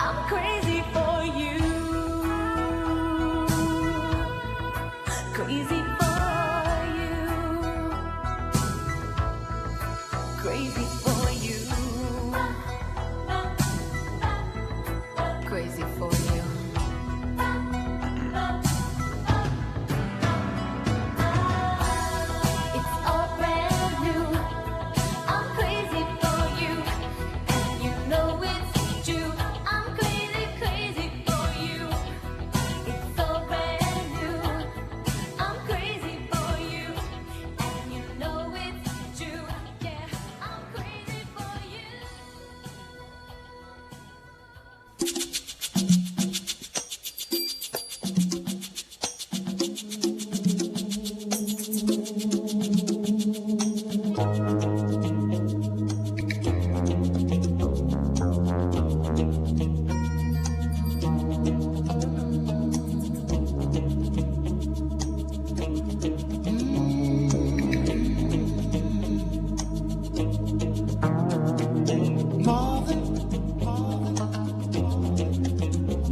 I'm crazy for you. Crazy for you. Crazy for you. Crazy for you. It's all brand new. I'm crazy for you, and you know it's true. I'm crazy, crazy for you. It's all brand new. I'm crazy for you, and you know it's true. Yeah, I'm crazy for you.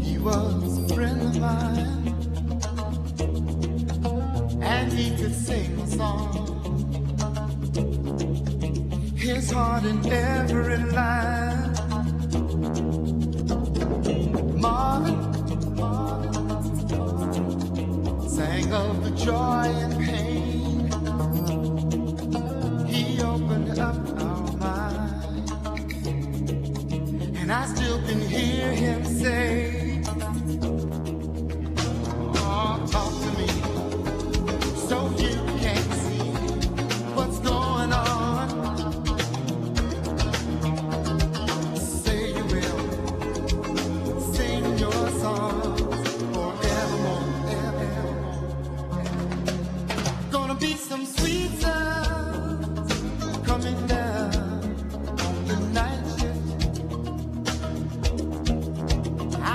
He was a friend of mine, and he could sing a song. His heart in every line. Marvin sang of the joy and pain. He opened up our minds, and I still can hear him say, "Oh, talk to me, so you can see what's going on. Say you will sing your songs forevermore, evermore. Gonna be some sweet sounds coming down on the night shift.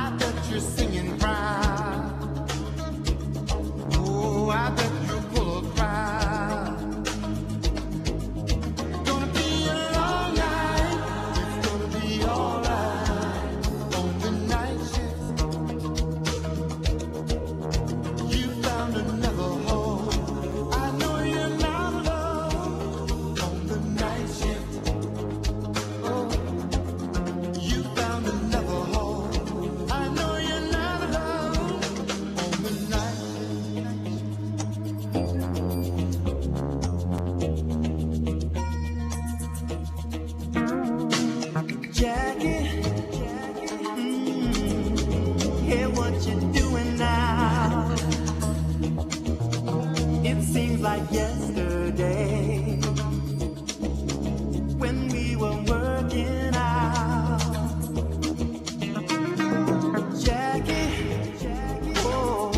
I bet you're singing proud. Oh, I bet you're full of pride. Gonna be a long night. It's gonna be alright on the night shift. You found another home. I know you're not alone on the night shift. Oh, you found another home. I know you're not alone on the night shift. Jackie, hear what you're doing now. It seems like yesterday when we were working out. Jackie, oh,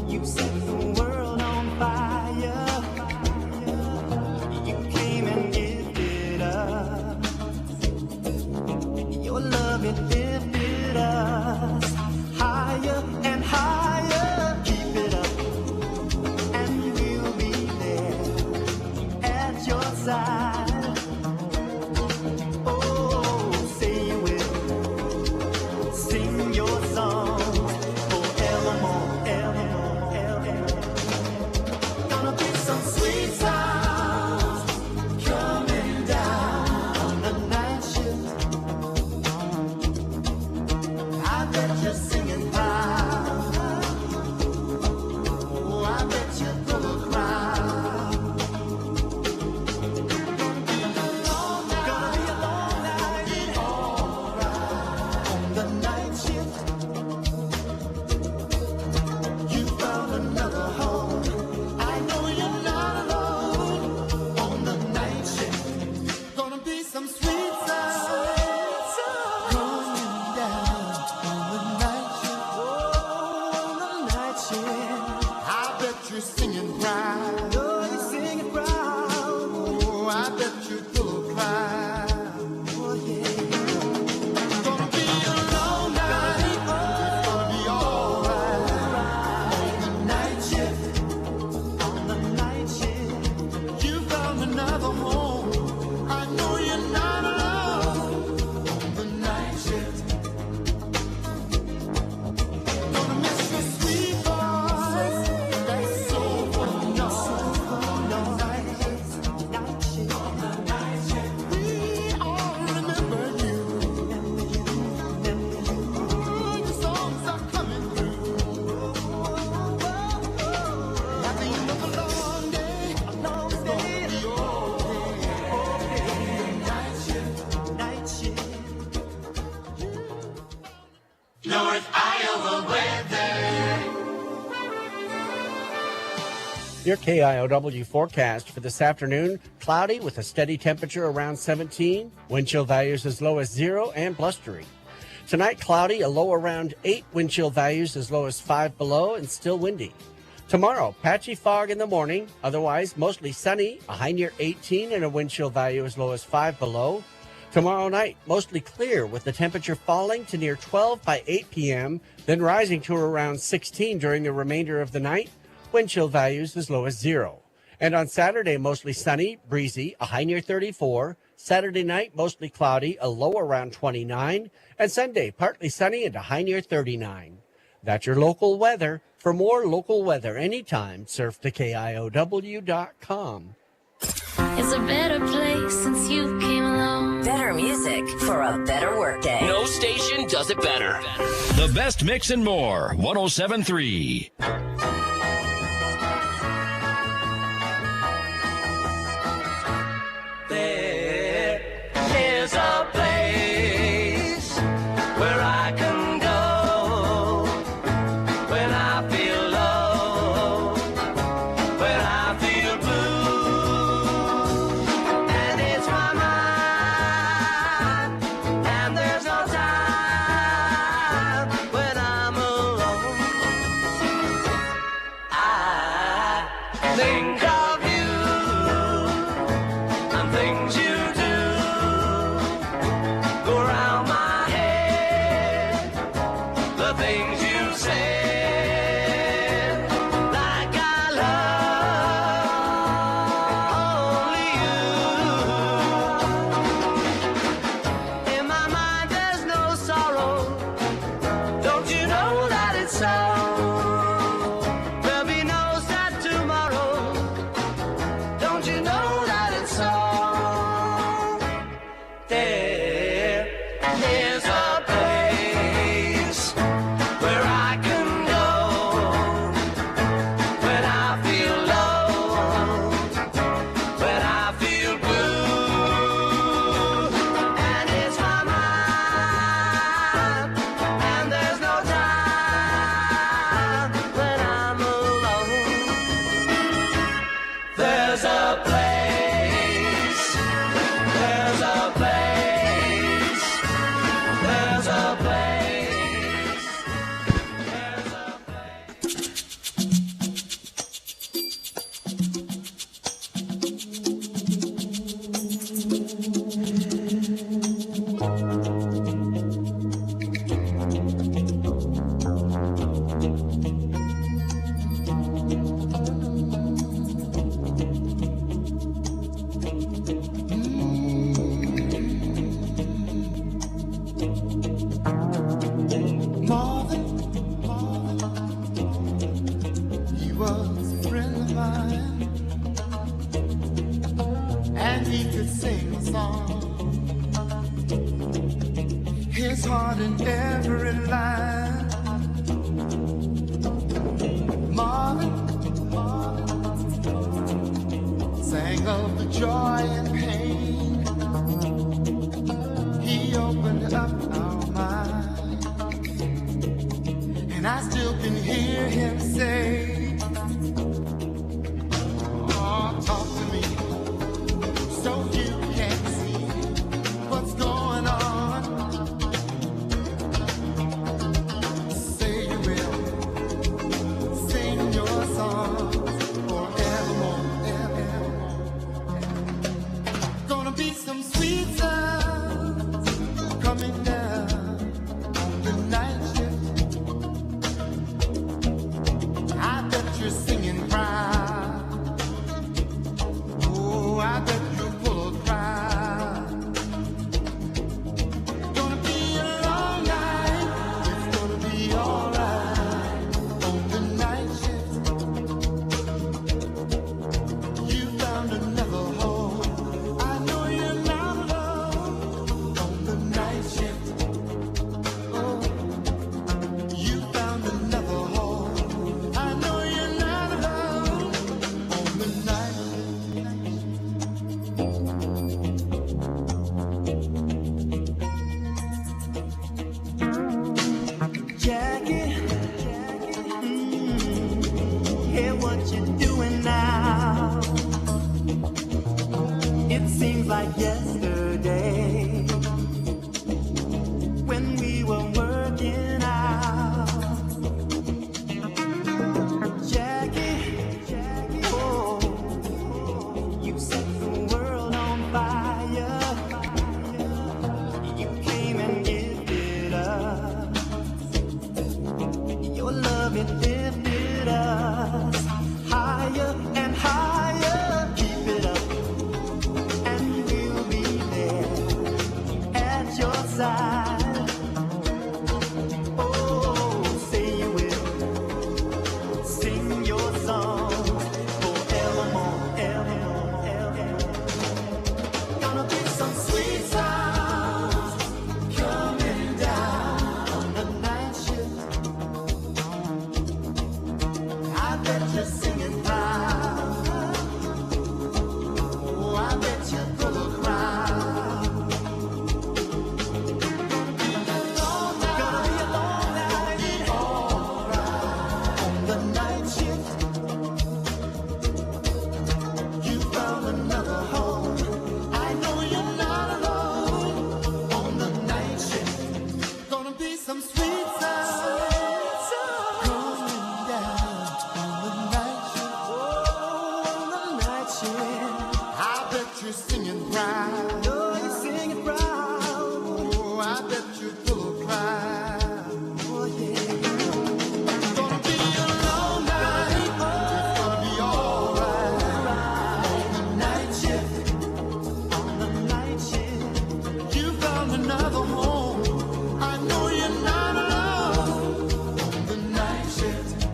you set the world on fire. You came and gifted us. Your love, it lifted us higher and higher. Keep it up, and we'll be there at your side. Oh, say you will sing your song forevermore, evermore, evermore. Gonna be some sweet sounds coming down on the night shift. I bet you're singing loud. Oh, I bet you're full of pride. Gonna be a long night, be alright on the night shift. You found another home. I know you're not alone on the night shift. Gonna be some sweet sounds coming down on the night shift. North Iowa weather. Your KIOW forecast for this afternoon, cloudy with a steady temperature around 17, wind chill values as low as 0 and blustery. Tonight, cloudy, a low around 8, wind chill values as low as 5 below and still windy. Tomorrow, patchy fog in the morning, otherwise mostly sunny, a high near 18 and a wind chill value as low as 5 below. Tomorrow night, mostly clear with the temperature falling to near 12 by 8 p.m., then rising to around 16 during the remainder of the night. Wind chill values as low as 0. And on Saturday, mostly sunny, breezy, a high near 34. Saturday night, mostly cloudy, a low around 29. And Sunday, partly sunny and a high near 39. That's your local weather. For more local weather anytime, surf to KIOW.com. It's a better place since you came along. Better music for a better workday. No station does it better. The best mix and more. 107.3. There's a place where I can go when I feel low, when I feel blue, and it's my mind, and there's no time when I'm alone. I think of you and things you do go around my head, the things you said, like I love only you. In my mind there's no sorrow, don't you know that it's so? There'll be no sad tomorrow, don't you know that it's so? There's a place where I can go when I feel low, when I feel blue, and it's my mind, and there's no time when I'm alone. There's a place, there's a place, there's a place, there's a Marvin, he was a friend of mine, and he could sing a song. His heart in every line. Marvin sang of the joy and pain. He opened up our minds. And I still can hear him say, oh, talk to me so you can see what's going on. Say you will sing your songs forevermore, evermore. can lift it us higher and higher. Keep it up, and we'll be there at your side. Oh, say you will sing your song forevermore, evermore, evermore. Gonna be some sweet sounds coming down on the night shift. I bet you're singing proud. Oh, I bet you're full of crowd. Gonna be a long night, alright. On the night shift, you found another home. I know you're not alone. On the night shift, gonna be some sweet sounds coming down on the night shift. Oh, on the night shift, I bet you're singing proud. Oh, you're singing proud. Oh, I bet you're full of pride. Oh, yeah. It's gonna be a long night. It's gonna be alright. On the night shift, on the night shift, you found another home. I know you're not alone. On the night shift,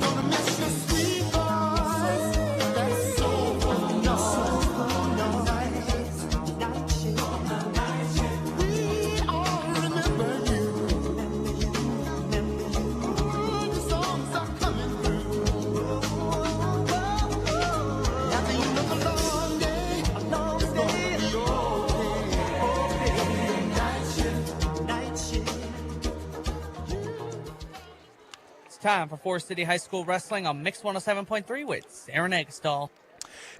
gonna miss your sweet voice. That's soulful noise. On the night shift, on the night shift, we all remember you. The songs are coming through. At the end of a long day, it's gonna be okay. Night shift. It's time for Forest City High School Wrestling on Mix 107.3 with Aaron Eggstall.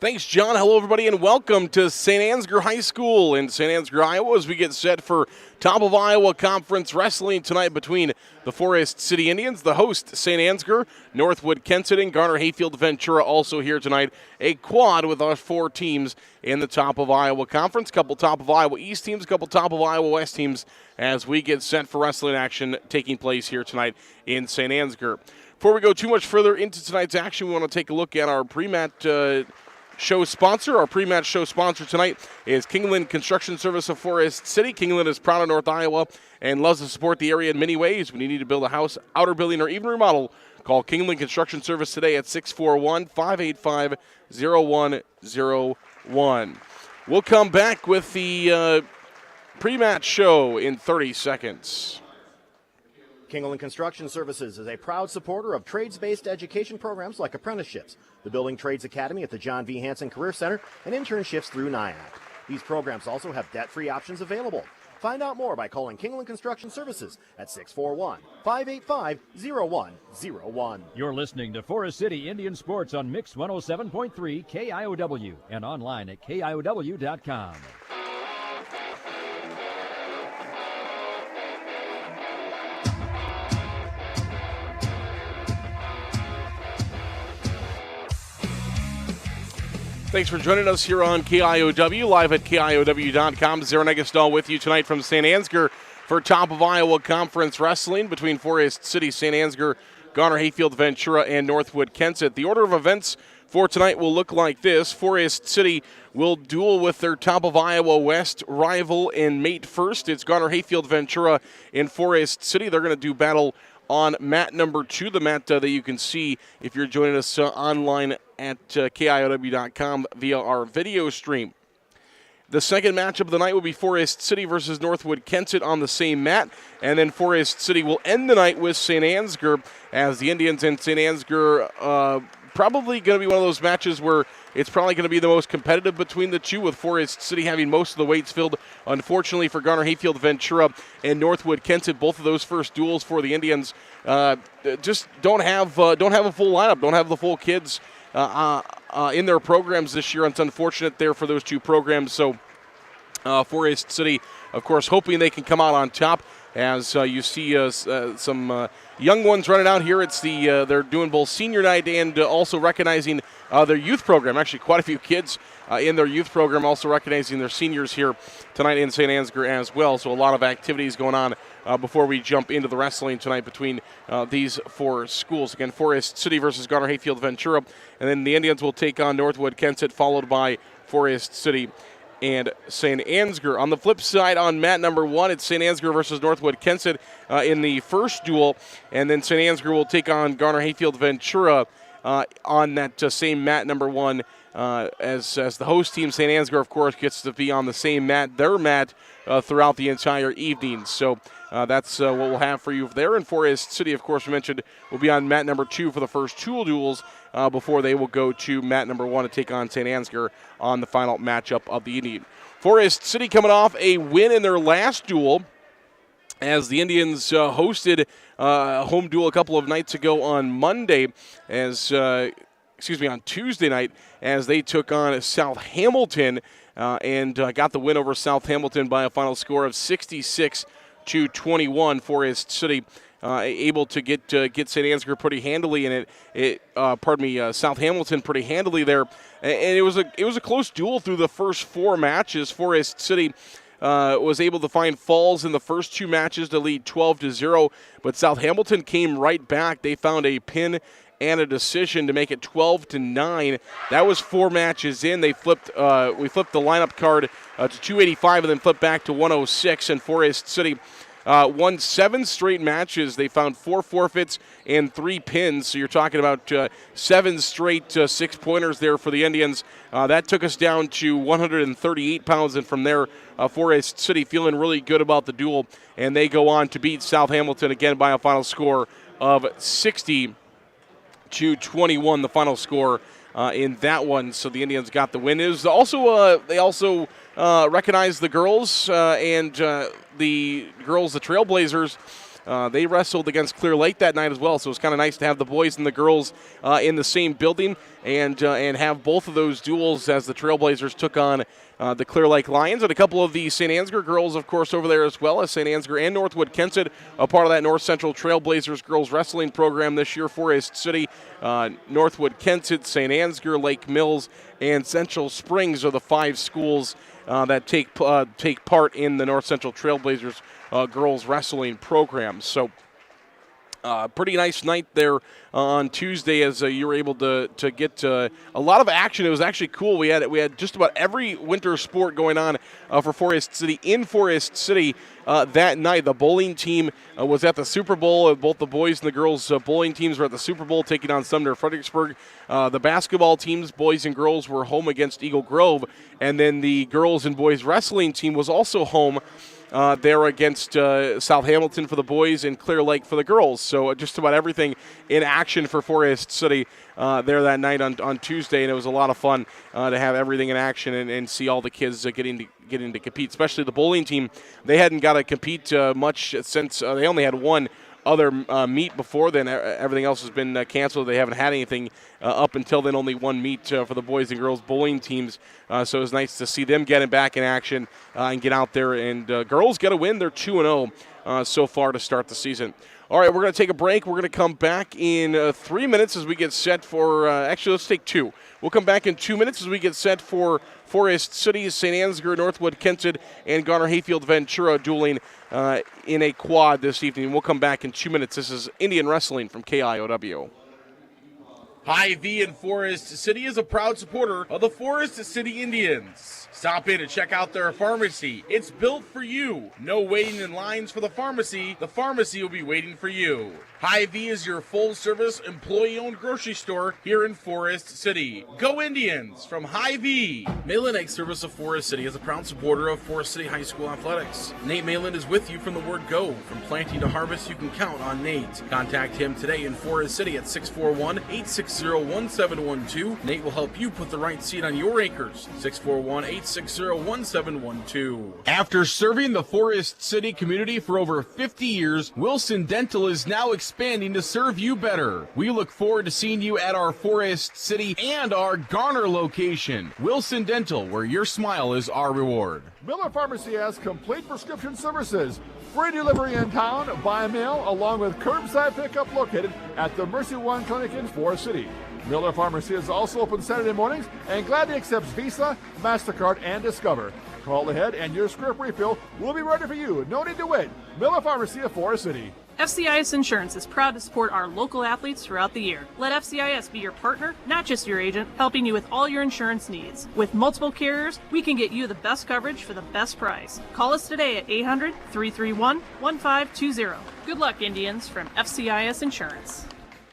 Thanks, John. Hello, everybody, and welcome to St. Ansgar High School in St. Ansgar, Iowa, as we get set for Top of Iowa Conference Wrestling tonight between the Forest City Indians, the host, St. Ansgar, Northwood-Kensett, and Garner-Hayfield Ventura also here tonight. A quad with our four teams in the Top of Iowa Conference. Couple Top of Iowa East teams, couple Top of Iowa West teams as we get set for wrestling action taking place here tonight in St. Ansgar. Before we go too much further into tonight's action, we want to take a look at our pre-match show sponsor. Our pre-match show sponsor tonight is Kingland Construction Service of Forest City. Kingland is proud of North Iowa and loves to support the area in many ways. When you need to build a house, outer building, or even remodel, call Kingland Construction Service today at 641-585-0101. We'll come back with the pre-match show in 30 seconds. Kingland Construction Services is a proud supporter of trades-based education programs like apprenticeships, the Building Trades Academy at the John V. Hansen Career Center, and internships through NIAC. These programs also have debt-free options available. Find out more by calling Kingland Construction Services at 641-585-0101. You're listening to Forest City Indian Sports on Mix 107.3 KIOW and online at KIOW.com. Thanks for joining us here on KIOW, live at KIOW.com. Aaron Eggstall with you tonight from St. Ansgar for Top of Iowa Conference Wrestling between Forest City, St. Ansgar, Garner-Hayfield, Ventura, and Northwood-Kensett. The order of events for tonight will look like this. Forest City will duel with their Top of Iowa West rival and mate first. It's Garner-Hayfield, Ventura, and Forest City. They're going to do battle on mat number 2, the mat that you can see if you're joining us online at KIOW.com via our video stream. The second matchup of the night will be Forest City versus Northwood-Kensett on the same mat, and then Forest City will end the night with St. Ansgar, as the Indians and St. Ansgar probably going to be one of those matches where it's probably going to be the most competitive between the two, with Forest City having most of the weights filled. Unfortunately for Garner-Hayfield, Ventura, and Northwood-Kensett, both of those first duels for the Indians just don't have a full lineup, don't have the full kids in their programs this year. It's unfortunate there for those two programs. So Forest City of course, hoping they can come out on top. As you see some young ones running out here, it's they're doing both senior night and also recognizing their youth program. Actually, quite a few kids in their youth program, also recognizing their seniors here tonight in St. Ansgar as well. So a lot of activities going on before we jump into the wrestling tonight between these four schools. Again, Forest City versus Garner-Hayfield Ventura, and then the Indians will take on Northwood-Kensett, followed by Forest City and St. Ansgar. On the flip side, on mat number 1, it's St. Ansgar versus Northwood-Kensett in the first duel, and then St. Ansgar will take on Garner-Hayfield Ventura on that same mat number 1. As the host team, St. Ansgar, of course, gets to be on the same mat, their mat, throughout the entire evening. So that's what we'll have for you there. And Forest City, of course, we mentioned, will be on mat number 2 for the first two duels before they will go to mat number 1 to take on St. Ansgar on the final matchup of the evening. Forest City coming off a win in their last duel, as the Indians hosted a home duel a couple of nights ago on Monday, on Tuesday night, as they took on South Hamilton and got the win over South Hamilton by a final score of 66-21. Forest City able to get St. Ansgar pretty handily, and South Hamilton pretty handily there. And it was a close duel through the first 4 matches. Forest City was able to find falls in the first 2 matches to lead 12-0, but South Hamilton came right back. They found a pin and a decision to make it 12-9. That was 4 matches in. They flipped. We flipped the lineup card to 285 and then flipped back to 106. And Forest City won 7 straight matches. They found 4 forfeits and 3 pins. So you're talking about 7 straight 6-pointers there for the Indians. That took us down to 138 pounds, and from there, Forest City feeling really good about the duel, and they go on to beat South Hamilton again by a final score of 60-21, the final score in that one. So the Indians got the win. It was also they also recognized the girls and the Trailblazers. They wrestled against Clear Lake that night as well, so it's kind of nice to have the boys and the girls in the same building and have both of those duels as the Trailblazers took on the Clear Lake Lions, and a couple of the St. Ansgar girls, of course, over there as well, as St. Ansgar and Northwood-Kensett, a part of that North Central Trailblazers girls wrestling program this year. Forest City, Northwood-Kensett, St. Ansgar, Lake Mills, and Central Springs are the 5 schools that take part in the North Central Trailblazers girls wrestling program. So pretty nice night there on Tuesday, as you were able to get a lot of action. It was actually cool. We had just about every winter sport going on for Forest City in Forest City that night. The bowling team was at the Super Bowl. Both the boys and the girls bowling teams were at the Super Bowl taking on Sumner Fredericksburg. The basketball teams, boys and girls, were home against Eagle Grove, and then the girls and boys wrestling team was also home there against South Hamilton for the boys and Clear Lake for the girls. So just about everything in action for Forest City there that night on Tuesday, and it was a lot of fun to have everything in action and see all the kids getting to compete, especially the bowling team. They hadn't got to compete much since they only had one other meet before then. Everything else has been canceled. They haven't had anything up until then, only one meet for the boys and girls bowling teams. So it was nice to see them getting back in action and get out there. And girls get a win. They're 2-0 so far to start the season. All right, we're going to take a break. We're going to come back in 3 minutes as we get set for actually, let's take 2. We'll come back in 2 minutes as we get set for Forest City, St. Ansgar, Northwood-Kensett, and Garner-Hayfield Ventura dueling in a quad this evening. We'll come back in 2 minutes. This is Indian Wrestling from KIOW. Hy-Vee in Forest City is a proud supporter of the Forest City Indians. Stop in and check out their pharmacy. It's built for you. No waiting in lines for the pharmacy. The pharmacy will be waiting for you. Hy-Vee is your full-service, employee-owned grocery store here in Forest City. Go Indians from Hy-Vee. Malin Egg Service of Forest City is a proud supporter of Forest City High School athletics. Nate Malin is with you from the word go. From planting to harvest, you can count on Nate. Contact him today in Forest City at 641-860-1712. Nate will help you put the right seed on your acres. 641-860-1712. After serving the Forest City community for over 50 years, Wilson Dental is now expanding to serve you better. We look forward to seeing you at our Forest City and our Garner location. Wilson Dental, where your smile is our reward. Miller Pharmacy has complete prescription services, free delivery in town, by mail, along with curbside pickup located at the Mercy One Clinic in Forest City. Miller Pharmacy is also open Saturday mornings and gladly accepts Visa, MasterCard, and Discover. Call ahead and your script refill will be ready for you. No need to wait. Miller Pharmacy of Forest City. FCIS Insurance is proud to support our local athletes throughout the year. Let FCIS be your partner, not just your agent, helping you with all your insurance needs. With multiple carriers, we can get you the best coverage for the best price. Call us today at 800-331-1520. Good luck, Indians, from FCIS Insurance.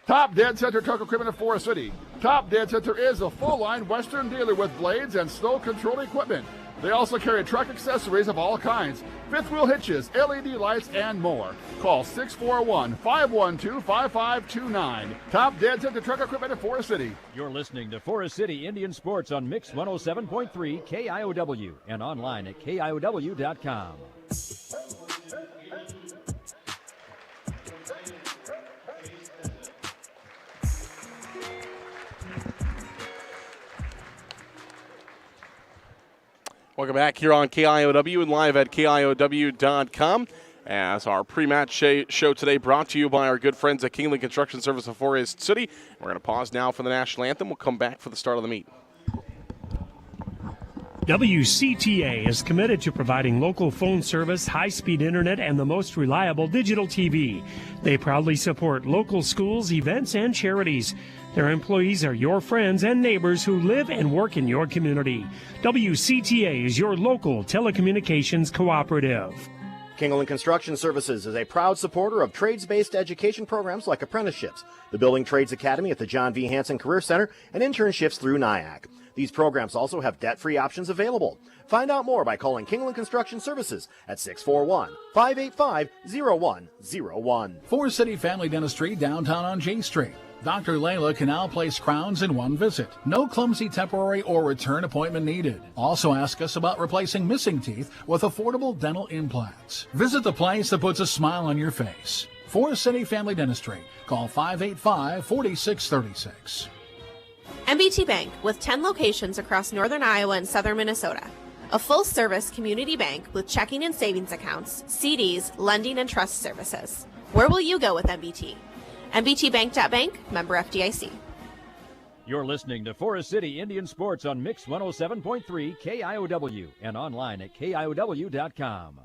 Top Dead Center Truck Equipment of Forest City. Top Dead Center is a full-line Western dealer with blades and snow control equipment. They also carry truck accessories of all kinds, fifth wheel hitches, LED lights, and more. Call 641-512-5529. Top Dead Center Truck Equipment in Forest City. You're listening to Forest City Indian Sports on Mix 107.3 KIOW and online at KIOW.com. Welcome back here on KIOW and live at KIOW.com. As our pre-match show today brought to you by our good friends at Kingland Construction Service of Forest City. We're going to pause now for the national anthem. We'll come back for the start of the meet. WCTA is committed to providing local phone service, high-speed internet, and the most reliable digital TV. They proudly support local schools, events, and charities. Their employees are your friends and neighbors who live and work in your community. WCTA is your local telecommunications cooperative. Kingland Construction Services is a proud supporter of trades-based education programs like apprenticeships, the Building Trades Academy at the John V. Hanson Career Center, and internships through NIAC. These programs also have debt-free options available. Find out more by calling Kingland Construction Services at 641-585-0101. Forest City Family Dentistry downtown on J Street. Dr. Layla can now place crowns in one visit. No clumsy temporary or return appointment needed. Also ask us about replacing missing teeth with affordable dental implants. Visit the place that puts a smile on your face. Forest City Family Dentistry. Call 585-4636. MBT Bank, with 10 locations across northern Iowa and southern Minnesota. A full-service community bank with checking and savings accounts, CDs, lending, and trust services. Where will you go with MBT? MBTBank.bank, member FDIC. You're listening to Forest City Indian Sports on Mix 107.3 KIOW and online at KIOW.com.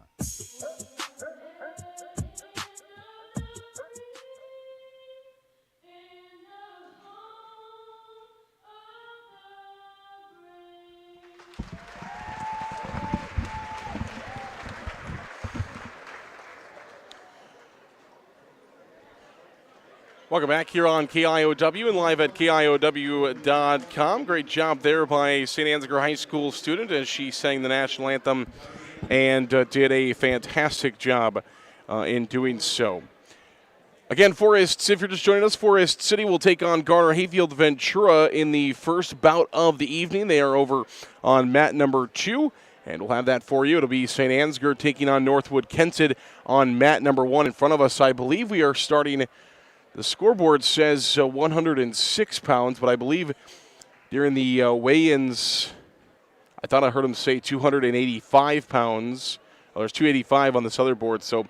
Welcome back here on KIOW and live at KIOW.com. Great job there by St. Ansgar High School student as she sang the national anthem and did a fantastic job in doing so. Again, Forest, if you're just joining us, Forest City will take on Garner Hayfield Ventura in the first bout of the evening. They are over on mat number 2, and we'll have that for you. It'll be St. Ansgar taking on Northwood-Kensett on mat number 1. In front of us, I believe we are starting. The scoreboard says 106 pounds, but I believe during the weigh-ins, I thought I heard him say 285 pounds. Well, there's 285 on this other board, so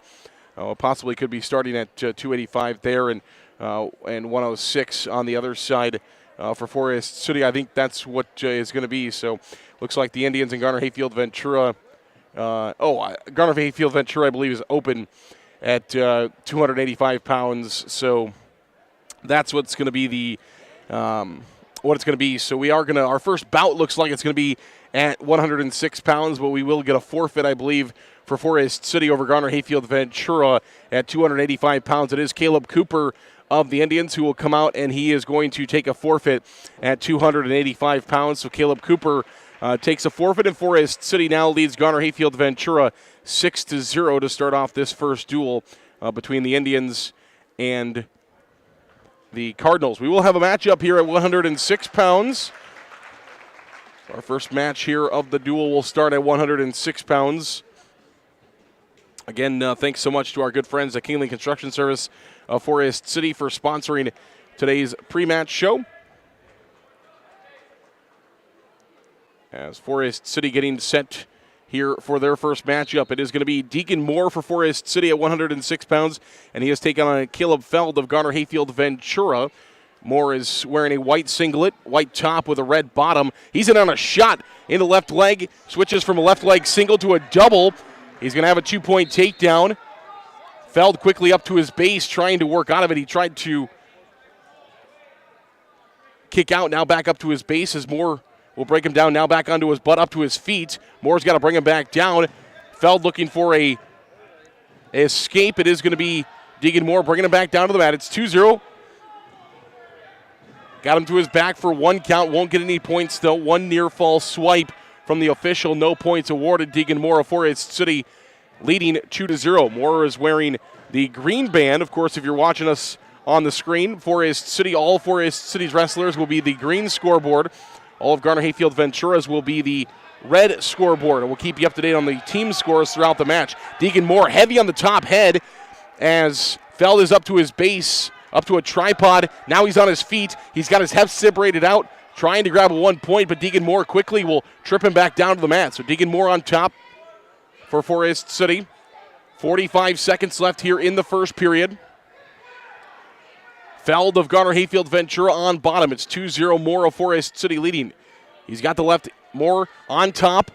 possibly could be starting at 285 there and 106 on the other side for Forest City. I think that's what is going to be. So looks like the Indians and Garner Hayfield Ventura. Garner Hayfield Ventura, I believe, is open at 285 pounds, so that's what's going to be what it's going to be. So we are going to, our first bout looks like it's going to be at 106 pounds, but we will get a forfeit, I believe, for Forest City over Garner Hayfield Ventura at 285 pounds. It is Caleb Cooper of the Indians who will come out, and he is going to take a forfeit at 285 pounds. So Caleb Cooper takes a forfeit, and Forest City now leads Garner Hayfield Ventura 6-0 to start off this first duel between the Indians and the Cardinals. We will have a matchup here at 106 pounds. Our first match here of the duel will start at 106 pounds. Again, thanks so much to our good friends at Kingland Construction Service of Forest City for sponsoring today's pre-match show. As Forest City getting set here for their first matchup. It is going to be Deacon Moore for Forest City at 106 pounds, and he has taken on Caleb Feld of Garner Hayfield Ventura. Moore is wearing a white singlet, white top with a red bottom. He's in on a shot in the left leg, switches from a left leg single to a double. He's going to have a 2-point takedown. Feld quickly up to his base, trying to work out of it. He tried to kick out, now back up to his base as Moore will break him down, now back onto his butt, up to his feet. Moore's got to bring him back down. Feld looking for a escape. It is going to be Deacon Moore bringing him back down to the mat. It's 2-0. Got him to his back for 1 count. Won't get any points, though. 1 near fall swipe from the official. No points awarded. Deacon Moore of Forest City leading 2-0. Moore is wearing the green band. Of course, if you're watching us on the screen, Forest City, all Forest City's wrestlers will be the green scoreboard. All of Garner Hayfield Ventura's will be the red scoreboard. And we'll keep you up to date on the team scores throughout the match. Deacon Moore heavy on the top head as Feld is up to his base, up to a tripod. Now he's on his feet. He's got his hips separated out, trying to grab a 1 point, but Deacon Moore quickly will trip him back down to the mat. So Deacon Moore on top for Forest City. 45 seconds left here in the first period. Feld of Garner Hayfield Ventura on bottom. It's 2-0 Moore of Forest City leading. He's got the left. Moore on top.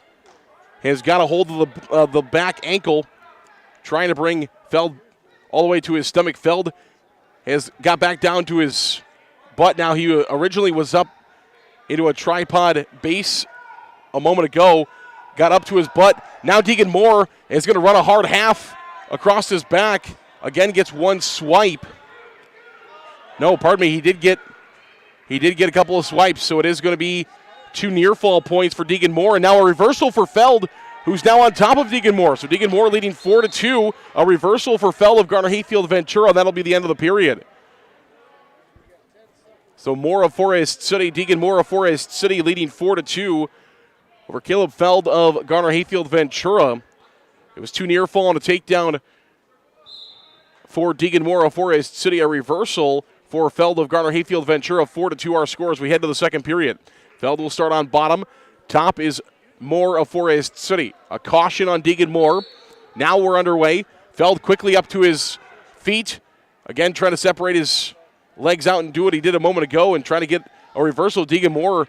Has got a hold of the back ankle. Trying to bring Feld all the way to his stomach. Feld has got back down to his butt now. He originally was up into a tripod base a moment ago. Got up to his butt. Now Deacon Moore is going to run a hard half across his back. Again gets 1 swipe. No, pardon me. He did get a couple of swipes, so it is going to be 2 near fall points for Deacon Moore, and now a reversal for Feld, who's now on top of Deacon Moore. So Deacon Moore leading 4-2. A reversal for Feld of Garner Hayfield Ventura. That'll be the end of the period. So Moore of Forest City, Deacon Moore of Forest City leading 4-2 over Caleb Feld of Garner Hayfield Ventura. It was 2 near fall and a takedown for Deacon Moore of Forest City. A reversal for Feld of Garner Hayfield Ventura. 4-2 our scores. We head to the second period. Feld will start on bottom. Top is Moore of Forest City. A caution on Deacon Moore. Now we're underway. Feld quickly up to his feet. Again, trying to separate his legs out and do what he did a moment ago and trying to get a reversal. Deacon Moore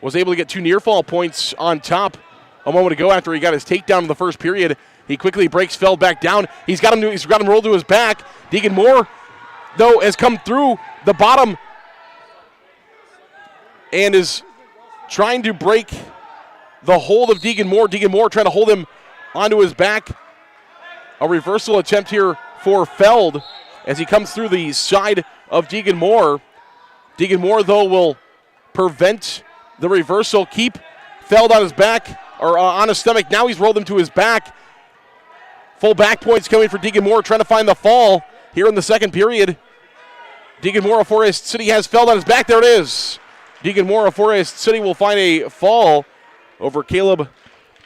was able to get 2 near fall points on top a moment ago after he got his takedown in the first period. He quickly breaks Feld back down. He's got him rolled to his back. Deacon Moore, though, has come through the bottom and is trying to break the hold of Deacon Moore. Deacon Moore trying to hold him onto his back. A reversal attempt here for Feld as he comes through the side of Deacon Moore. Deacon Moore, though, will prevent the reversal, keep Feld on his back, or on his stomach. Now he's rolled him to his back. Full back points coming for Deacon Moore, trying to find the fall here in the second period. Deacon Moore of Forest City has Feld on his back. There it is. Deacon Moore of Forest City will find a fall over Caleb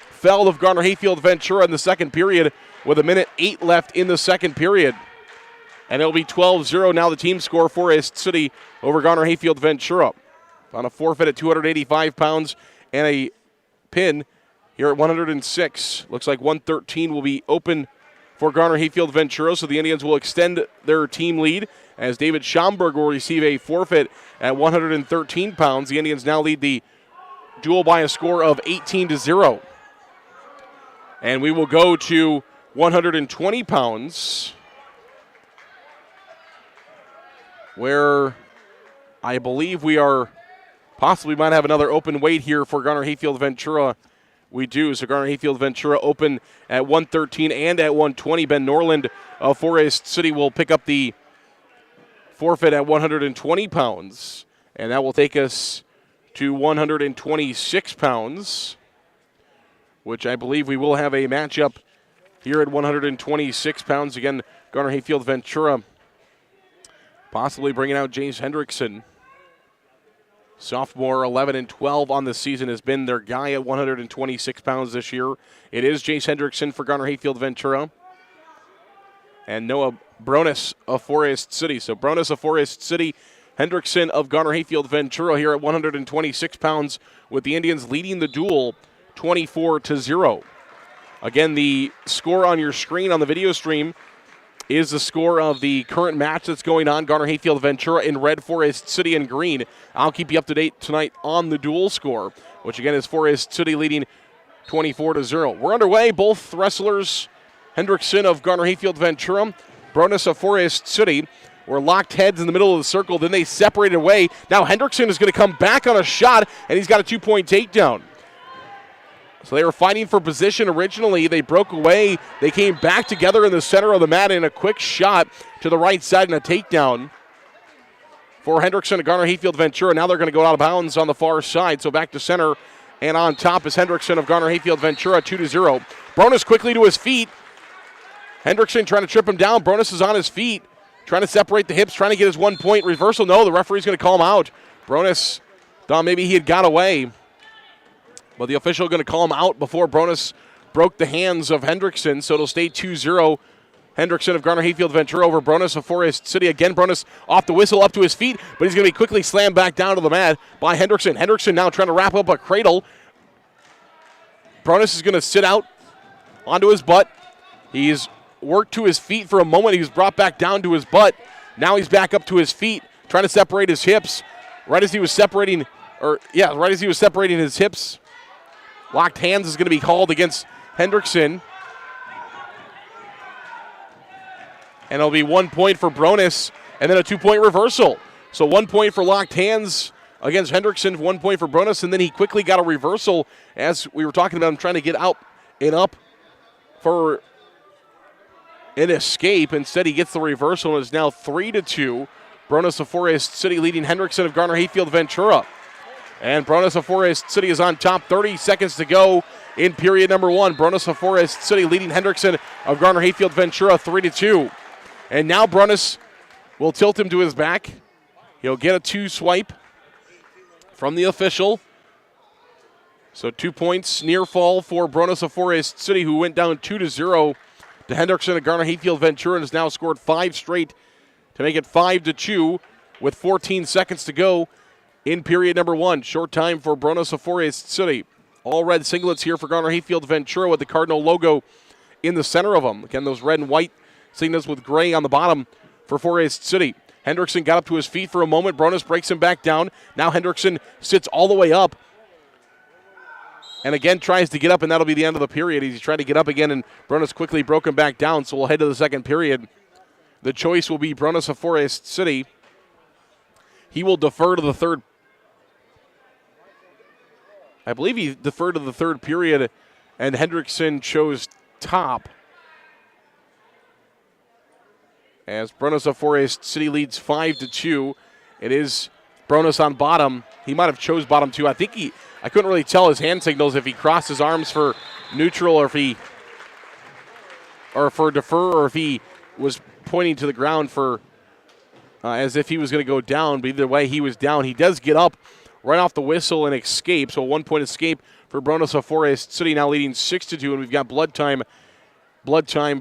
Feld of Garner Hayfield Ventura in the second period with 1:08 left in the second period. And it'll be 12-0 now the team score. Forest City over Garner Hayfield Ventura. On a forfeit at 285 pounds and a pin here at 106. Looks like 113 will be open for Garner Hayfield Ventura, so the Indians will extend their team lead as David Schomburg will receive a forfeit at 113 pounds. The Indians now lead the duel by a score of 18-0. And we will go to 120 pounds, where I believe we are possibly might have another open weight here for Garner Hayfield Ventura. We do. So Garner Hayfield Ventura open at 113 and at 120. Ben Norland of Forest City will pick up the forfeit at 120 pounds. And that will take us to 126 pounds, which I believe we will have a matchup here at 126 pounds. Again, Garner Hayfield Ventura possibly bringing out James Hendrickson. Sophomore, 11-12 on the season, has been their guy at 126 pounds this year. It is Jace Hendrickson for Garner Hayfield Ventura. And Noah Bronis of Forest City. So Bronis of Forest City, Hendrickson of Garner Hayfield Ventura here at 126 pounds, with the Indians leading the duel 24-0. Again, the score on your screen on the video stream is the score of the current match that's going on. Garner Hayfield Ventura in red, Forest City in green. I'll keep you up to date tonight on the dual score, which again is Forest City leading 24-0. We're underway. Both wrestlers, Hendrickson of Garner Hayfield Ventura, Bronis of Forest City, were locked heads in the middle of the circle. Then they separated away. Now Hendrickson is going to come back on a shot, and he's got a 2-point takedown. So they were fighting for position originally. They broke away. They came back together in the center of the mat in a quick shot to the right side and a takedown for Hendrickson of Garner Hayfield Ventura. Now they're going to go out of bounds on the far side. So back to center. And on top is Hendrickson of Garner Hayfield Ventura, 2-0. Bronis quickly to his feet. Hendrickson trying to trip him down. Bronis is on his feet, trying to separate the hips, trying to get his 1-point reversal. No, the referee's going to call him out. Bronis thought maybe he had got away, but the official going to call him out before Bronis broke the hands of Hendrickson, so it'll stay 2-0. Hendrickson of Garner Hayfield Ventura over Bronis of Forest City. Again, Bronis off the whistle up to his feet, but he's going to be quickly slammed back down to the mat by Hendrickson. Hendrickson now trying to wrap up a cradle. Bronis is going to sit out onto his butt. He's worked to his feet for a moment. He was brought back down to his butt. Now he's back up to his feet, trying to separate his hips. Right as he was separating his hips, locked hands is going to be called against Hendrickson. And it'll be 1 point for Bronis and then a 2-point reversal. So 1 point for locked hands against Hendrickson, 1 point for Bronis, and then he quickly got a reversal as we were talking about him trying to get out and up for an escape. Instead, he gets the reversal and is now 3-2. Bronis of Forest City leading Hendrickson of Garner Hayfield Ventura. And Bronis of Forest City is on top. 30 seconds to go in period number 1. Bronis of Forest City leading Hendrickson of Garner Hayfield Ventura 3-2. And now Bronis will tilt him to his back. He'll get a 2 swipe from the official. So 2 points near fall for Bronis of Forest City, who went down 2-0 to Hendrickson of Garner Hayfield Ventura and has now scored 5 straight to make it 5-2 with 14 seconds to go in period number 1. Short time for Bronis of Forest City. All red singlets here for Garner Hayfield Ventura with the Cardinal logo in the center of them. Again, those red and white singlets with gray on the bottom for Forest City. Hendrickson got up to his feet for a moment. Bronis breaks him back down. Now Hendrickson sits all the way up and again tries to get up, and that'll be the end of the period. He's trying to get up again, and Bronis quickly broke him back down, so we'll head to the second period. The choice will be Bronis of Forest City. He will defer to the third. I believe he deferred to the third period, and Hendrickson chose top. As Bronis of Forest City leads 5-2. It is Bronis on bottom. He might have chose bottom too. I couldn't really tell his hand signals if he crossed his arms for neutral or for defer, or if he was pointing to the ground for as if he was going to go down. But either way, he was down. He does get up right off the whistle and escape. So a 1-point escape for Bronis of Forest City, now leading 6-2, and we've got blood time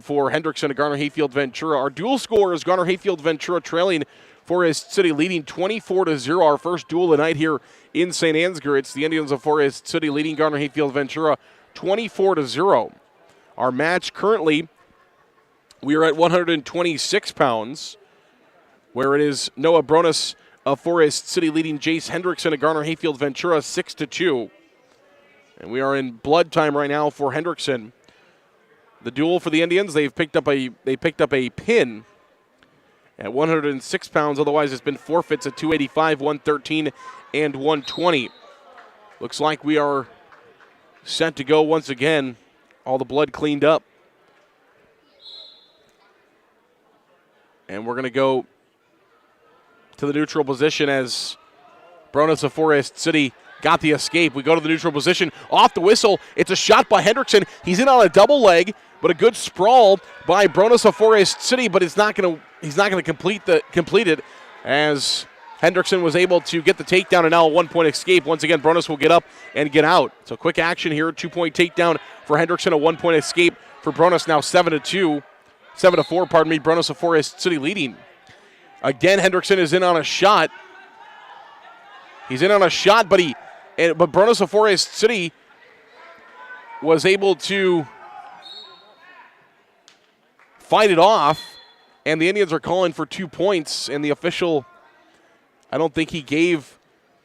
for Hendrickson of Garner Hayfield Ventura. Our dual score is Garner Hayfield Ventura trailing Forest City, leading 24-0. Our first duel tonight here in St. Ansgar. It's the Indians of Forest City leading Garner Hayfield Ventura 24-0. Our match currently, we are at 126 pounds, where it is Noah Bronis of Forest City leading Jace Hendrickson of Garner Hayfield Ventura 6-2. And we are in blood time right now for Hendrickson. The duel for the Indians, they picked up a pin at 106 pounds. Otherwise, it's been forfeits at 285, 113, and 120. Looks like we are set to go once again. All the blood cleaned up. And we're going to go to the neutral position as Bronis of Forest City got the escape. We go to the neutral position. Off the whistle, it's a shot by Hendrickson. He's in on a double leg, but a good sprawl by Bronis of Forest City, but he's not going to complete it as Hendrickson was able to get the takedown, and now a 1-point escape. Once again, Bronis will get up and get out. So quick action here, 2-point takedown for Hendrickson, a 1-point escape for Bronis, now 7-4, Bronis of Forest City leading. Again, Hendrickson is in on a shot. He's in on a shot, but Bronis of Forest City was able to fight it off, and the Indians are calling for 2 points, and the official, I don't think he gave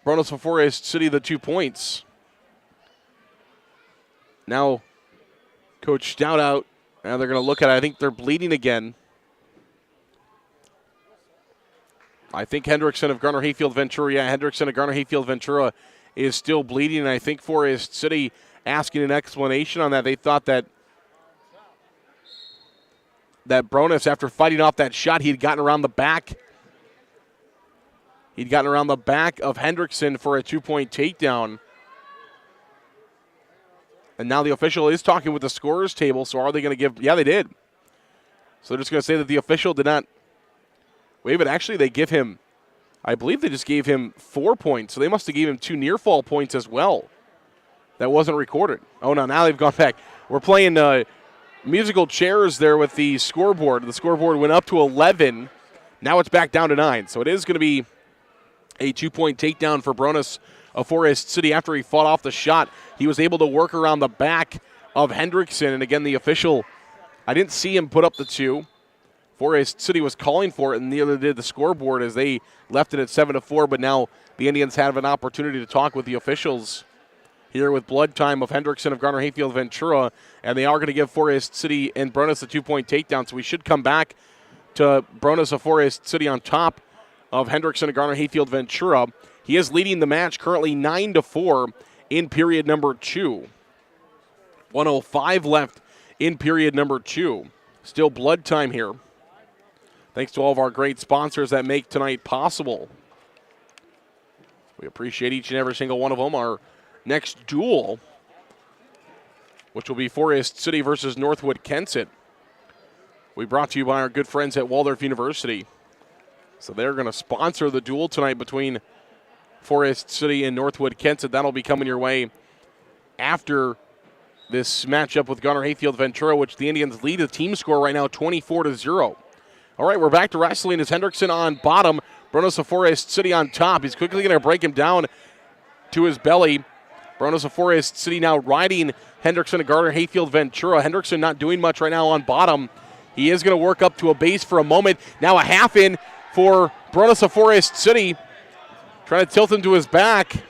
Bronos of Forest City the 2 points. Now, Coach Stout out. Now they're going to look at it. I think they're bleeding again. I think Hendrickson of Garner Hayfield Ventura. Yeah, Hendrickson of Garner Hayfield Ventura is still bleeding, and I think Forest City asking an explanation on that. They thought that Bronos, after fighting off that shot, he had gotten around the back. He'd gotten around the back of Hendrickson for a 2-point takedown. And now the official is talking with the scorer's table, so are they going to give? Yeah, they did. So they're just going to say that the official did not waive it. Actually, they give him, I believe they just gave him 4 points, so they must have gave him 2 near-fall points as well. That wasn't recorded. Oh, no, now they've gone back. We're playing musical chairs there with the scoreboard. The scoreboard went up to 11. Now it's back down to 9. So it is going to be a 2-point takedown for Bronos of Forest City. After he fought off the shot, he was able to work around the back of Hendrickson. And again, the official, I didn't see him put up the 2. Forest City was calling for it, and neither did the scoreboard as they left it at 7-4. But now the Indians have an opportunity to talk with the officials here with blood time of Hendrickson of Garner Hayfield Ventura, and they are going to give Forest City and Bronos a 2-point takedown. So we should come back to Bronos of Forest City on top of Hendrickson of Garner Hayfield Ventura. He is leading the match currently 9-4 in period number 2. 1:05 left in period number 2. Still blood time here. Thanks to all of our great sponsors that make tonight possible. We appreciate each and every single one of them. Our next duel, which will be Forest City versus Northwood-Kensett, we brought to you by our good friends at Waldorf University. So they're going to sponsor the duel tonight between Forest City and Northwood-Kensett. That'll be coming your way after this matchup with Garner Hayfield Ventura, which the Indians lead the team score right now 24-0. All right, we're back to wrestling as Hendrickson on bottom, Bronos of Forest City on top. He's quickly going to break him down to his belly. Bronos of Forest City now riding Hendrickson and Garner Hayfield Ventura. Hendrickson not doing much right now on bottom. He is going to work up to a base for a moment. Now a half in for Bronos of Forest City. Trying to tilt him to his back.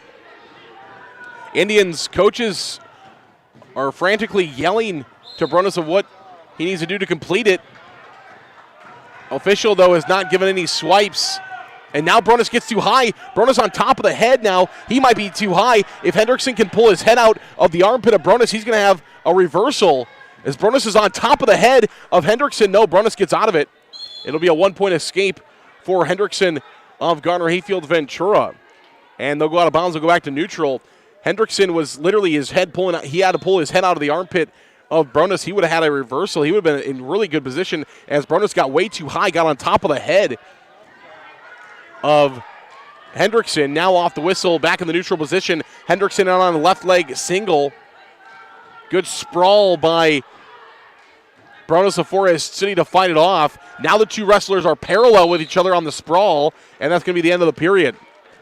Indians coaches are frantically yelling to Bronos of what he needs to do to complete it. Official, though, has not given any swipes. And now Bronos gets too high. Bronos on top of the head now. He might be too high. If Hendrickson can pull his head out of the armpit of Bronos, he's going to have a reversal. As Bronos is on top of the head of Hendrickson. No, Bronos gets out of it. It'll be a 1-point escape for Hendrickson of Garner Hayfield Ventura. And they'll go out of bounds. They'll go back to neutral. Hendrickson was literally his head pulling out. He had to pull his head out of the armpit of Bronos. He would have had a reversal. He would have been in really good position as Bronos got way too high, got on top of the head of Hendrickson. Now off the whistle, back in the neutral position. Hendrickson out on the left leg single. Good sprawl by Bronos of Forest City to fight it off. Now the two wrestlers are parallel with each other on the sprawl, and that's going to be the end of the period.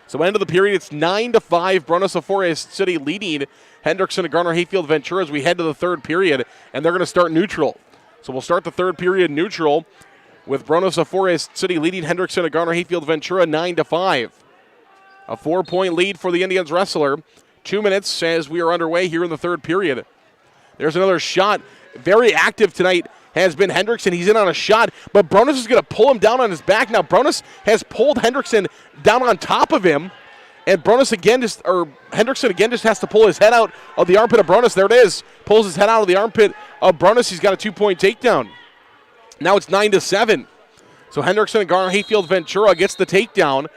So end of the period, it's 9-5. Bronos of Forest City leading Hendrickson and Garner Hayfield Ventura as we head to the third period, and they're going to start neutral. So we'll start the third period neutral with Bronos of Forest City leading Hendrickson and Garner Hayfield Ventura 9-5. A 4-point lead for the Indians wrestler. 2 minutes as we are underway here in the third period. There's another shot. Very active tonight has been Hendrickson. He's in on a shot, but Bronos is going to pull him down on his back. Now Bronos has pulled Hendrickson down on top of him, and Hendrickson again just has to pull his head out of the armpit of Bronos. There it is. Pulls his head out of the armpit of Bronos. He's got a 2-point takedown. Now it's 9-7. So Hendrickson and Garner Hayfield Ventura gets the takedown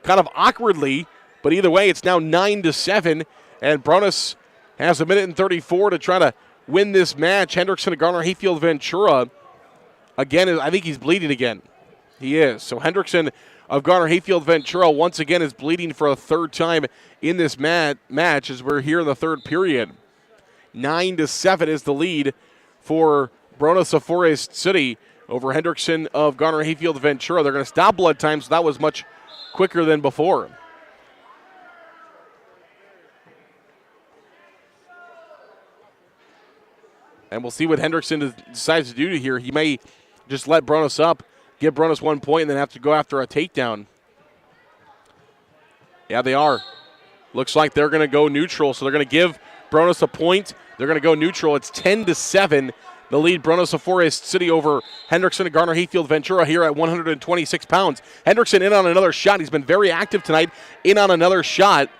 kind of awkwardly, but either way, it's now 9-7, and Bronos has 1:34 to try to win this match. Hendrickson and Garner Hayfield Ventura, again, I think he's bleeding again. He is. So Hendrickson of Garner Hayfield Ventura once again is bleeding for a third time in this match as we're here in the third period. 9-7 is the lead for Bronos of Forest City over Hendrickson of Garner Hayfield Ventura. They're going to stop blood time, so that was much quicker than before. And we'll see what Hendrickson decides to do here. He may just let Bronos up, give Bronos 1 point, and then have to go after a takedown. Yeah, they are. Looks like they're going to go neutral, so they're going to give Bronos a point. They're going to go neutral. It's 10-7. The lead, Bronos of Forest City over Hendrickson and Garner Hayfield Ventura here at 126 pounds. Hendrickson in on another shot. He's been very active tonight. In on another shot.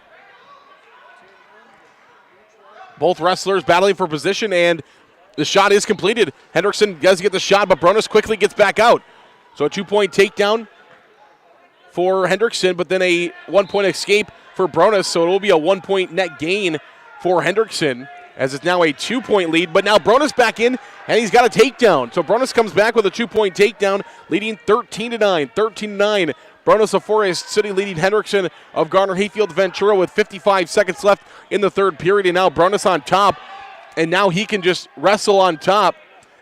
Both wrestlers battling for position, and the shot is completed. Hendrickson does get the shot, but Bronos quickly gets back out. So a 2-point takedown for Hendrickson, but then a 1-point escape for Bronos, so it will be a 1-point net gain for Hendrickson, as it's now a 2-point lead. But now Bronos back in, and he's got a takedown. So Bronos comes back with a 2-point takedown, leading 13-9. 13-9. Bronos of Forest City leading Hendrickson of Garner Hayfield Ventura with 55 seconds left in the third period. And now Bronos on top, and now he can just wrestle on top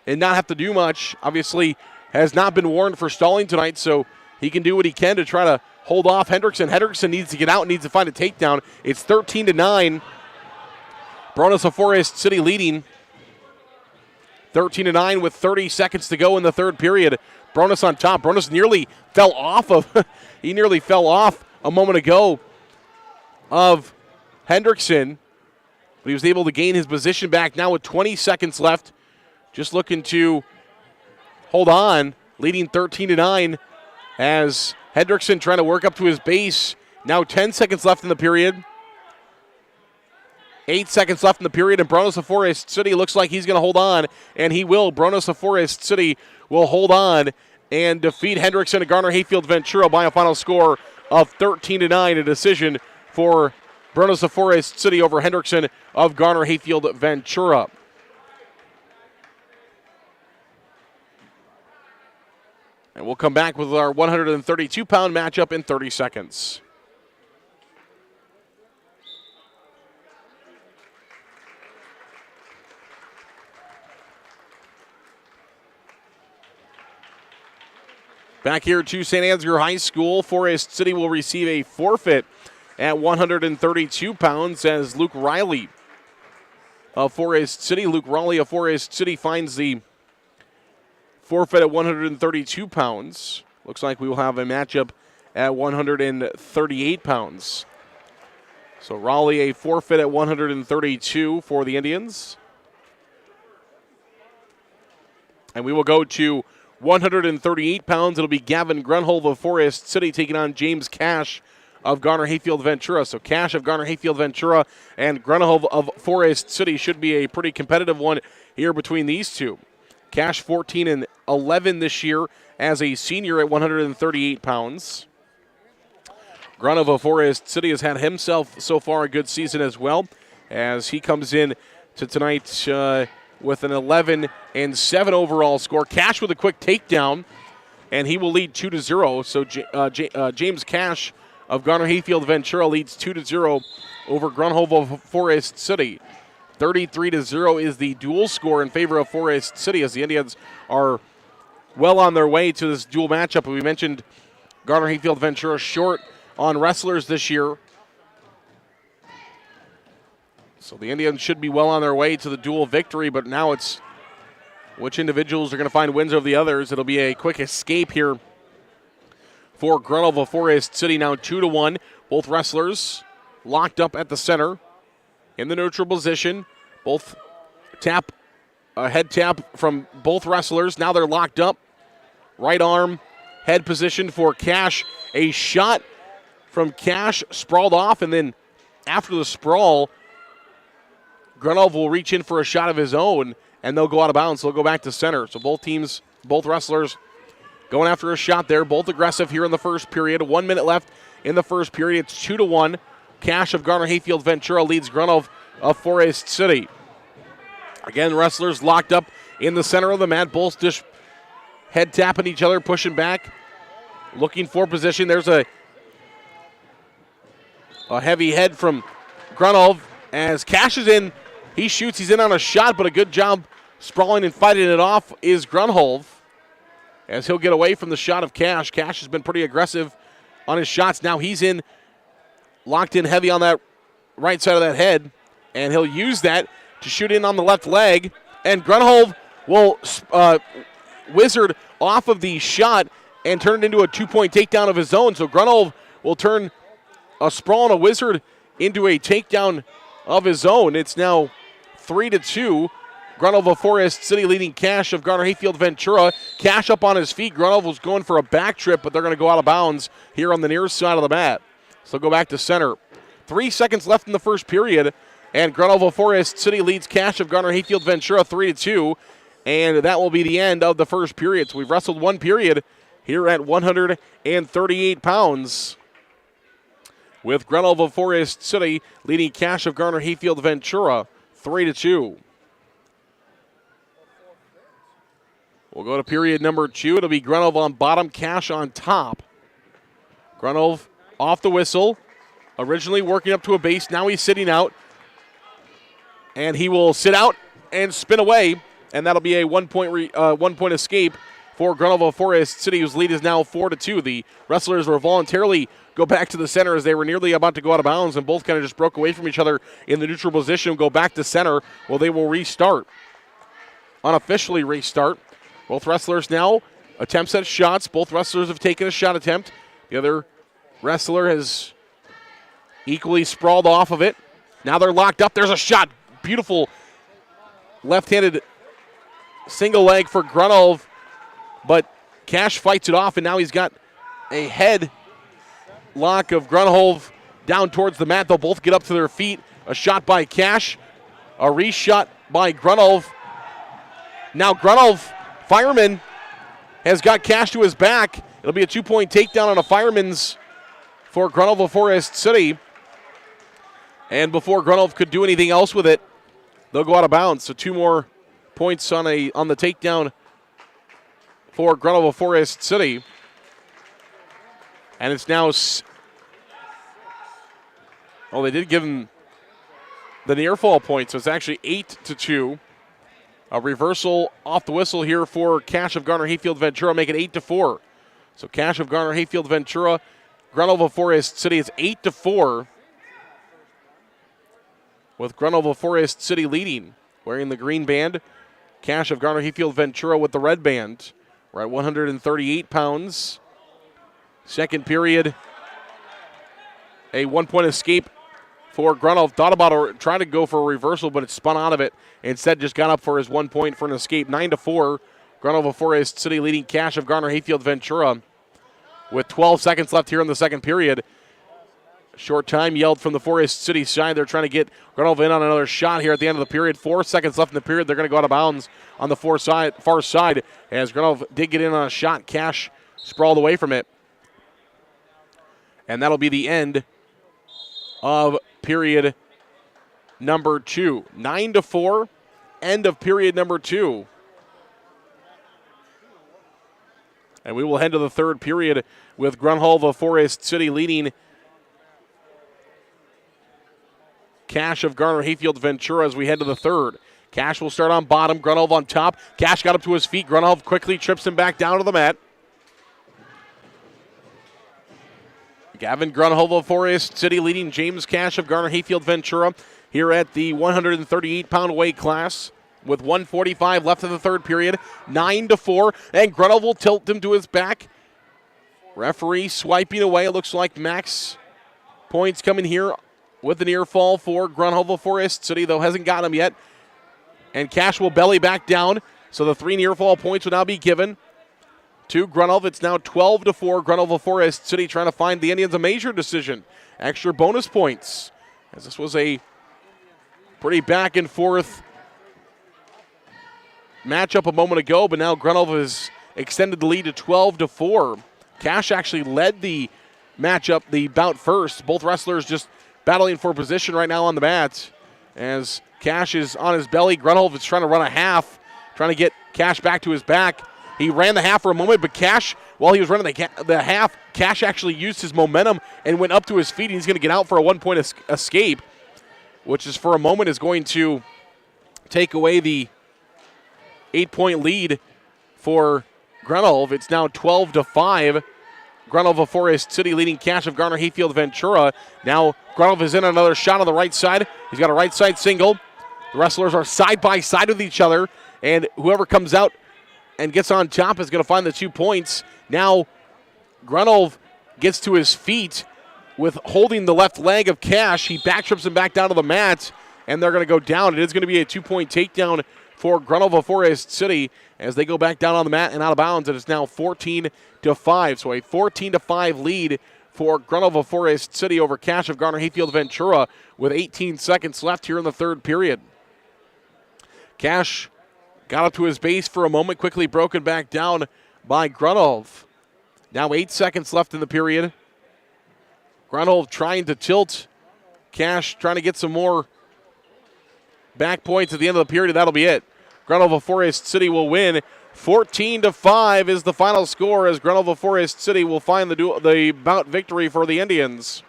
and not have to do much. Obviously has not been warned for stalling tonight, so he can do what he can to try to hold off Hendrickson. Hendrickson needs to get out, needs to find a takedown. It's 13-9. Bronos of Forest City leading 13-9 with 30 seconds to go in the third period. Bronos on top. Bronos nearly fell off he nearly fell off a moment ago of Hendrickson, but he was able to gain his position back now with 20 seconds left. Just looking to hold on, leading 13-9 as Hendrickson trying to work up to his base. Now 10 seconds left in the period. 8 seconds left in the period, and Bronos of Forest City looks like he's going to hold on, and he will. Bronos of Forest City will hold on and defeat Hendrickson and Garner Hayfield Ventura by a final score of 13-9, a decision for Bronos of Forest City over Hendrickson of Garner Hayfield Ventura. And we'll come back with our 132-pound matchup in 30 seconds. Back here to St. Ansgar High School, Forest City will receive a forfeit at 132 pounds as Luke Riley of Forest City. Luke Riley of Forest City finds the forfeit at 132 pounds. Looks like we will have a matchup at 138 pounds. So Raleigh a forfeit at 132 for the Indians. And we will go to 138 pounds. It'll be Gavin Grunhold of Forest City taking on James Cash of Garner Hayfield Ventura. So Cash of Garner Hayfield Ventura and Grunhold of Forest City should be a pretty competitive one here between these two. Cash 14-11 this year as a senior at 138 pounds. Grunhold of Forest City has had himself so far a good season as well, as he comes in to tonight with an 11-7 overall score. Cash with a quick takedown, and he will lead 2-0. So James Cash of Garner Hayfield Ventura leads 2-0 over Grunhold of Forest City. 33-0 is the dual score in favor of Forest City, as the Indians are well on their way to this dual matchup. We mentioned Garner Hayfield Ventura short on wrestlers this year. So the Indians should be well on their way to the dual victory, but now it's which individuals are going to find wins over the others. It'll be a quick escape here for Grunhold of Forest City, now 2-1. Both wrestlers locked up at the center in the neutral position. Both head tap from both wrestlers. Now they're locked up. Right arm, head position for Cash. A shot from Cash, sprawled off, and then after the sprawl, Grunhold will reach in for a shot of his own, and they'll go out of bounds. They'll go back to center. So both teams, both wrestlers going after a shot there. Both aggressive here in the first period. 1 minute left in the first period. It's 2-1. Cash of Garner Hayfield Ventura leads Grunhold of Forest City. Again, wrestlers locked up in the center of the mat. Both just head tapping each other, pushing back, looking for position. There's a heavy head from Grunhold as Cash is in. He shoots. He's in on a shot, but a good job sprawling and fighting it off is Grunhold, as he'll get away from the shot of Cash. Cash has been pretty aggressive on his shots. Now he's in, locked in heavy on that right side of that head, and he'll use that to shoot in on the left leg. And Grunhold will Wizard off of the shot and turn it into a 2-point takedown of his own. So Grunwald will turn a sprawl and a Wizard into a takedown of his own. It's now 3-2. Grunwald of Forest City leading Cash of Garner Hayfield Ventura. Cash up on his feet. Grunwald was going for a back trip, but they're going to go out of bounds here on the near side of the mat. So go back to center. 3 seconds left in the first period, and Grunwald of Forest City leads Cash of Garner Hayfield Ventura 3-2, and that will be the end of the first period. So we've wrestled one period here at 138 pounds, with Grunwald of Forest City leading Cash of Garner Hayfield Ventura 3-2. We'll go to period number 2. It'll be Grunwald on bottom, Cash on top. Grunwald off the whistle, originally working up to a base. Now he's sitting out, and he will sit out and spin away, and that'll be a 1-point escape for Grunwald of Forest City, whose lead is now 4-2. The wrestlers will voluntarily go back to the center as they were nearly about to go out of bounds, and both kind of just broke away from each other in the neutral position. Go back to center. Well, they will restart, unofficially restart. Both wrestlers now attempts at shots. Both wrestlers have taken a shot attempt. The other wrestler has equally sprawled off of it. Now they're locked up. There's a shot. Beautiful left-handed single leg for Grunwald, but Cash fights it off, and now he's got a head lock of Grunwald down towards the mat. They'll both get up to their feet. A shot by Cash, a reshot by Grunwald. Now Grunwald, fireman, has got Cash to his back. It'll be a 2-point takedown on a fireman's for Grunwald of Forest City. And before Grunwald could do anything else with it, they'll go out of bounds. So 2 more points on the takedown for Grunwald of Forest City. And it's now, they did give him the near fall point, so it's actually 8-2. A reversal off the whistle here for Cash of Garner Hayfield Ventura, make it 8-4. So Cash of Garner Hayfield Ventura, Grunwald of Forest City is 8-4, with Grunwald of Forest City leading, wearing the green band. Cash of Garner Hayfield Ventura with the red band. We're at 138 pounds. Second period, a 1-point escape for Grunwald. Thought about trying to go for a reversal, but it spun out of it. Instead, just got up for his 1 point for an escape. 9-4. Grunwald of Forest City leading Cash of Garner Hayfield Ventura with 12 seconds left here in the second period. Short time yelled from the Forest City side. They're trying to get Grunwald in on another shot here at the end of the period. 4 seconds left in the period. They're going to go out of bounds on the far side as Grunwald did get in on a shot. Cash sprawled away from it. And that'll be the end of period number 2. 9-4, end of period number 2. And we will head to the third period with Grunwald of Forest City leading Cash of Garner Hayfield Ventura as we head to the third. Cash will start on bottom, Grunwald on top. Cash got up to his feet. Grunwald quickly trips him back down to the mat. Gavin Grunwald of Forest City leading James Cash of Garner Hayfield Ventura here at the 138-pound weight class with 1:45 left in the third period. 9-4, and Grunwald will tilt him to his back. Referee swiping away. It looks like max points coming here with the near fall for Grunwald of Forest City, though hasn't got him yet. And Cash will belly back down, so the 3 near fall points will now be given to Grunwald. It's now 12-4. Grunwald of Forest City trying to find the Indians a major decision. Extra bonus points, as this was a pretty back and forth matchup a moment ago, but now Grunwald has extended the lead to 12-4. Cash actually led the matchup, the bout first. Both wrestlers just battling for position right now on the mat. As Cash is on his belly, Grunwald is trying to run a half, trying to get Cash back to his back. He ran the half for a moment, but Cash, while he was running the half, Cash actually used his momentum and went up to his feet, and he's going to get out for a 1-point escape, which is for a moment is going to take away the 8-point lead for Grunwald. It's now 12-5. Grunwald of Forest City leading Cash of Garner Hayfield Ventura. Now Grunwald is in another shot on the right side. He's got a right side single. The wrestlers are side by side with each other, and whoever comes out and gets on top is going to find the 2 points. Now Grunolf gets to his feet with holding the left leg of Cash. He backtrips him back down to the mat, and they're going to go down. It is going to be a 2-point takedown for Grunolf of Forest City as they go back down on the mat and out of bounds. It is now 14-5. So a 14-5 lead for Grunolf of Forest City over Cash of Garner Hayfield Ventura with 18 seconds left here in the third period. Cash got up to his base for a moment, quickly broken back down by Grunolf. Now 8 seconds left in the period. Grunolf trying to tilt. Cash trying to get some more back points at the end of the period. That'll be it. Grunolf of Forest City will win. 14-5 is the final score as Grunolf of Forest City will find the bout victory for the Indians.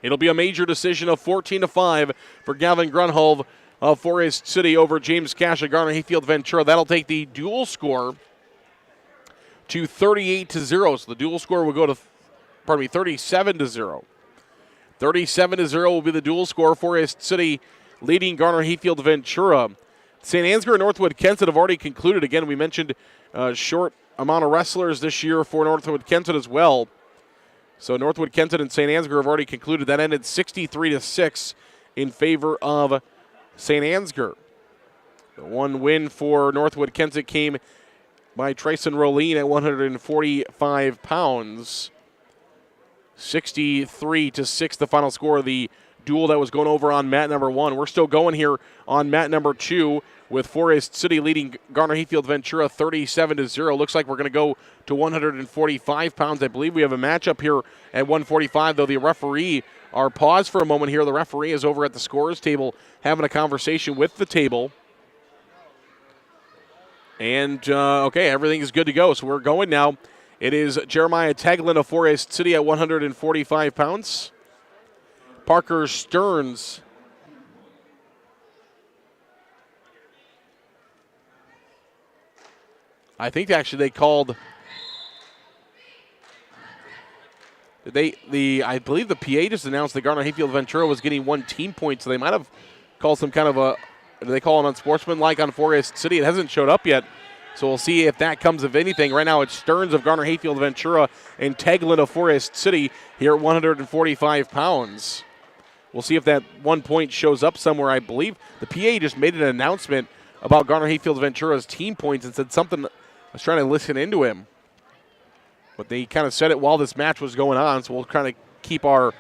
It'll be a major decision of 14-5 for Gavin Grunolf of Forest City over James Cash of Garner Hayfield Ventura. That'll take the dual score to 38-0. So the dual score will go to 37-0. 37-0 will be the dual score. Forest City leading Garner Hayfield Ventura. St. Ansgar and Northwood-Kensett have already concluded. Again, we mentioned a short amount of wrestlers this year for Northwood-Kensett as well. So Northwood-Kensett and St. Ansgar have already concluded. That ended 63-6 in favor of St. Ansgar. The one win for Northwood-Kensett came by Tryson Rolene at 145 pounds. 63-6 the final score of the duel that was going over on mat number 1. We're still going here on mat number 2 with Forest City leading Garner Hayfield Ventura 37-0. Looks like we're going to go to 145 pounds. I believe we have a matchup here at 145, though the referee, our pause for a moment here. The referee is over at the scorers table having a conversation with the table. And, okay, everything is good to go. So we're going now. It is Jeremiah Teglin of Forest City at 145 pounds. Parker Stearns I think actually they called I believe the PA just announced that Garner Hayfield Ventura was getting 1 team point, so they might have called some kind of a, do they call it unsportsmanlike on Forest City? It hasn't showed up yet, so we'll see if that comes of anything. Right now it's Stearns of Garner Hayfield Ventura and Teglin of Forest City here at 145 pounds. We'll see if that 1 point shows up somewhere. I believe the PA just made an announcement about Garner Hayfield Ventura's team points and said something. I was trying to listen into him, but they kind of said it while this match was going on, so we'll kind of keep our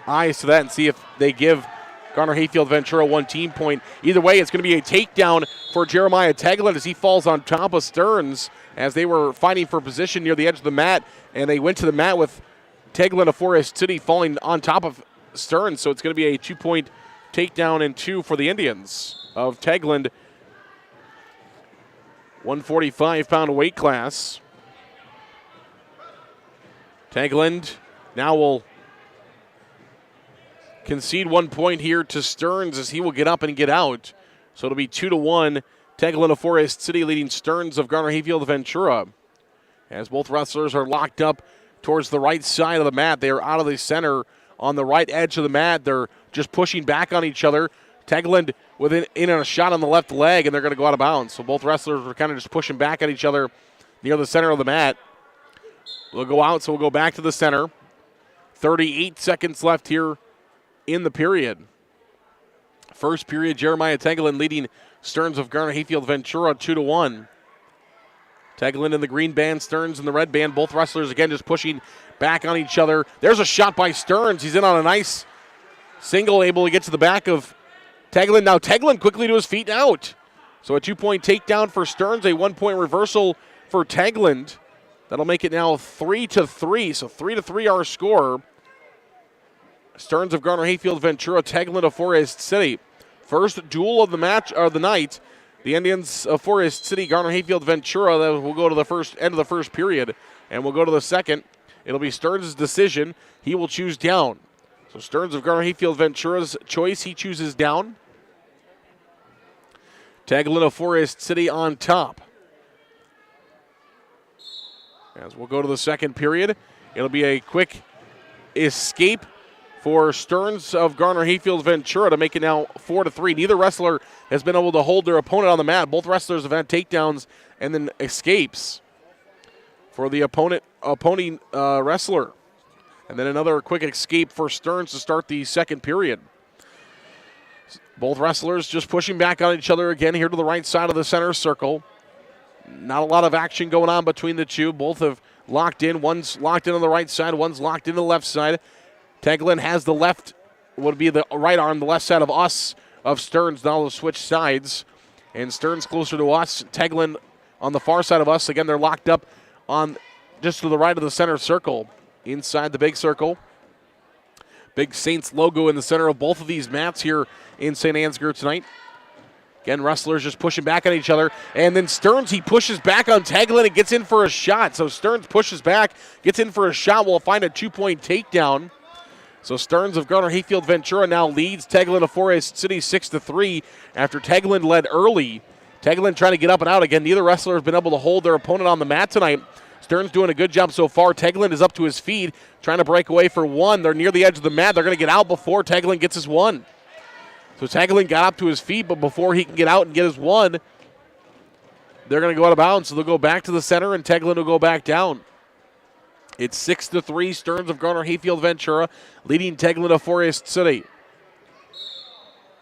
eyes to that and see if they give Garner Hayfield Ventura 1 team point. Either way, it's going to be a takedown for Jeremiah Teglin as he falls on top of Stearns as they were fighting for position near the edge of the mat, and they went to the mat with Teglin of Forest City falling on top of Stearns, so it's going to be a 2-point takedown and 2 for the Indians of Teglin. 145-pound weight class. Teglin now will concede 1 point here to Stearns as he will get up and get out. So it'll be 2-1. Teglin of Forest City leading Stearns of Garner Hayfield Ventura. As both wrestlers are locked up towards the right side of the mat. They are out of the center on the right edge of the mat. They're just pushing back on each other. Teglin with in on a shot on the left leg, and they're going to go out of bounds. So both wrestlers are kind of just pushing back at each other near the center of the mat. We'll go out, so we'll go back to the center. 38 seconds left here in the period. First period, Jeremiah Teglin leading Stearns of Garner Hayfield Ventura 2-1. Teglin in the green band, Stearns in the red band. Both wrestlers, again, just pushing back on each other. There's a shot by Stearns. He's in on a nice single, able to get to the back of Teglin. Now Teglin quickly to his feet and out. So a 2-point takedown for Stearns, a 1-point reversal for Teglin. That'll make it now 3-3. So 3-3 our score. Stearns of Garner Hayfield Ventura, Teglin of Forest City. First duel of the match or the night. The Indians of Forest City, Garner Hayfield Ventura. That will go to the end of the first period, and we'll go to the second. It'll be Stearns' decision. He will choose down. So Stearns of Garner Hayfield Ventura's choice. He chooses down. Teglin of Forest City on top. As we'll go to the second period, it'll be a quick escape for Stearns of Garner Hayfield Ventura to make it now 4-3. Neither wrestler has been able to hold their opponent on the mat. Both wrestlers have had takedowns and then escapes for the opposing wrestler. And then another quick escape for Stearns to start the second period. Both wrestlers just pushing back on each other again here to the right side of the center circle. Not a lot of action going on between the two. Both have locked in. One's locked in on the right side. One's locked in the left side. Teglin has the left, would be the right arm, the left side of Stearns. Now they'll switch sides. And Stearns closer to us. Teglin on the far side of us. Again, they're locked up on just to the right of the center circle. Inside the big circle. Big Saints logo in the center of both of these mats here in St. Ansgar tonight. Again, wrestlers just pushing back on each other. And then Stearns, he pushes back on Teglin and gets in for a shot. So Stearns pushes back, gets in for a shot. Will find a 2-point takedown. So Stearns of Garner Hayfield Ventura now leads Teglin of Forest City 6-3 after Teglin led early. Teglin trying to get up and out again. Neither wrestler has been able to hold their opponent on the mat tonight. Stearns doing a good job so far. Teglin is up to his feet, trying to break away for one. They're near the edge of the mat. They're going to get out before Teglin gets his one. So Teglin got up to his feet, but before he can get out and get his one, they're going to go out of bounds. So they'll go back to the center, and Teglin will go back down. It's 6-3, Stearns of Garner Hayfield Ventura leading Teglin of Forest City.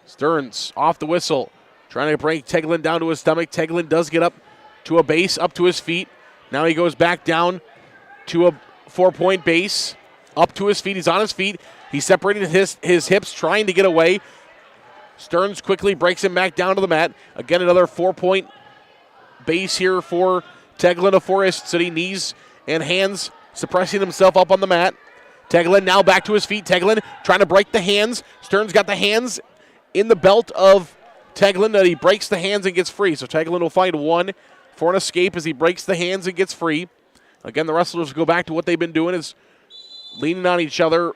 Stearns off the whistle, trying to break Teglin down to his stomach. Teglin does get up to a base, up to his feet. Now he goes back down to a 4-point base, up to his feet. He's on his feet. He's separating his hips, trying to get away. Stearns quickly breaks him back down to the mat. Again, another 4-point base here for Teglin of Forest City. Knees and hands suppressing himself up on the mat. Teglin now back to his feet. Teglin trying to break the hands. Stearns got the hands in the belt of Teglin that he breaks the hands and gets free. So Teglin will find one for an escape as he breaks the hands and gets free. Again, the wrestlers go back to what they've been doing, is leaning on each other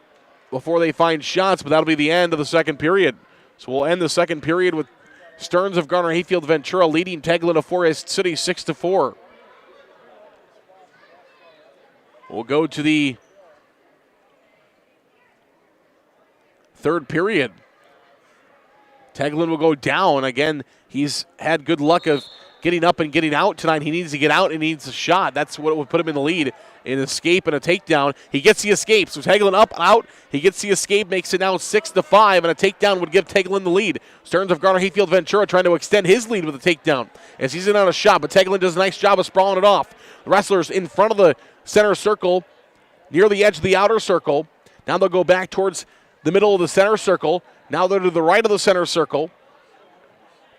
before they find shots, but that'll be the end of the second period. So we'll end the second period with Stearns of Garner Hayfield Ventura leading Teglin of Forest City 6-4. We'll go to the third period. Teglin will go down. Again, he's had good luck of getting up and getting out tonight. He needs to get out and he needs a shot. That's what would put him in the lead. An escape and a takedown. He gets the escape. So Teglin up and out. He gets the escape, makes it now 6-5, and a takedown would give Teglin the lead. Stearns of Garner Hayfield Ventura trying to extend his lead with a takedown as he's in on a shot, but Teglin does a nice job of sprawling it off. The wrestlers in front of the center circle, near the edge of the outer circle. Now they'll go back towards the middle of the center circle. Now they're to the right of the center circle.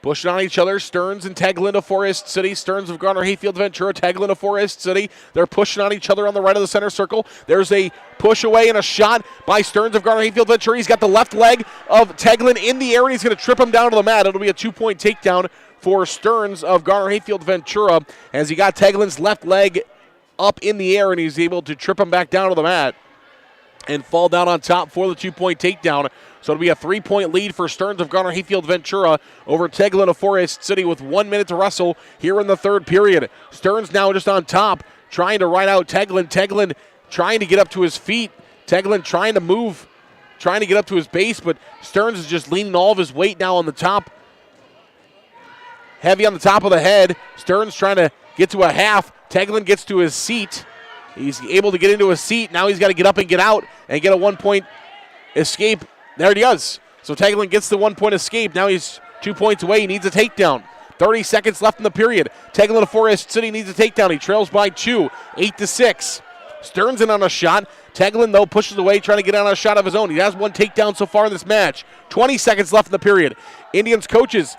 Pushing on each other, Stearns and Teglin of Forest City. Stearns of Garner Hayfield Ventura, Teglin of Forest City. They're pushing on each other on the right of the center circle. There's a push away and a shot by Stearns of Garner Hayfield Ventura. He's got the left leg of Teglin in the air, and he's going to trip him down to the mat. It'll be a 2-point takedown for Stearns of Garner Hayfield Ventura as he got Teglin's left leg up in the air, and he's able to trip him back down to the mat and fall down on top for the 2-point takedown. So it'll be a 3-point lead for Stearns of Garner Hayfield Ventura over Teglin of Forest City with 1 minute to wrestle here in the third period. Stearns now just on top, trying to ride out Teglin. Teglin trying to get up to his feet. Teglin trying to move, trying to get up to his base, but Stearns is just leaning all of his weight now on the top. Heavy on the top of the head. Stearns trying to get to a half. Teglin gets to his seat. He's able to get into his seat. Now he's got to get up and get out and get a 1-point escape. There he does. So Teglin gets the 1-point escape. Now he's 2 points away. He needs a takedown. 30 seconds left in the period. Teglin of Forest City needs a takedown. He trails by 2, 8-6. Stearns in on a shot. Teglin, though, pushes away, trying to get on a shot of his own. He has one takedown so far in this match. 20 seconds left in the period. Indians coaches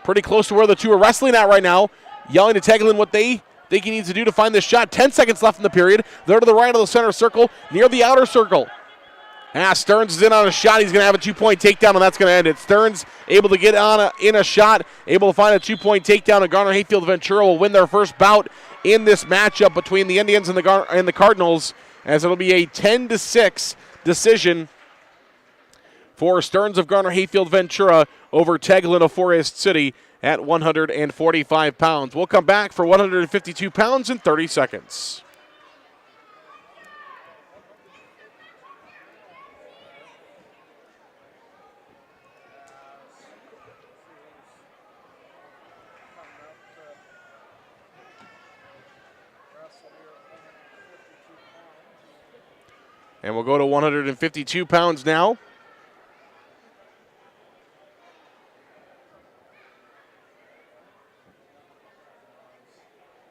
pretty close to where the two are wrestling at right now, yelling to Teglin what they think he needs to do to find this shot. 10 seconds left in the period. They're to the right of the center circle, near the outer circle. Stearns is in on a shot. He's going to have a 2-point takedown, and that's going to end it. Stearns able to get on in a shot, able to find a 2-point takedown, and Garner Hayfield Ventura will win their first bout in this matchup between the Indians and the Cardinals, as it'll be a 10-6 decision for Stearns of Garner Hayfield Ventura over Teglin of Forest City at 145 pounds. We'll come back for 152 pounds in 30 seconds. And we'll go to 152 pounds now.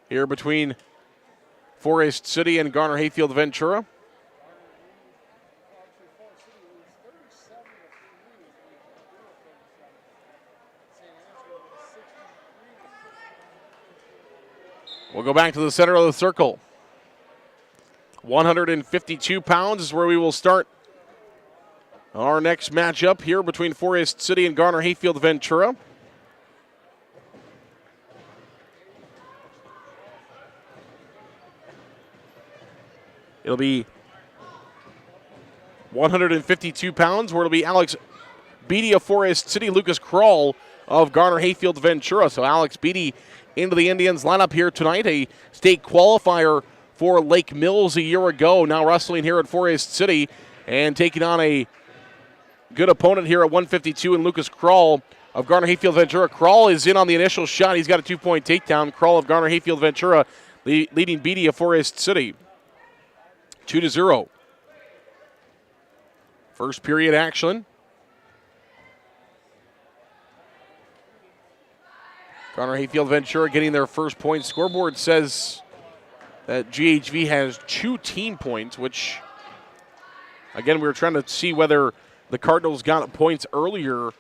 Here between Forest City and Garner Hayfield Ventura. We'll go back to the center of the circle. 152 pounds is where we will start our next matchup here between Forest City and Garner Hayfield Ventura. It'll be 152 pounds, where it'll be Alex Beatty of Forest City, Lucas Kroll of Garner Hayfield Ventura. So Alex Beatty into the Indians lineup here tonight, a state qualifier for Lake Mills a year ago, now wrestling here at Forest City and taking on a good opponent here at 152 and Lucas Kroll of Garner Hayfield Ventura. Kroll is in on the initial shot. He's got a 2-point takedown. Kroll of Garner Hayfield Ventura leading Beatty of Forest City 2-0. First period action. Garner Hayfield Ventura getting their first point. Scoreboard says that GHV has 2 team points, which, again, we were trying to see whether the Cardinals got points earlier.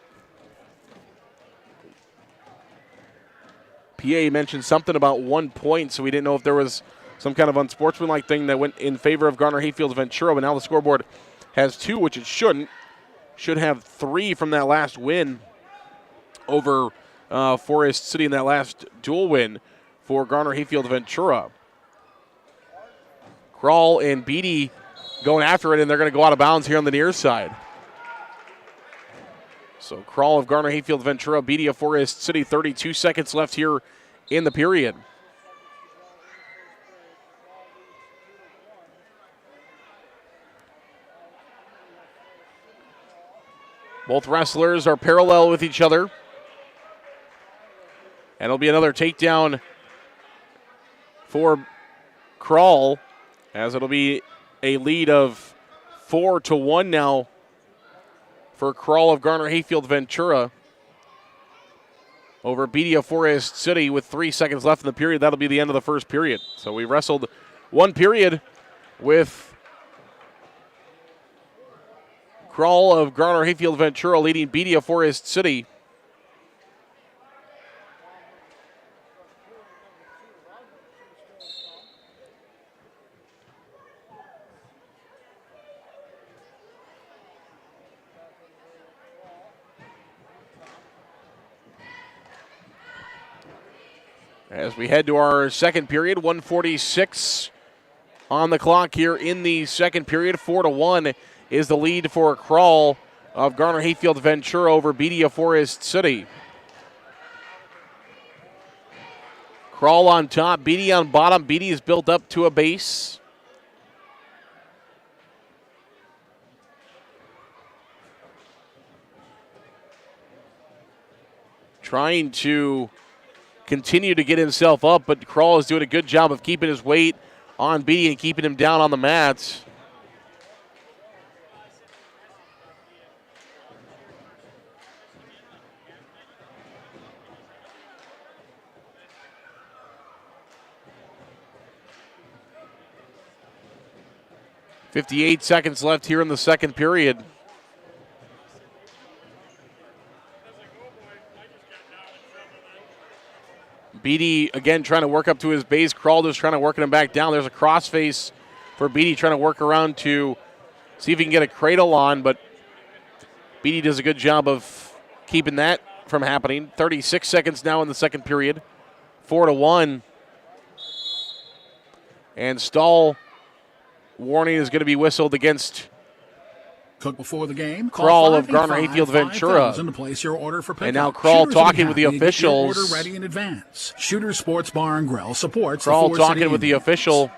PA mentioned something about 1 point, so we didn't know if there was some kind of unsportsmanlike thing that went in favor of Garner Hayfield Ventura, but now the scoreboard has 2, which it shouldn't. Should have 3 from that last win over Forest City in that last dual win for Garner Hayfield Ventura. Kroll and Beatty going after it, and they're going to go out of bounds here on the near side. So Kroll of Garner Hayfield Ventura, Beatty of Forest City, 32 seconds left here in the period. Both wrestlers are parallel with each other. And it'll be another takedown for Kroll, as it'll be a lead of 4-1 now for Kroll of Garner Hayfield Ventura over Beatty of Forest City with 3 seconds left in the period. That'll be the end of the first period. So we wrestled 1 period with Kroll of Garner Hayfield Ventura leading Beatty of Forest City. As we head to our second period, 1:46 on the clock here in the second period. 4-1 is the lead for Kroll of Garner Hayfield Ventura over Beatty of Forest City. Kroll on top, Beatty on bottom. Beatty is built up to a base. Trying to continue to get himself up, but Kroll is doing a good job of keeping his weight on Beatty and keeping him down on the mats. .58 seconds left here in the second period. Beatty, again, trying to work up to his base. Kroll just trying to work him back down. There's a crossface for Beatty, trying to work around to see if he can get a cradle on, but Beatty does a good job of keeping that from happening. 36 seconds now in the second period. 4-1. And stall warning is going to be whistled against Cook before the game. Kroll of Garner Hayfield Ventura. To place your order for pickup. And now Kroll Shooters talking with the officials. Order ready in advance. Shooter Sports Bar and Grill supports Kroll the talking with the official.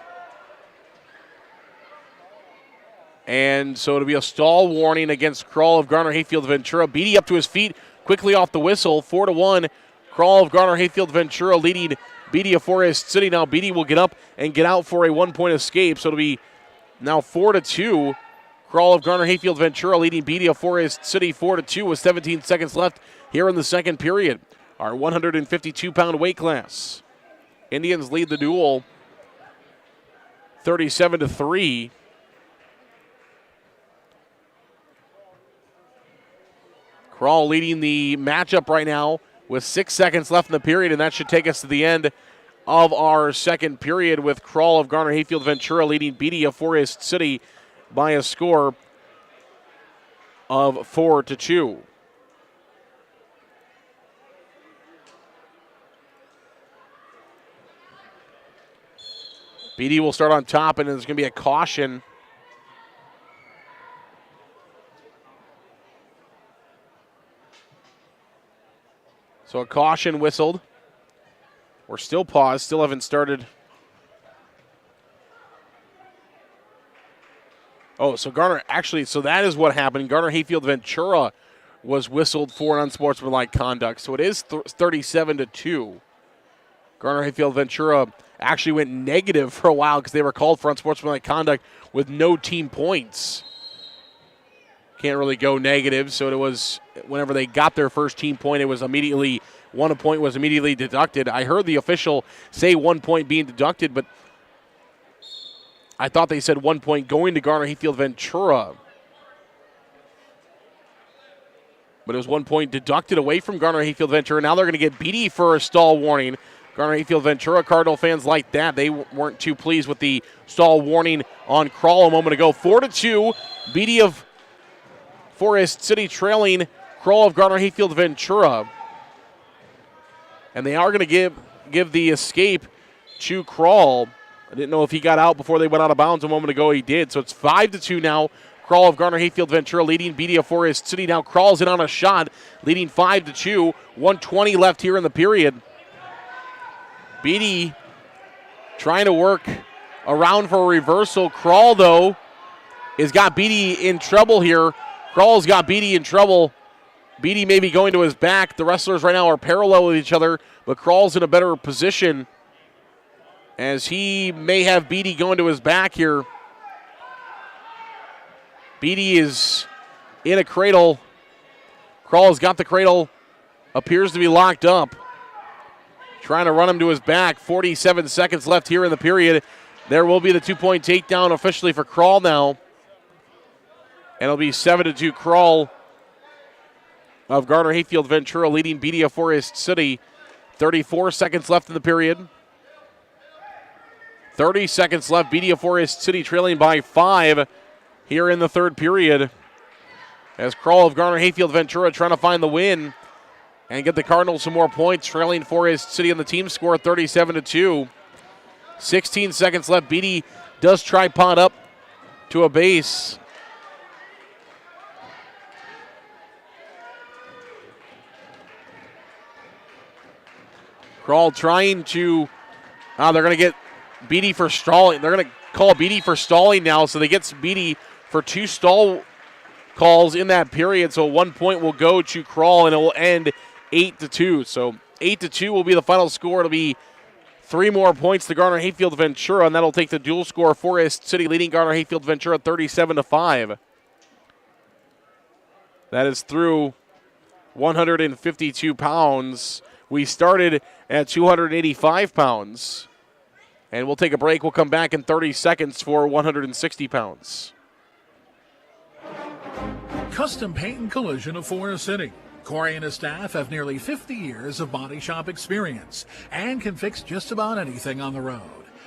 And so it'll be a stall warning against Kroll of Garner Hayfield Ventura. Beatty up to his feet, quickly off the whistle. 4-1. Kroll of Garner Hayfield Ventura leading Beatty of Forest City. Now Beatty will get up and get out for a 1-point escape. So it'll be now 4-2 Crawl of Garner Hayfield Ventura leading Beatty of Forest City 4-2 with 17 seconds left here in the second period. Our 152-pound weight class. Indians lead the duel 37-3. Crawl leading the matchup right now with 6 seconds left in the period, and that should take us to the end of our second period with Crawl of Garner Hayfield Ventura leading Beatty of Forest City by a score of 4-2. Beatty will start on top, and there's going to be a caution. So a caution whistled. We're still paused, still haven't started. Oh, so Garner, actually, so that is what happened. Garner Hayfield Ventura was whistled for an unsportsmanlike conduct. So it is 37-2. Garner Hayfield Ventura actually went negative for a while because they were called for unsportsmanlike conduct with no team points. Can't really go negative, so it was whenever they got their first team point, it was immediately, 1 point was immediately deducted. I heard the official say 1 point being deducted, but I thought they said 1 point going to Garner Hayfield Ventura. But it was 1 point deducted away from Garner Hayfield Ventura. Now they're going to get Beatty for a stall warning. Garner Hayfield Ventura Cardinal fans like that. They weren't too pleased with the stall warning on Crawl a moment ago. 4-2. Beatty of Forest City trailing Crawl of Garner Hayfield Ventura. And they are going to give the escape to Crawl. I didn't know if he got out before they went out of bounds a moment ago. He did. So it's 5-2 now. Crawl of Garner Hayfield Ventura leading Beatty of Forest City. Now Crawl's in on a shot, leading 5-2. 1:20 left here in the period. Beatty trying to work around for a reversal. Crawl, though, has got Beatty in trouble here. Crawl's got Beatty in trouble. Beatty may be going to his back. The wrestlers right now are parallel with each other, but Crawl's in a better position as he may have Beatty going to his back here. Beatty is in a cradle. Crawl's got the cradle. Appears to be locked up. Trying to run him to his back. 47 seconds left here in the period. There will be the 2 point takedown officially for Crawl now. And it'll be 7-2 Crawl of Garner Hayfield Ventura leading Beatty of Forest City. 34 seconds left in the period. 30 seconds left. Beatty of Forest City trailing by 5 here in the third period. As Crawl of Garner Hayfield Ventura trying to find the win and get the Cardinals some more points, trailing Forest City on the team score 37-2. 16 seconds left. Beatty does tripod up to a base. Crawl trying to, they're going to get Beatty for stalling. They're going to call Beatty for stalling now, so they get Beatty for 2 stall calls in that period. So 1 point will go to Crawl, and it will end 8-2. So 8-2 will be the final score. It'll be 3 more points to Garner Hayfield Ventura, and that'll take the dual score. Forest City leading Garner Hayfield Ventura 37-5. That is through 152 pounds. We started at 285 pounds. And we'll take a break. We'll come back in 30 seconds for 160 pounds. Custom Paint and Collision of Forest City. Corey and his staff have nearly 50 years of body shop experience and can fix just about anything on the road.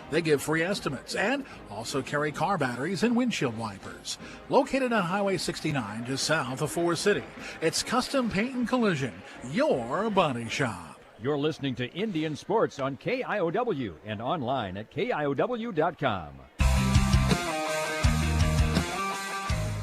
They give free estimates and also carry car batteries and windshield wipers. Located on Highway 69 just south of Forest City, it's Custom Paint and Collision, your body shop. You're listening to Indian Sports on KIOW and online at KIOW.com.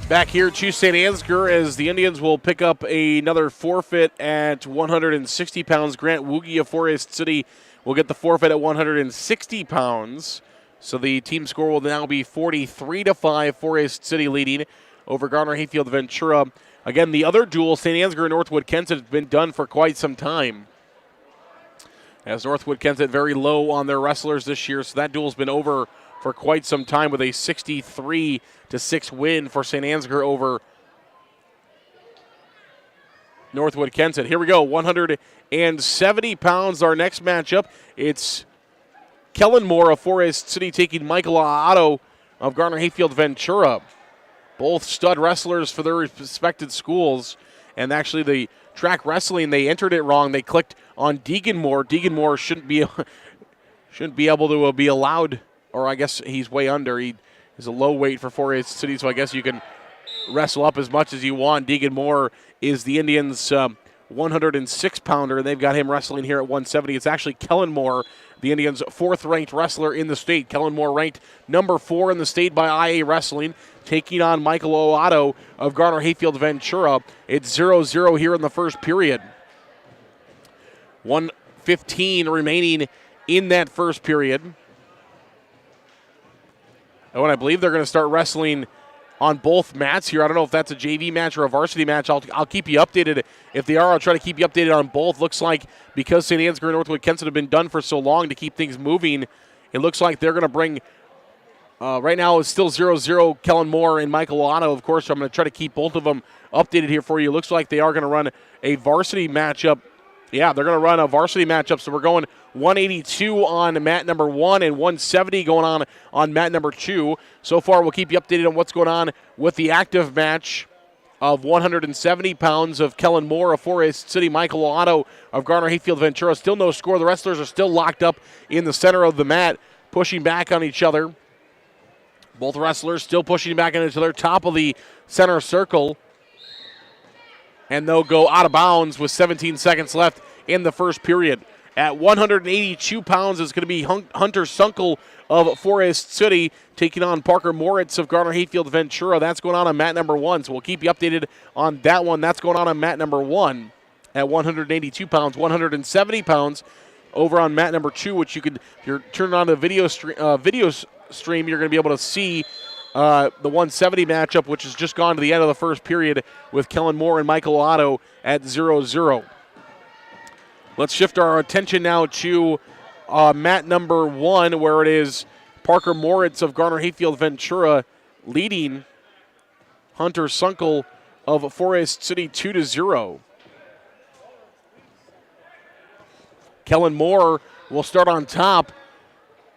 Back here to St. Ansgar as the Indians will pick up another forfeit at 160 pounds. Grant Woogie of Forest City will get the forfeit at 160 pounds. So the team score will now be 43-5, Forest City leading over Garner Hayfield Ventura. Again, the other duel, St. Ansgar and Northwood-Kensett, has been done for quite some time. As Northwood-Kensett very low on their wrestlers this year, so that duel's been over for quite some time with a 63-6 win for St. Ansgar over Northwood-Kensett. Here we go, 170 pounds, our next matchup. It's Kellenmore of Forest City taking Michael Otto of Garner-Hayfield Ventura. Both stud wrestlers for their respected schools. And actually the track wrestling, they entered it wrong. They clicked on Deeganmore. Deeganmore shouldn't be able to be allowed, or I guess he's way under. He is a low weight for Forest City, so I guess you can wrestle up as much as you want. Deeganmore is the Indians' 106-pounder, and they've got him wrestling here at 170. It's actually Kellenmore, the Indians' fourth-ranked wrestler in the state. Kellenmore ranked number 4 in the state by IA Wrestling, taking on Michael Otto of Garner-Hayfield Ventura. It's 0-0 here in the first period. 1:15 remaining in that first period. Oh, and I believe they're going to start wrestling on both mats here. I don't know if that's a JV match or a varsity match. I'll keep you updated. If they are, I'll try to keep you updated on both. Looks like because St. Ansgar and Northwood-Kensett have been done for so long to keep things moving, it looks like they're going to bring, right now it's still 0-0, Kellenmore and Michael Otto. Of course, I'm going to try to keep both of them updated here for you. Looks like they are going to run a varsity matchup. Yeah, they're going to run a varsity matchup, so we're going 182 on mat number 1 and 170 going on mat number 2. So far, we'll keep you updated on what's going on with the active match of 170 pounds of Kellenmore of Forest City, Michael Otto of Garner-Hayfield Ventura. Still no score. The wrestlers are still locked up in the center of the mat, pushing back on each other. Both wrestlers still pushing back on each other, top of the center circle. And they'll go out of bounds with 17 seconds left in the first period. At 182 pounds, it's going to be Hunter Sunkel of Forest City taking on Parker Moritz of Garner-Hayfield Ventura. That's going on mat number 1, so we'll keep you updated on that one. That's going on mat number 1 at 182 pounds. 170 pounds over on mat number 2, which you could, if you're turning on the video stream, you're going to be able to see the 170 matchup, which has just gone to the end of the first period with Kellenmore and Michael Otto at 0-0. Let's shift our attention now to mat number 1, where it is Parker Moritz of Garner-Hayfield Ventura leading Hunter Sunkel of Forest City 2-0. Kellenmore will start on top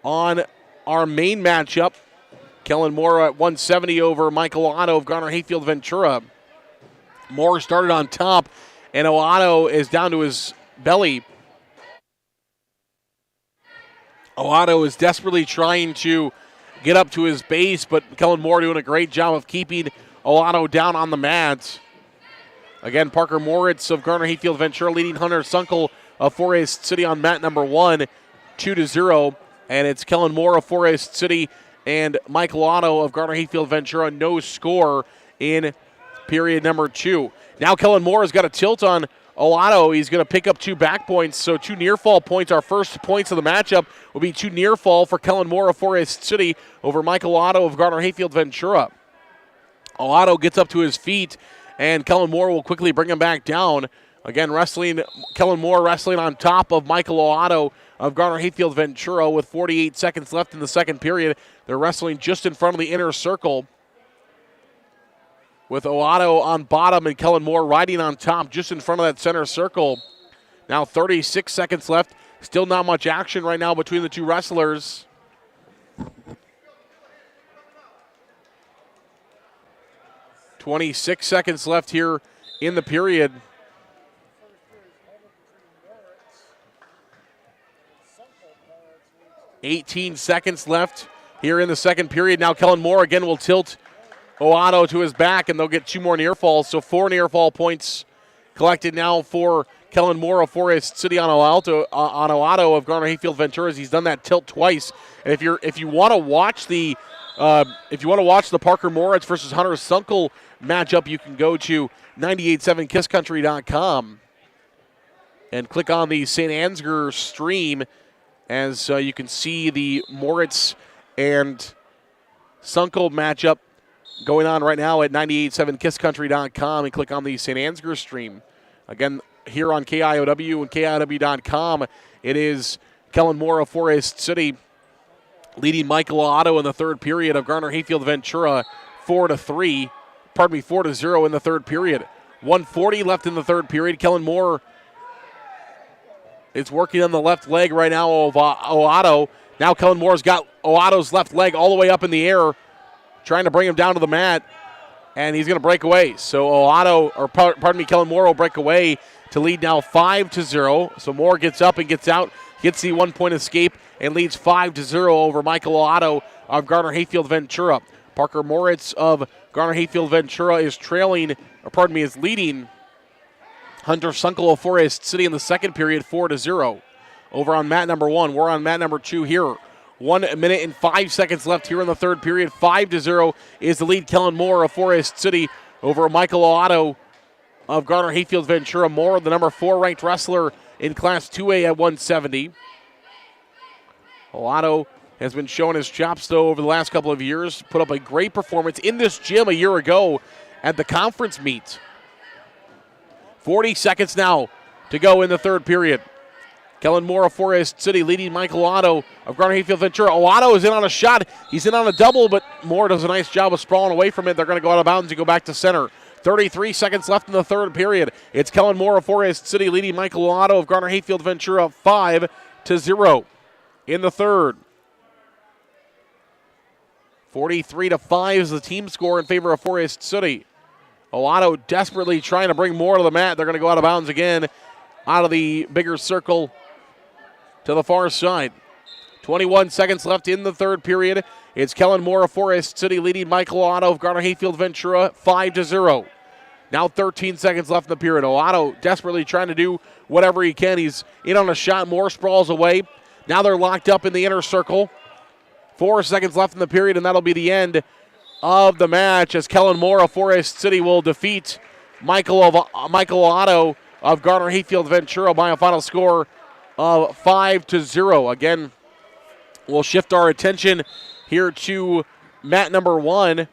on our main matchup. Kellenmore at 170 over Michael Otto of Garner-Hayfield Ventura. Moore started on top, and Otto is down to his belly. Otto is desperately trying to get up to his base, but Kellenmore doing a great job of keeping Otto down on the mat. Again, Parker Moritz of Garner-Hayfield Ventura leading Hunter Sunkel of Forest City on mat number 1, 2-0. And it's Kellenmore of Forest City and Michael Otto of Garner-Hayfield Ventura, no score in period number 2. Now Kellenmore has got a tilt on Otto. He's going to pick up 2 back points, so 2 near fall points. Our first points of the matchup will be 2 near fall for Kellenmore of Forest City over Michael Otto of Garner-Hayfield Ventura. Otto gets up to his feet, and Kellenmore will quickly bring him back down. Again, Kellenmore wrestling on top of Michael Otto of Garner-Hayfield Ventura with 48 seconds left in the second period. They're wrestling just in front of the inner circle with Otto on bottom and Kellenmore riding on top just in front of that center circle. Now 36 seconds left. Still not much action right now between the two wrestlers. "26 seconds left here in the period. "18 seconds left here in the second period. Now Kellenmore again will tilt Otto to his back, and they'll get 2 more near falls. So 4 near fall points collected now for Kellenmore of Forest City on Otto of Garner-Hayfield Ventura. He's done that tilt twice. And if you want to watch the Parker Moritz versus Hunter Sunkel matchup, you can go to 987kisscountry.com and click on the St. Ansgar stream, as you can see the Moritz and Sunkel matchup going on right now at 987kisscountry.com, and click on the St. Ansgar stream. Again, here on KIOW and KIOW.com, it is Kellenmore of Forest City leading Michael Otto in the third period of Garner Hayfield Ventura 4-0 in the third period. 1:40 left in the third period. Kellen Moore is working on the left leg right now of Otto. Now Kellen Moore's got Otto's left leg all the way up in the air, trying to bring him down to the mat, and he's going to break away. So Kellen Moore will break away to lead now 5-0. So Moore gets up and gets out, gets the 1-point escape, and leads 5-0 over Michael Otto of Garner Hayfield Ventura. Parker Moritz of Garner Hayfield Ventura is leading Hunter Sunkel of Forest City in the second period 4-0. Over on mat number 1. We're on mat number 2 here. 1 minute and 5 seconds left here in the third period. 5-0 is the lead. Kellen Moore of Forest City over Michael Otto of Garner Hayfield Ventura. Moore, the number 4 ranked wrestler in Class 2A at 170. Otto has been showing his chops, though, over the last couple of years. Put up a great performance in this gym a year ago at the conference meet. 40 seconds now to go in the third period. Kellen Moore of Forest City leading Michael Otto of Garner Hayfield Ventura. Otto is in on a shot. He's in on a double, but Moore does a nice job of sprawling away from it. They're going to go out of bounds and go back to center. 33 seconds left in the third period. It's Kellen Moore of Forest City leading Michael Otto of Garner Hayfield Ventura 5-0 in the third. 43-5 is the team score in favor of Forest City. Otto desperately trying to bring Moore to the mat. They're going to go out of bounds again, out of the bigger circle to the far side. 21 seconds left in the third period. It's Kellen Moore of Forest City leading Michael Otto of Garner Hayfield Ventura 5-0. Now 13 seconds left in the period. Otto desperately trying to do whatever he can. He's in on a shot. Moore sprawls away. Now they're locked up in the inner circle. 4 seconds left in the period, and that'll be the end of the match as Kellen Moore of Forest City will defeat Michael Otto of Garner Hayfield Ventura by a final score of 5-0. Again, we'll shift our attention here to mat number 1,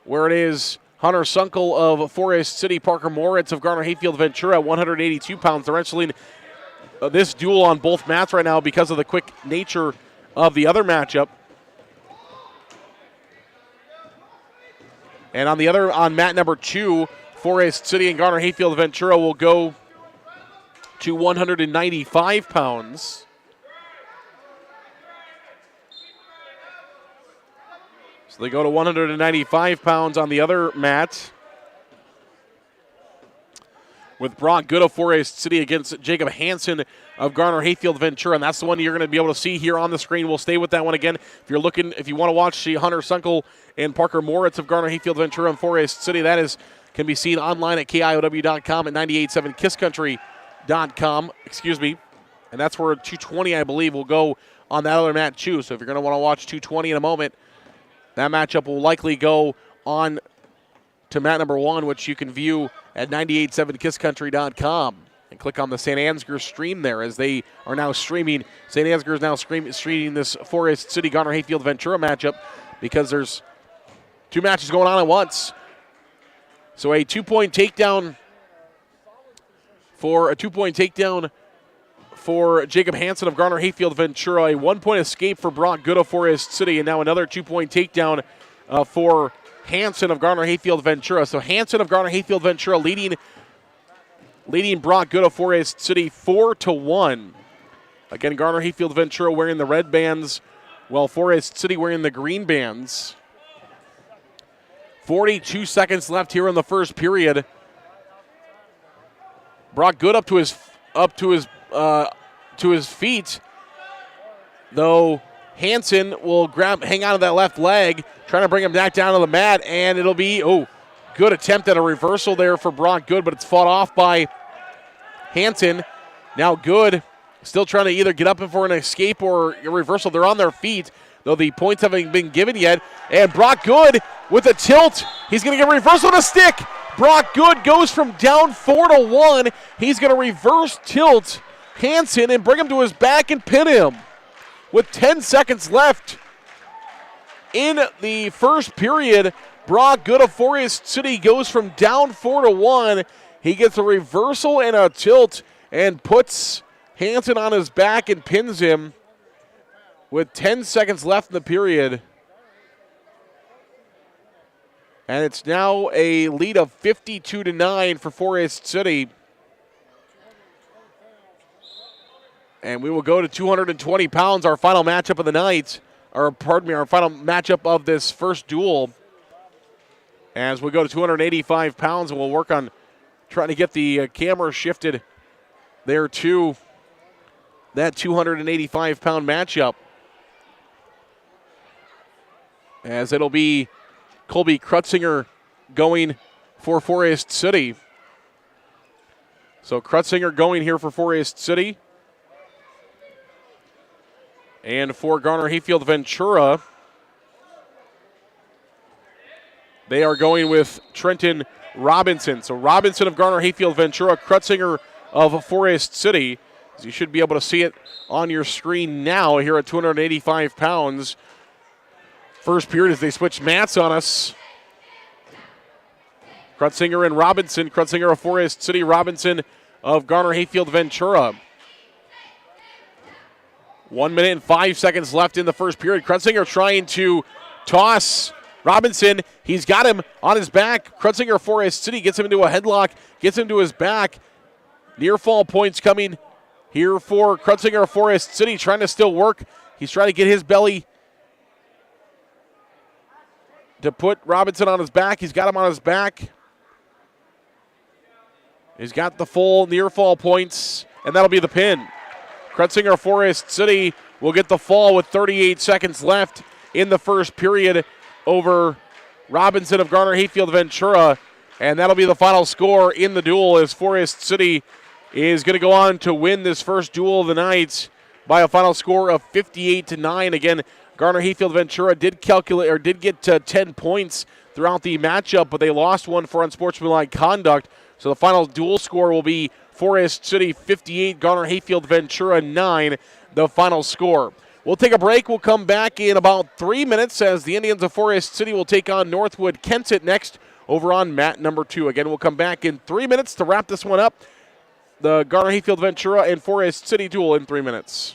where it is Hunter Sunkel of Forest City, Parker Moritz of Garner Hayfield Ventura at 182 pounds. They're wrestling this duel on both mats right now because of the quick nature of the other matchup. And on mat number 2, Forest City and Garner Hayfield Ventura will go to 195 pounds. So they go to 195 pounds on the other mat, with Brock Good of Forest City against Jacob Hansen of Garner Hayfield Ventura, and that's the one you're going to be able to see here on the screen. We'll stay with that one again. If you want to watch the Hunter Sunkel and Parker Moritz of Garner Hayfield Ventura and Forest City, that can be seen online at KIOW.com, at 98.7KISScountry.com, and that's where 220, I believe, will go on that other mat too. So if you're going to want to watch 220 in a moment, that matchup will likely go on to mat number 1, which you can view at 98.7KISScountry.com. And click on the St. Ansgar stream there as they are now streaming. St. Ansgar is now streaming this Forest City Garner Hayfield Ventura matchup because there's 2 matches going on at once. So a 2-point takedown for Jacob Hansen of Garner Hayfield Ventura, a 1-point escape for Brock Good of Forest City, and now another 2-point takedown for Hansen of Garner Hayfield Ventura. So Hansen of Garner Hayfield Ventura leading Brock Good of Forest City 4-1. Again, Garner Hayfield Ventura wearing the red bands, while Forest City wearing the green bands. 42 seconds left here in the first period. Brock Good up to his feet, though Hansen will hang on to that left leg, trying to bring him back down to the mat, and it'll be, good attempt at a reversal there for Brock Good, but it's fought off by Hansen. Now Good still trying to either get up for an escape or a reversal. They're on their feet, though the points haven't been given yet. And Brock Good with a tilt. He's going to get a reversal and a stick. Brock Good goes from down 4-1. He's going to reverse tilt Hansen and bring him to his back and pin him. With 10 seconds left in the first period, Brock Good of Forest City goes from down 4-1. He gets a reversal and a tilt and puts Hansen on his back and pins him with 10 seconds left in the period. And it's now a lead of 52-9 for Forest City. And we will go to 220 pounds, our final matchup of the night. Or, pardon me, our final matchup of this first duel. As we go to 285 pounds, and we'll work on trying to get the camera shifted there to that 285-pound matchup. As it'll be Colby Krutzinger going for Forest City. So Krutzinger going here for Forest City. And for Garner Hayfield Ventura, they are going with Trenton Robinson. So Robinson of Garner Hayfield Ventura, Krutzinger of Forest City. You should be able to see it on your screen now here at 285 pounds. First period as they switch mats on us. Krutzinger and Robinson. Krutzinger of Forest City, Robinson of Garner Hayfield Ventura. 1 minute and 5 seconds left in the first period. Krutzinger trying to toss Robinson. He's got him on his back. Krutzinger of Forest City gets him into a headlock, gets him to his back. Near fall points coming here for Krutzinger of Forest City, trying to still work. He's trying to get his belly to put Robinson on his back. He's got him on his back. He's got the full near fall points, and that'll be the pin. Krutzinger Forest City will get the fall with 38 seconds left in the first period over Robinson of Garner Hayfield Ventura, and that'll be the final score in the duel as Forest City is going to go on to win this first duel of the night by a final score of 58-9. Again, Garner Hayfield Ventura did get 10 points throughout the matchup, but they lost one for unsportsmanlike conduct. So the final duel score will be Forest City 58, Garner Hayfield Ventura 9, the final score. We'll take a break. We'll come back in about 3 minutes as the Indians of Forest City will take on Northwood-Kensett next over on mat number 2. Again, we'll come back in 3 minutes to wrap this one up. The Garner Hayfield Ventura and Forest City duel in 3 minutes.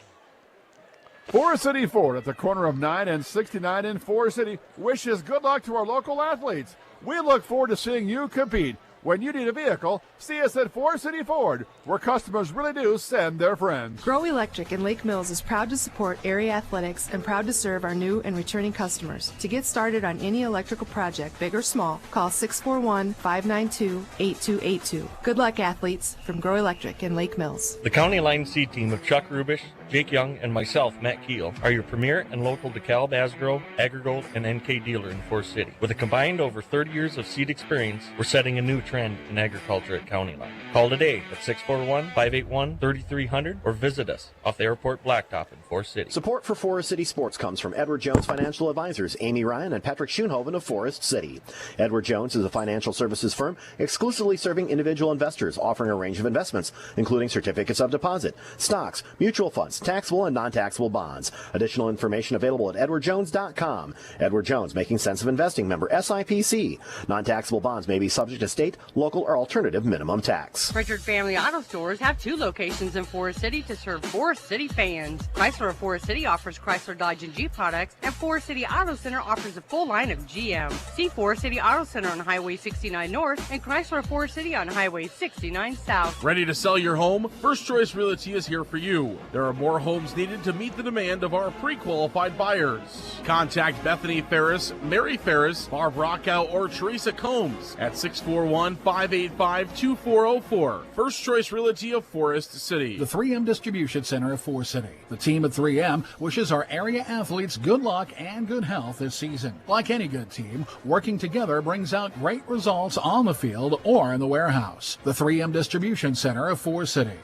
Forest City Ford at the corner of 9 and 69 in Forest City wishes good luck to our local athletes. We look forward to seeing you compete. When you need a vehicle, see us at Forest City Ford, where customers really do send their friends. Grow Electric in Lake Mills is proud to support area athletics and proud to serve our new and returning customers. To get started on any electrical project, big or small, call 641-592-8282. Good luck, athletes, from Grow Electric in Lake Mills. The County Line C team of Chuck Rubish, Jake Young, and myself, Matt Keel, are your premier and local DeKalb, Asgrow, Agrigold, and NK dealer in Forest City. With a combined over 30 years of seed experience, we're setting a new trend in agriculture at County Line. Call today at 641-581-3300 or visit us off the airport blacktop in Forest City. Support for Forest City Sports comes from Edward Jones Financial Advisors, Amy Ryan and Patrick Schoenhoven of Forest City. Edward Jones is a financial services firm exclusively serving individual investors, offering a range of investments, including certificates of deposit, stocks, mutual funds, taxable and non-taxable bonds. Additional information available at edwardjones.com. Edward Jones, making sense of investing, member SIPC. Non-taxable bonds may be subject to state, local, or alternative minimum tax. Pritchard Family Auto Stores have 2 locations in Forest City to serve Forest City fans. Chrysler of Forest City offers Chrysler, Dodge, and Jeep products, and Forest City Auto Center offers a full line of GM. See Forest City Auto Center on Highway 69 North and Chrysler of Forest City on Highway 69 South. Ready to sell your home? First Choice Realty is here for you. There are more homes needed to meet the demand of our pre-qualified buyers. Contact Bethany Ferris, Mary Ferris, Barb Rockow, or Teresa Combs at 641-585-2404. First Choice Realty of Forest City. The 3M Distribution Center of Forest City. The team at 3M wishes our area athletes good luck and good health this season. Like any good team, working together brings out great results on the field or in the warehouse. The 3M Distribution Center of Forest City.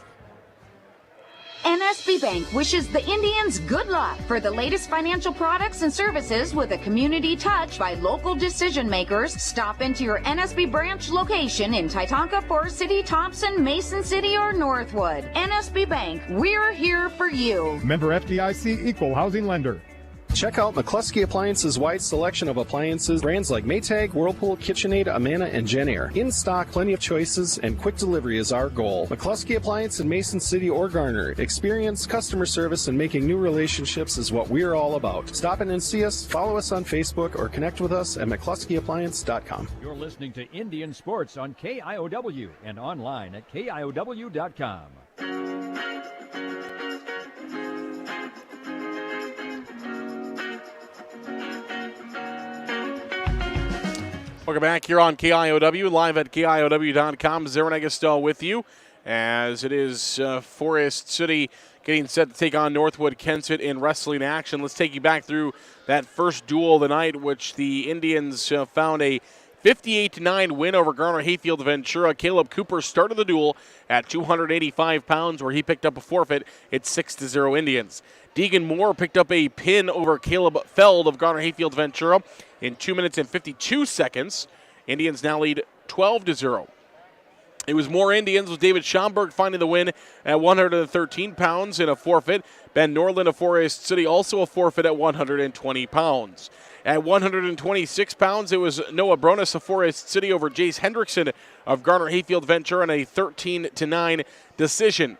NSB Bank wishes the Indians good luck for the latest financial products and services with a community touch by local decision makers. Stop into your NSB branch location in Titonka, Forest City, Thompson, Mason City, or Northwood. NSB Bank, we're here for you. Member FDIC, equal housing lender. Check out McCluskey Appliances' wide selection of appliances, brands like Maytag, Whirlpool, KitchenAid, Amana, and JennAir. In stock, plenty of choices, and quick delivery is our goal. McCluskey Appliance in Mason City or Garner. Experience, customer service, and making new relationships is what we're all about. Stop in and see us, follow us on Facebook, or connect with us at McCluskeyAppliance.com. You're listening to Indian Sports on KIOW and online at KIOW.com. Welcome back here on KIOW, live at KIOW.com. Zarin Egestal with you as it is Forest City getting set to take on Northwood-Kensett in wrestling action. Let's take you back through that first duel of the night, which the Indians found a 58-9 win over Garner-Hayfield Ventura. Caleb Cooper started the duel at 285 pounds, where he picked up a forfeit. It's 6-0 Indians. Deegan Moore picked up a pin over Caleb Feld of Garner-Hayfield Ventura in 2 minutes and 52 seconds. Indians now lead 12-0. It was more Indians, with David Schomburg finding the win at 113 pounds in a forfeit. Ben Norland of Forest City also a forfeit at 120 pounds. At 126 pounds, it was Noah Bronis of Forest City over Jace Hendrickson of Garner-Hayfield Ventura in a 13-9 decision.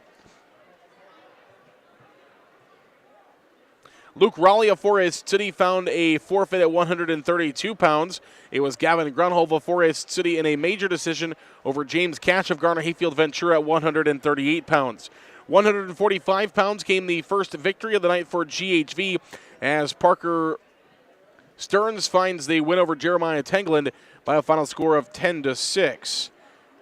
Luke Raleigh of Forest City found a forfeit at 132 pounds. It was Gavin Grunholm of Forest City in a major decision over James Cash of Garner-Hayfield Ventura at 138 pounds. 145 pounds came the first victory of the night for GHV as Parker Stearns finds the win over Jeremiah Tengland by a final score of 10-6.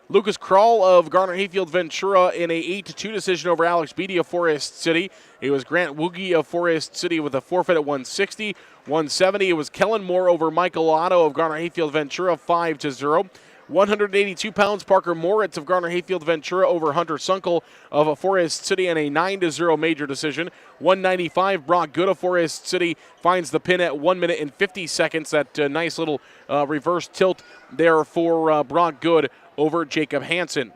Lucas Krall of Garner-Hayfield Ventura in a 8-2 decision over Alex Beatty of Forest City. It was Grant Woogie of Forest City with a forfeit at 160. 170, it was Kellen Moore over Michael Otto of Garner-Hayfield Ventura, 5-0. 182 pounds, Parker Moritz of Garner-Hayfield Ventura over Hunter Sunkel of Forest City in a 9-0 major decision. 195, Brock Good of Forest City finds the pin at 1 minute and 50 seconds. That nice little reverse tilt there for Brock Good over Jacob Hansen.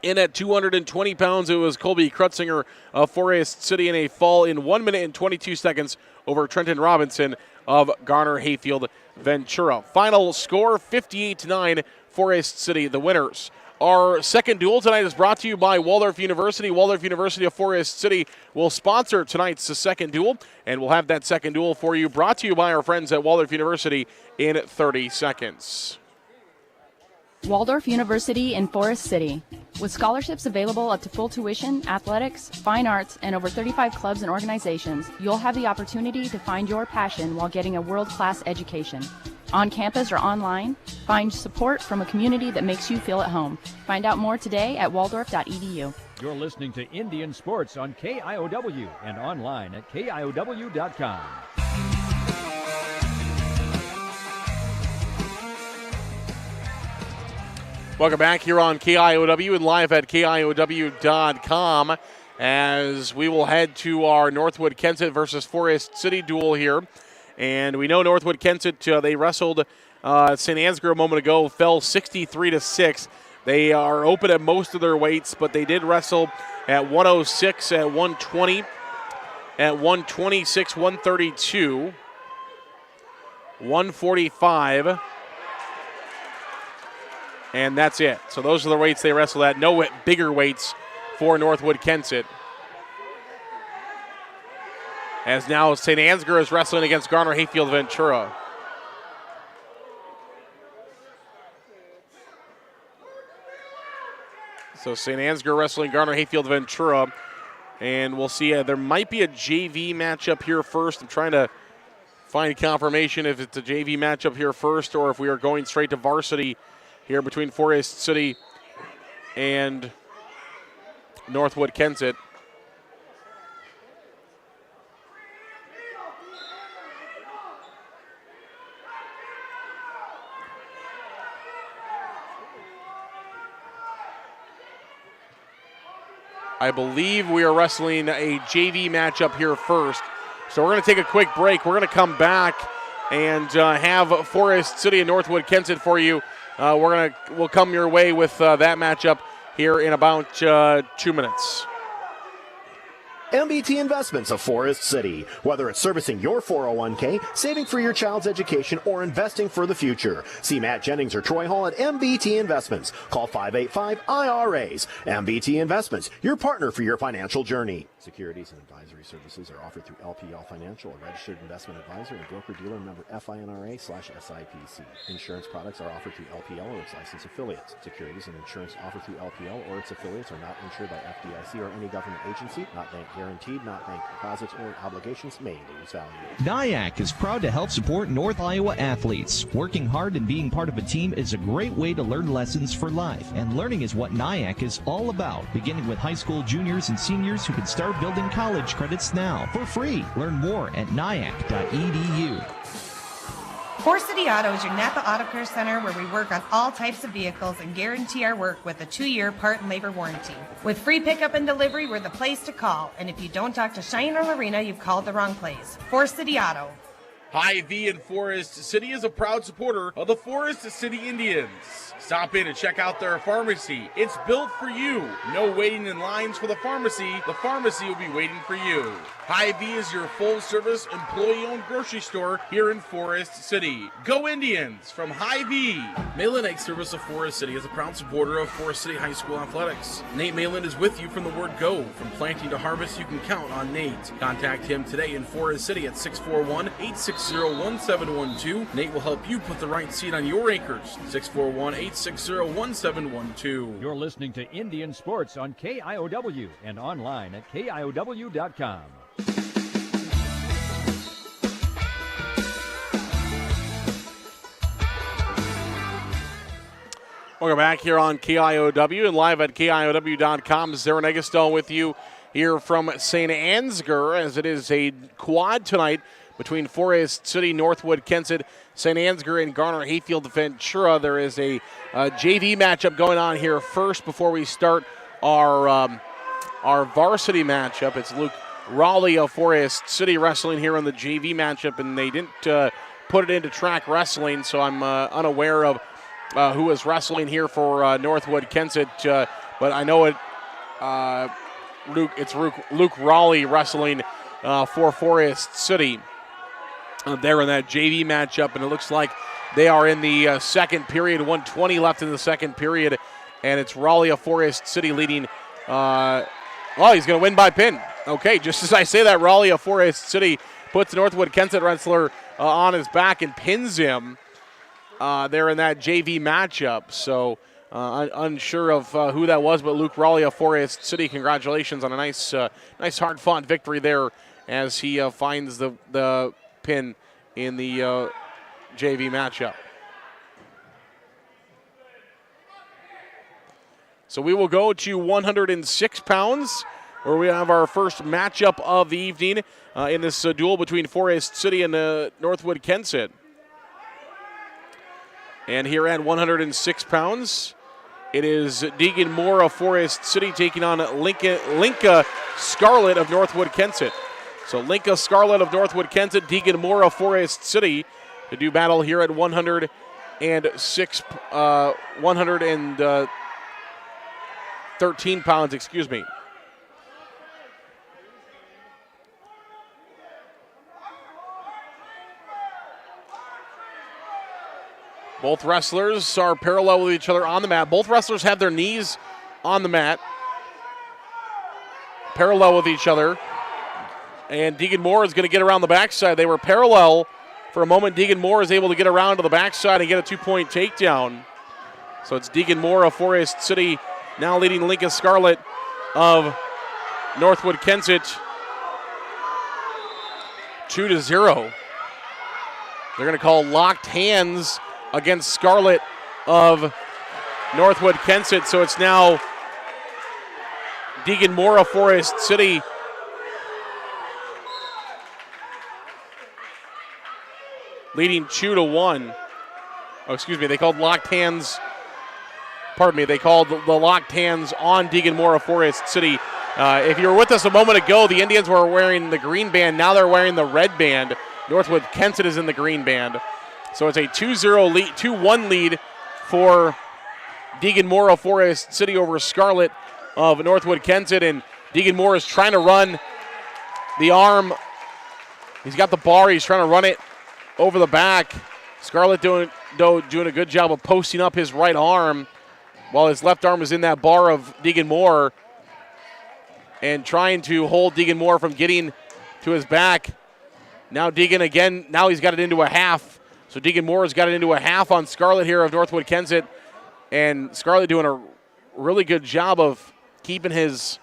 In at 220 pounds, it was Colby Krutzinger of Forest City in a fall in 1 minute and 22 seconds over Trenton Robinson of Garner-Hayfield Ventura. Final score, 58-9, Forest City, the winners. Our second duel tonight is brought to you by Waldorf University. Waldorf University of Forest City will sponsor tonight's second duel, and we'll have that second duel for you, brought to you by our friends at Waldorf University in 30 seconds. Waldorf University in Forest City. With scholarships available up to full tuition, athletics, fine arts, and over 35 clubs and organizations, you'll have the opportunity to find your passion while getting a world-class education. On campus or online, find support from a community that makes you feel at home. Find out more today at waldorf.edu. You're listening to Indian Sports on KIOW and online at KIOW.com. Welcome back here on KIOW and live at KIOW.com as we will head to our Northwood-Kensett versus Forest City duel here. And we know Northwood-Kensett, they wrestled St. Ansgar a moment ago, fell 63-6. They are open at most of their weights, but they did wrestle at 106, at 120, at 126, 132, 145. And that's it. So those are the weights they wrestled at. No bigger weights for Northwood-Kensett. As now St. Ansgar is wrestling against Garner-Hayfield Ventura. So St. Ansgar wrestling Garner-Hayfield Ventura. And we'll see. There might be a JV matchup here first. I'm trying to find confirmation if it's a JV matchup here first or if we are going straight to varsity here between Forest City and Northwood-Kensett. I believe we are wrestling a JV matchup here first. So we're going to take a quick break. We're going to come back and have Forest City and Northwood-Kensett for you. We'll come your way with that matchup here in about 2 minutes. MBT Investments of Forest City. Whether it's servicing your 401k, saving for your child's education, or investing for the future. See Matt Jennings or Troy Hall at MBT Investments. Call 585-IRAs. MBT Investments, your partner for your financial journey. Securities and advisory services are offered through LPL Financial, a registered investment advisor and broker-dealer member FINRA/SIPC. Insurance products are offered through LPL or its licensed affiliates. Securities and insurance offered through LPL or its affiliates are not insured by FDIC or any government agency, not bank guaranteed, not bank deposits or obligations may lose value. NIAC is proud to help support North Iowa athletes. Working hard and being part of a team is a great way to learn lessons for life, and learning is what NIAC is all about, beginning with high school juniors and seniors who can start building college credits now for free. Learn more at niac.edu. Forest City Auto is your Napa Auto Care Center where we work on all types of vehicles and guarantee our work with a 2-year part and labor warranty. With free pickup and delivery, we're the place to call. And if you don't talk to Cheyenne or Lorena, you've called the wrong place. Forest City Auto. Hy-Vee in Forest City is a proud supporter of the Forest City Indians. Stop in and check out their pharmacy. It's built for you. No waiting in lines for the pharmacy. The pharmacy will be waiting for you. Hy-Vee is your full-service, employee-owned grocery store here in Forest City. Go Indians from Hy-Vee. Malin Egg Service of Forest City is a proud supporter of Forest City High School athletics. Nate Malin is with you from the word go. From planting to harvest, you can count on Nate. Contact him today in Forest City at 641-860-1712. Nate will help you put the right seed on your acres. 641-860-1712. You're listening to Indian Sports on KIOW and online at KIOW.com. Welcome back here on KIOW and live at KIOW.com. Zara Negastel with you here from St. Ansgar, as it is a quad tonight between Forest City, Northwood-Kensett, St. Ansgar, and Garner-Hayfield Ventura. There is a JV matchup going on here first before we start our varsity matchup. It's Luke Raleigh of Forest City wrestling here in the JV matchup, and they didn't put it into track wrestling, so I'm unaware of who is wrestling here for Northwood-Kensett, but I know it's Luke Raleigh wrestling for Forest City. They're in that JV matchup, and it looks like they are in the second period, 1:20 left in the second period, and it's Raleigh of Forest City leading. He's going to win by pin. Okay, just as I say that, Raleigh of Forest City puts the Northwood-Kensett wrestler on his back and pins him. They're in that JV matchup, so unsure of who that was, but Luke Raleigh of Forest City, congratulations on a nice hard-fought victory there as he finds the pin in the JV matchup. So we will go to 106 pounds, where we have our first matchup of the evening in this duel between Forest City and Northwood-Kensett. And here at 106 pounds, it is Deegan Moore of Forest City taking on Linka Scarlett of Northwood-Kensett. So Linka Scarlett of Northwood-Kensett, Deegan Moore of Forest City to do battle here at 113 pounds, excuse me. Both wrestlers are parallel with each other on the mat. Both wrestlers have their knees on the mat, parallel with each other. And Deegan Moore is going to get around the backside. They were parallel for a moment. Deegan Moore is able to get around to the backside and get a 2-point takedown. So it's Deegan Moore of Forest City now leading Linka Scarlett of Northwood-Kensett 2-0. They're going to call locked hands against Scarlett of Northwood-Kensett. So it's now Deegan Moore of Forest City leading 2-1. Oh, excuse me, they called locked hands. Pardon me, they called the locked hands on Deegan Moore of Forest City. If you were with us a moment ago, the Indians were wearing the green band. Now they're wearing the red band. Northwood-Kensett is in the green band. So it's a 2-1 lead for Deegan Moore of Forest City over Scarlett of Northwood-Kensett. And Deegan Moore is trying to run the arm. He's got the bar. He's trying to run it over the back. Scarlett doing a good job of posting up his right arm while his left arm is in that bar of Deegan Moore and trying to hold Deegan Moore from getting to his back. Now Deegan again, now he's got it into a half. So Deegan Moore has got it into a half on Scarlett here of Northwood-Kensett. And Scarlett doing a really good job of keeping his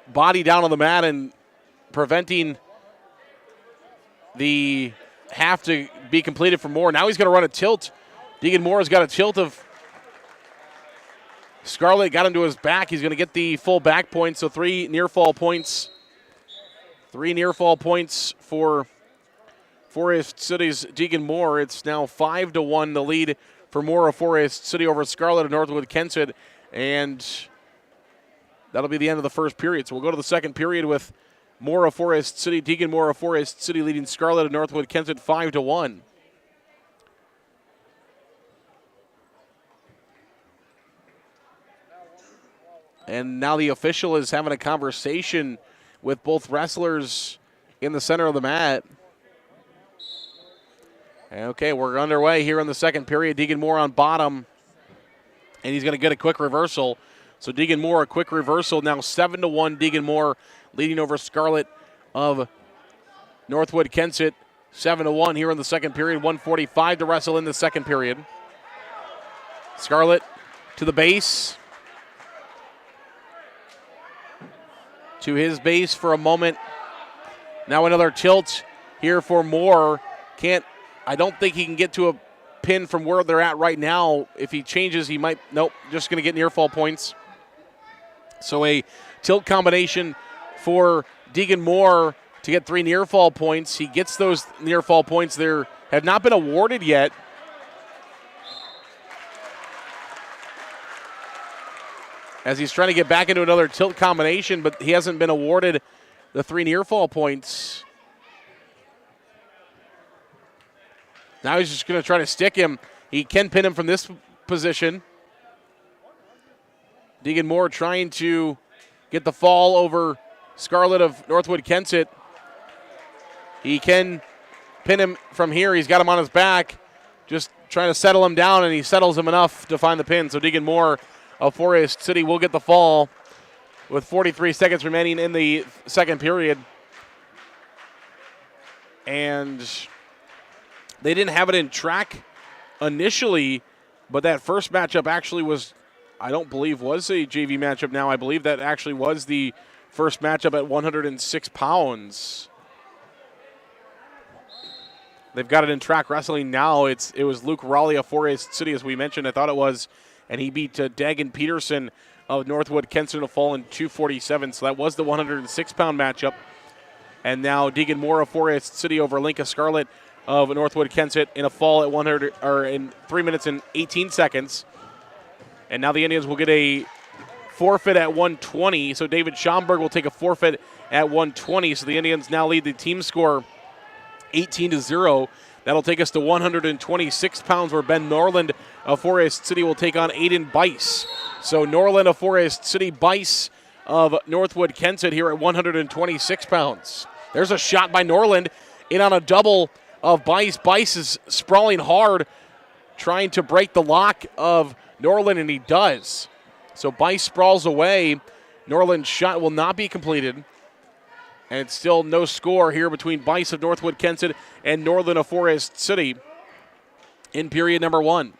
body down on the mat and preventing the half to be completed for Moore. Now he's going to run a tilt. Deegan Moore has got a tilt of Scarlett, got him to his back. He's going to get the full back point, so 3 near fall points. 3 near fall points for Forest City's Deegan Moore. It's now 5-1 the lead for Moore of Forest City over Scarlett of Northwood-Kensett, and that'll be the end of the first period. So we'll go to the second period with Moore of Forest City, Deegan Moore of Forest City leading Scarlett of Northwood-Kensett 5-1. And now the official is having a conversation with both wrestlers in the center of the mat. Okay, we're underway here in the second period. Deegan Moore on bottom, and he's going to get a quick reversal. So Deegan Moore, a quick reversal. Now 7-1, Deegan Moore leading over Scarlett of Northwood-Kensett. 7-1 here in the second period. 1:45 to wrestle in the second period. Scarlett to the base. To his base for a moment. Now another tilt here for Moore. I don't think he can get to a pin from where they're at right now. If he changes, he might. Nope, just going to get near fall points. So a tilt combination for Deegan Moore to get 3 near fall points. He gets those near fall points. They have not been awarded yet. As he's trying to get back into another tilt combination, but he hasn't been awarded the 3 near fall points. Now he's just going to try to stick him. He can pin him from this position. Deegan Moore trying to get the fall over Scarlett of Northwood-Kensett. He can pin him from here. He's got him on his back, just trying to settle him down, and he settles him enough to find the pin. So Deegan Moore of Forest City will get the fall with 43 seconds remaining in the second period. And they didn't have it in track initially, but that first matchup actually was, I don't believe, was a JV matchup now. I believe that actually was the first matchup at 106 pounds. They've got it in track wrestling now. It was Luke Raleigh of Forest City, as we mentioned. I thought it was, and he beat Dagan Peterson of Northwood-Kensett to fall in 2:47. So that was the 106-pound matchup. And now Deegan Moore of Forest City over Linka Scarlett of Northwood-Kensett in a fall at in 3 minutes and 18 seconds. And now the Indians will get a forfeit at 120. So David Schomburg will take a forfeit at 120. So the Indians now lead the team score 18-0. That'll take us to 126 pounds, where Ben Norland of Forest City will take on Aiden Bice. So Norland of Forest City, Bice of Northwood-Kensett here at 126 pounds. There's a shot by Norland in on a double of Bice. Bice is sprawling hard, trying to break the lock of Norland, and he does. So Bice sprawls away. Norland's shot will not be completed. And it's still no score here between Bice of Northwood-Kensett and Norland of Forest City in period number 1.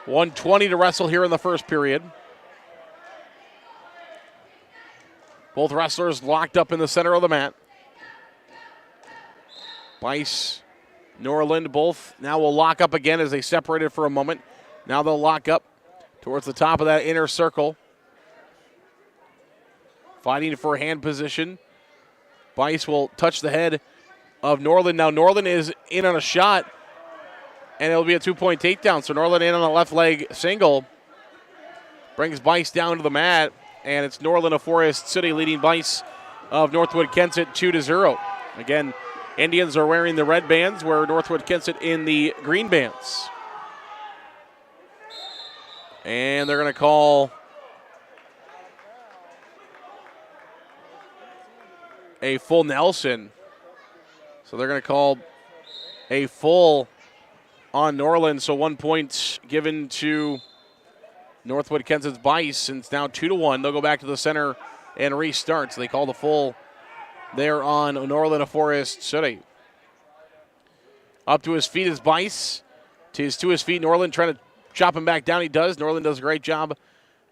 1:20 to wrestle here in the first period. Both wrestlers locked up in the center of the mat. Bice, Norland, both now will lock up again as they separated for a moment. Now they'll lock up towards the top of that inner circle. Fighting for hand position. Bice will touch the head of Norland. Now Norland is in on a shot, and it'll be a 2-point takedown. So Norland in on a left leg single. Brings Bice down to the mat, and it's Norland of Forest City leading Bice of Northwood-Kensett 2-0. Again, Indians are wearing the red bands, where Northwood-Kensett in the green bands. And they're going to call a full Nelson. So they're going to call a full on Norland. So 1 point given to Northwood-Kensett's Bice, and it's now 2-1. They'll go back to the center and restart. So they call the full there on Norland of Forest City. Up to his feet is Bice. To his feet, Norland trying to chop him back down. He does. Norland does a great job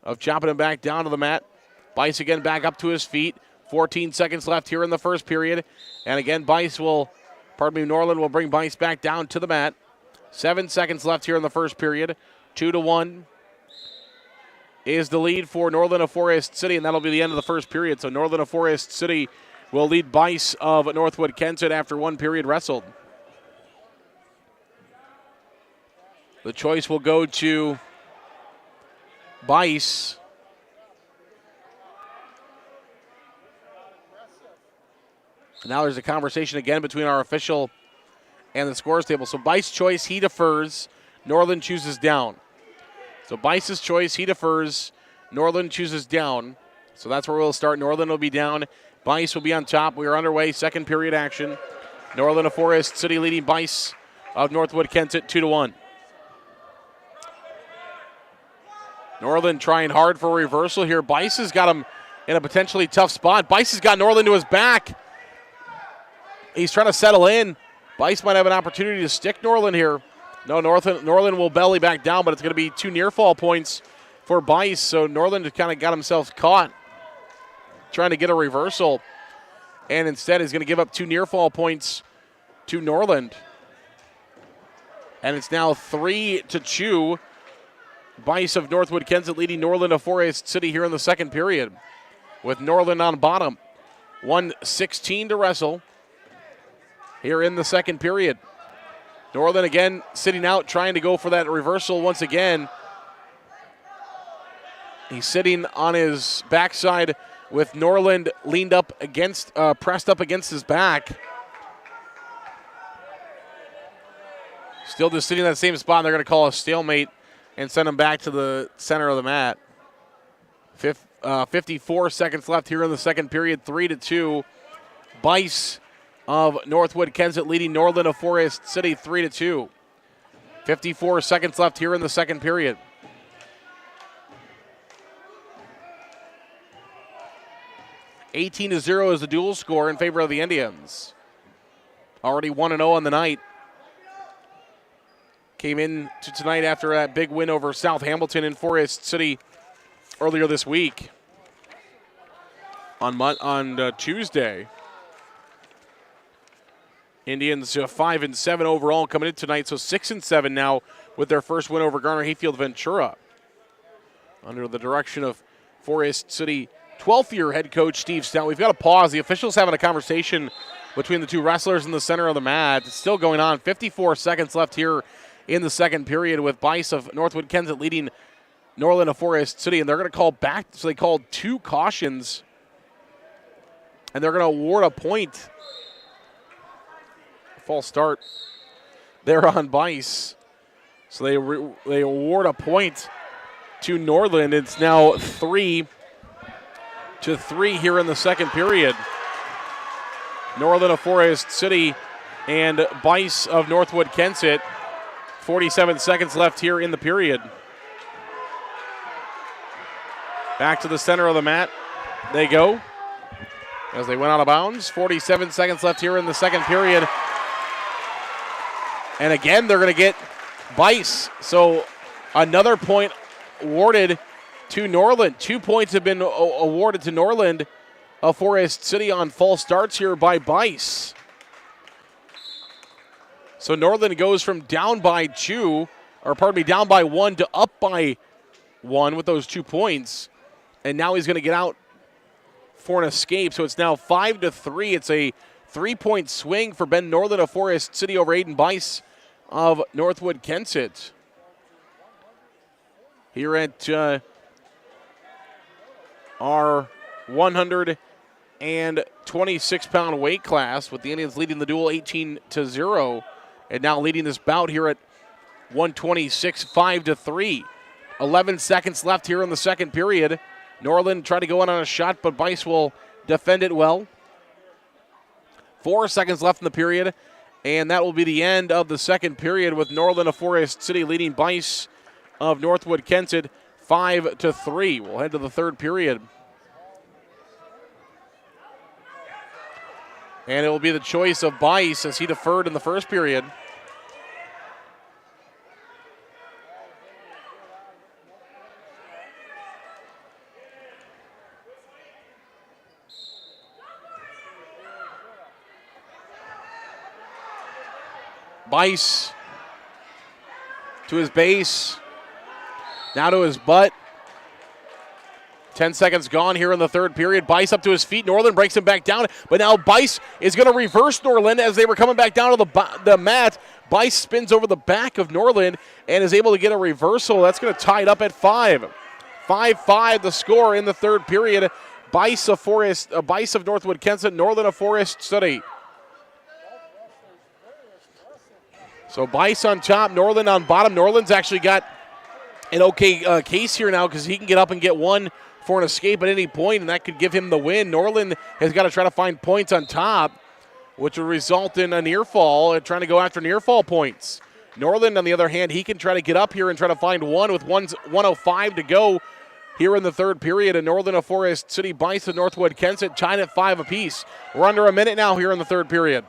of chopping him back down to the mat. Bice again back up to his feet. 14 seconds left here in the first period. And again, Norland will bring Bice back down to the mat. 7 seconds left here in the first period. 2-1 is the lead for Northern of Forest City, and that'll be the end of the first period. So Northern of Forest City will lead Bice of Northwood-Kensett after one period wrestled. The choice will go to Bice. Now there's a conversation again between our official and the scores table. So Bice's choice, he defers. Norland chooses down. So Bice's choice, he defers. Norland chooses down. So that's where we'll start. Norland will be down. Bice will be on top. We are underway. Second period action. Norland of Forest City leading Bice of Northwood-Kensett 2-1. Norland trying hard for a reversal here. Bice has got him in a potentially tough spot. Bice has got Norland to his back. He's trying to settle in. Bice might have an opportunity to stick Norland here. No, Norland will belly back down, but it's going to be 2 near fall points for Bice. So Norland kind of got himself caught trying to get a reversal, and instead is going to give up 2 near fall points to Norland. And it's now 3-2. Bice of Northwood-Kensett leading Norland of Forest City here in the second period, with Norland on bottom. 1:16 to wrestle here in the second period. Norland again sitting out, trying to go for that reversal once again. He's sitting on his backside with Norland leaned up against, pressed up against his back. Still just sitting in that same spot, and they're going to call a stalemate and send him back to the center of the mat. 54 seconds left here in the second period, 3-2. Bice of Northwood-Kensett leading Norland of Forest City 3-2. 54 seconds left here in the second period. (18-0) is the dual score in favor of the Indians. Already 1-0 on the night. Came in to tonight after that big win over South Hamilton in Forest City earlier this week on Tuesday. Indians 5-7 overall coming in tonight, so 6-7 now with their first win over Garner Hayfield Ventura. Under the direction of Forest City 12th year head coach Steve Stout. We've got to pause. The officials having a conversation between the two wrestlers in the center of the mat. It's still going on. 54 seconds left here in the second period with Bice of Northwood-Kensett leading Norland of Forest City, and they're going to call back. So they called 2 cautions, and they're going to award a point. False start there on Bice. So they award a point to Norland. It's now 3-3 here in the second period. Norland of Forest City and Bice of Northwood-Kensett. 47 seconds left here in the period. Back to the center of the mat they go as they went out of bounds. 47 seconds left here in the second period. And again, they're going to get Bice. So another point awarded to Norland. 2 points have been awarded to Norland of Forest City on false starts here by Bice. So Norland goes from down by 1 to up by 1 with those 2 points. And now he's going to get out for an escape. So it's now 5-3. It's a 3-point swing for Ben Norland of Forest City over Aiden Bice of Northwood-Kensett. Here at our 126-pound weight class, with the Indians leading the duel 18-0. And now leading this bout here at 126, 5-3. 11 seconds left here in the second period. Norland tried to go in on a shot, but Bice will defend it well. 4 seconds left in the period, and that will be the end of the second period with Norland of Forest City leading Bice of Northwood-Kensett 5-3. We'll head to the third period. And it will be the choice of Bice as he deferred in the first period. Bice to his base, now to his butt. 10 seconds gone here in the third period. Bice up to his feet. Norland breaks him back down, but now Bice is going to reverse Norland as they were coming back down to the mat. Bice spins over the back of Norland and is able to get a reversal. That's going to tie it up at 5. 5-5 the score in the third period. Bice of Northwood-Kensett, Norland of Forest City. So Bice on top, Norland on bottom. Norland's actually got an okay case here now because he can get up and get one for an escape at any point, and that could give him the win. Norland has got to try to find points on top, which will result in a near fall and trying to go after near fall points. Norland, on the other hand, he can try to get up here and try to find one with 1:05 to go here in the third period. And Norland of Forest City, Bice of Northwood-Kensett tied at 5 apiece. We're under a minute now here in the third period.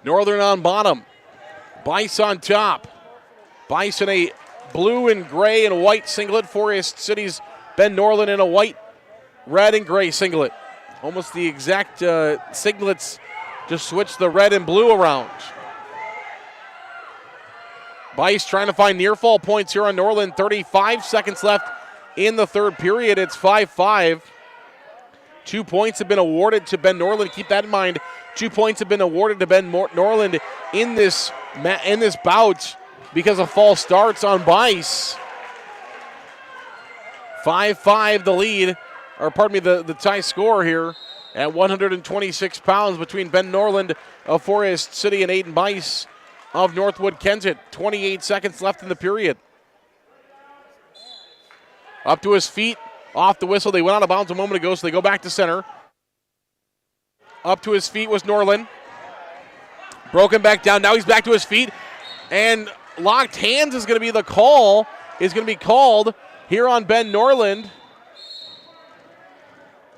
Northern on bottom. Bice on top. Bice in a blue and gray and white singlet. Forest City's Ben Norland in a white, red, and gray singlet. Almost the exact singlets, just switch the red and blue around. Bice trying to find near fall points here on Norland. 35 seconds left in the third period. It's 5-5. 2 points have been awarded to Ben Norland. Keep that in mind. 2 points have been awarded to Ben Norland in this bout because of false starts on Bice. 5-5 the lead, or pardon me, the tie score here at 126 pounds between Ben Norland of Forest City and Aiden Bice of Northwood-Kensett. 28 seconds left in the period. Up to his feet, off the whistle. They went out of bounds a moment ago, so they go back to center. Up to his feet was Norland. Broken back down. Now he's back to his feet. And locked hands is going to be the call. Is going to be called here on Ben Norland.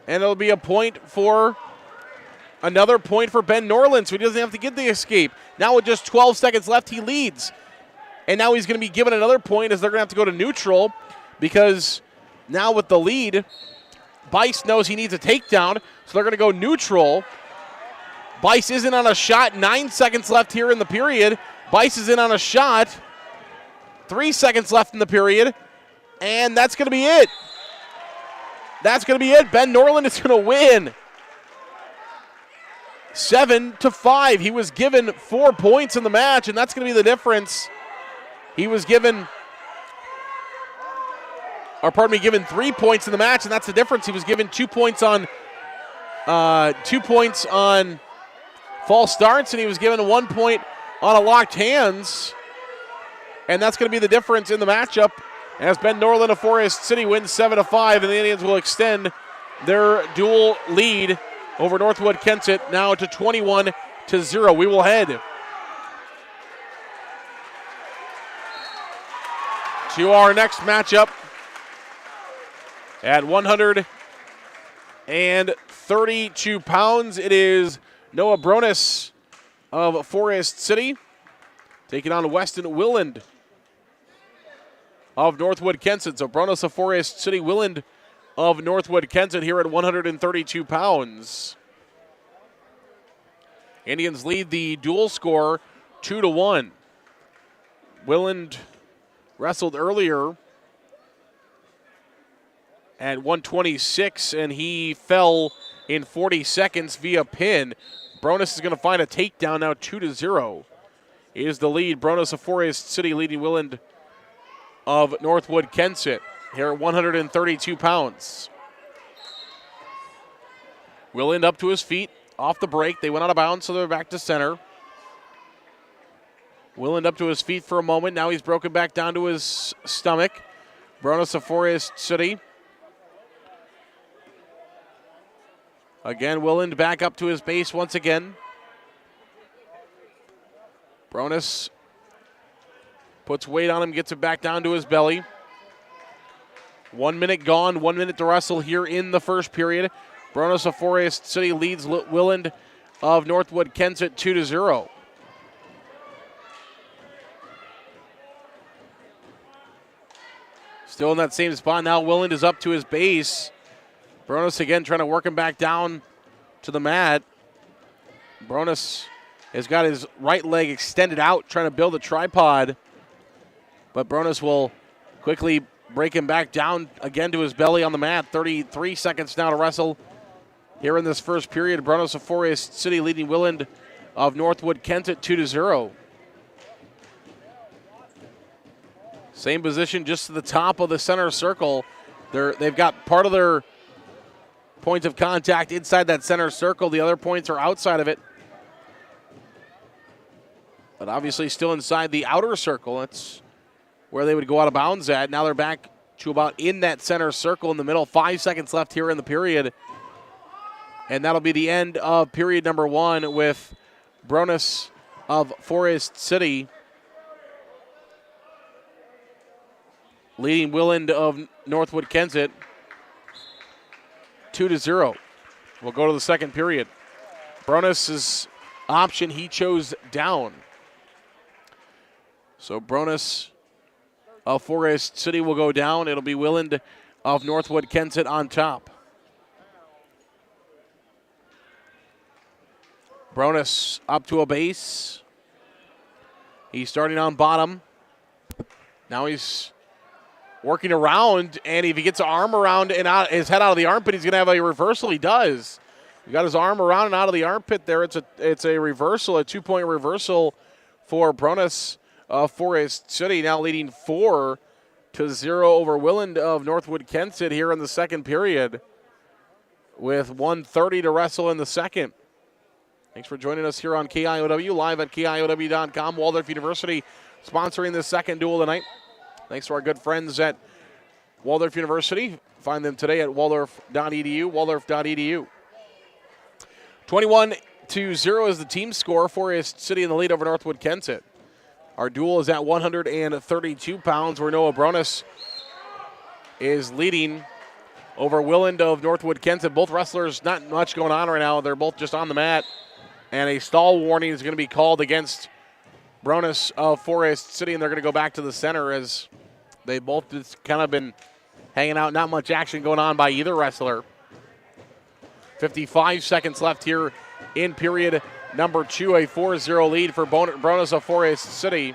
And it'll be another point for Ben Norland, so he doesn't have to get the escape. Now with just 12 seconds left, he leads. And now he's going to be given another point as they're going to have to go to neutral because now with the lead, Bice knows he needs a takedown, so they're going to go neutral. Bice isn't on a shot. 9 seconds left here in the period. Bice is in on a shot. 3 seconds left in the period. And that's going to be it. That's going to be it. Ben Norland is going to win. 7-5. He was given 4 points in the match, and that's going to be the difference. He was given 3 points in the match, and that's the difference. He was given 2 points on 2 points on false starts, and he was given 1 point on a locked hands. And that's going to be the difference in the matchup as Ben Norland of Forest City wins 7-5, and the Indians will extend their dual lead over Northwood-Kensett now to 21-0. We will head to our next matchup at 132 pounds. It is Noah Bronis of Forest City taking on Weston Willand of Northwood-Kensett. So Bronis of Forest City, Willand of Northwood-Kensett here at 132 pounds. Indians lead the dual score 2-1. Willand wrestled earlier at 126, and he fell in 40 seconds via pin. Bronis is going to find a takedown now, 2-0. Is the lead. Bronis of Forest City leading Willand of Northwood-Kensett here at 132 pounds. Willand up to his feet, off the break. They went out of bounds, so they're back to center. Willand up to his feet for a moment. Now he's broken back down to his stomach. Bronis of Forest City. Again, Willand back up to his base once again. Bronis puts weight on him, gets it back down to his belly. 1 minute gone, 1 minute to wrestle here in the first period. Bronis of Forest City leads Willand of Northwood-Kensett 2-0. Still in that same spot. Now Willand is up to his base. Bronis again trying to work him back down to the mat. Bronis has got his right leg extended out, trying to build a tripod. But Bronis will quickly break him back down again to his belly on the mat. 33 seconds now to wrestle here in this first period. Bronis of Forest City leading Willand of Northwood-Kensett 2-0. Same position just to the top of the center circle. They've got part of their points of contact inside that center circle. The other points are outside of it. But obviously still inside the outer circle. That's where they would go out of bounds at. Now they're back to about in that center circle in the middle. 5 seconds left here in the period. And that'll be the end of period number 1 with Bronis of Forest City leading Willand of Northwood-Kensett 2-0. We'll go to the second period. Bronis' option, he chose down. So Bronis of Forest City will go down. It'll be Willand of Northwood-Kensett on top. Bronis up to a base. He's starting on bottom. Now he's working around, and if he gets an arm around and out, his head out of the armpit, he's going to have a reversal. He does. He got his arm around and out of the armpit there. It's a reversal, a 2-point reversal for Bronis of Forest City, now leading 4-0 over Willand of Northwood-Kensett here in the second period with 1:30 to wrestle in the second. Thanks for joining us here on KIOW, live at KIOW.com. Waldorf University sponsoring this second duel tonight. Thanks to our good friends at Waldorf University. Find them today at waldorf.edu, waldorf.edu. 21-0 is the team score. Forest City in the lead over Northwood-Kensett. Our duel is at 132 pounds, where Noah Bronis is leading over Willand of Northwood-Kensett. Both wrestlers, not much going on right now. They're both just on the mat. And a stall warning is going to be called against Bronis of Forest City, and they're going to go back to the center as they both just kind of been hanging out. Not much action going on by either wrestler. 55 seconds left here in period number 2. A 4-0 lead for Bronis of Forest City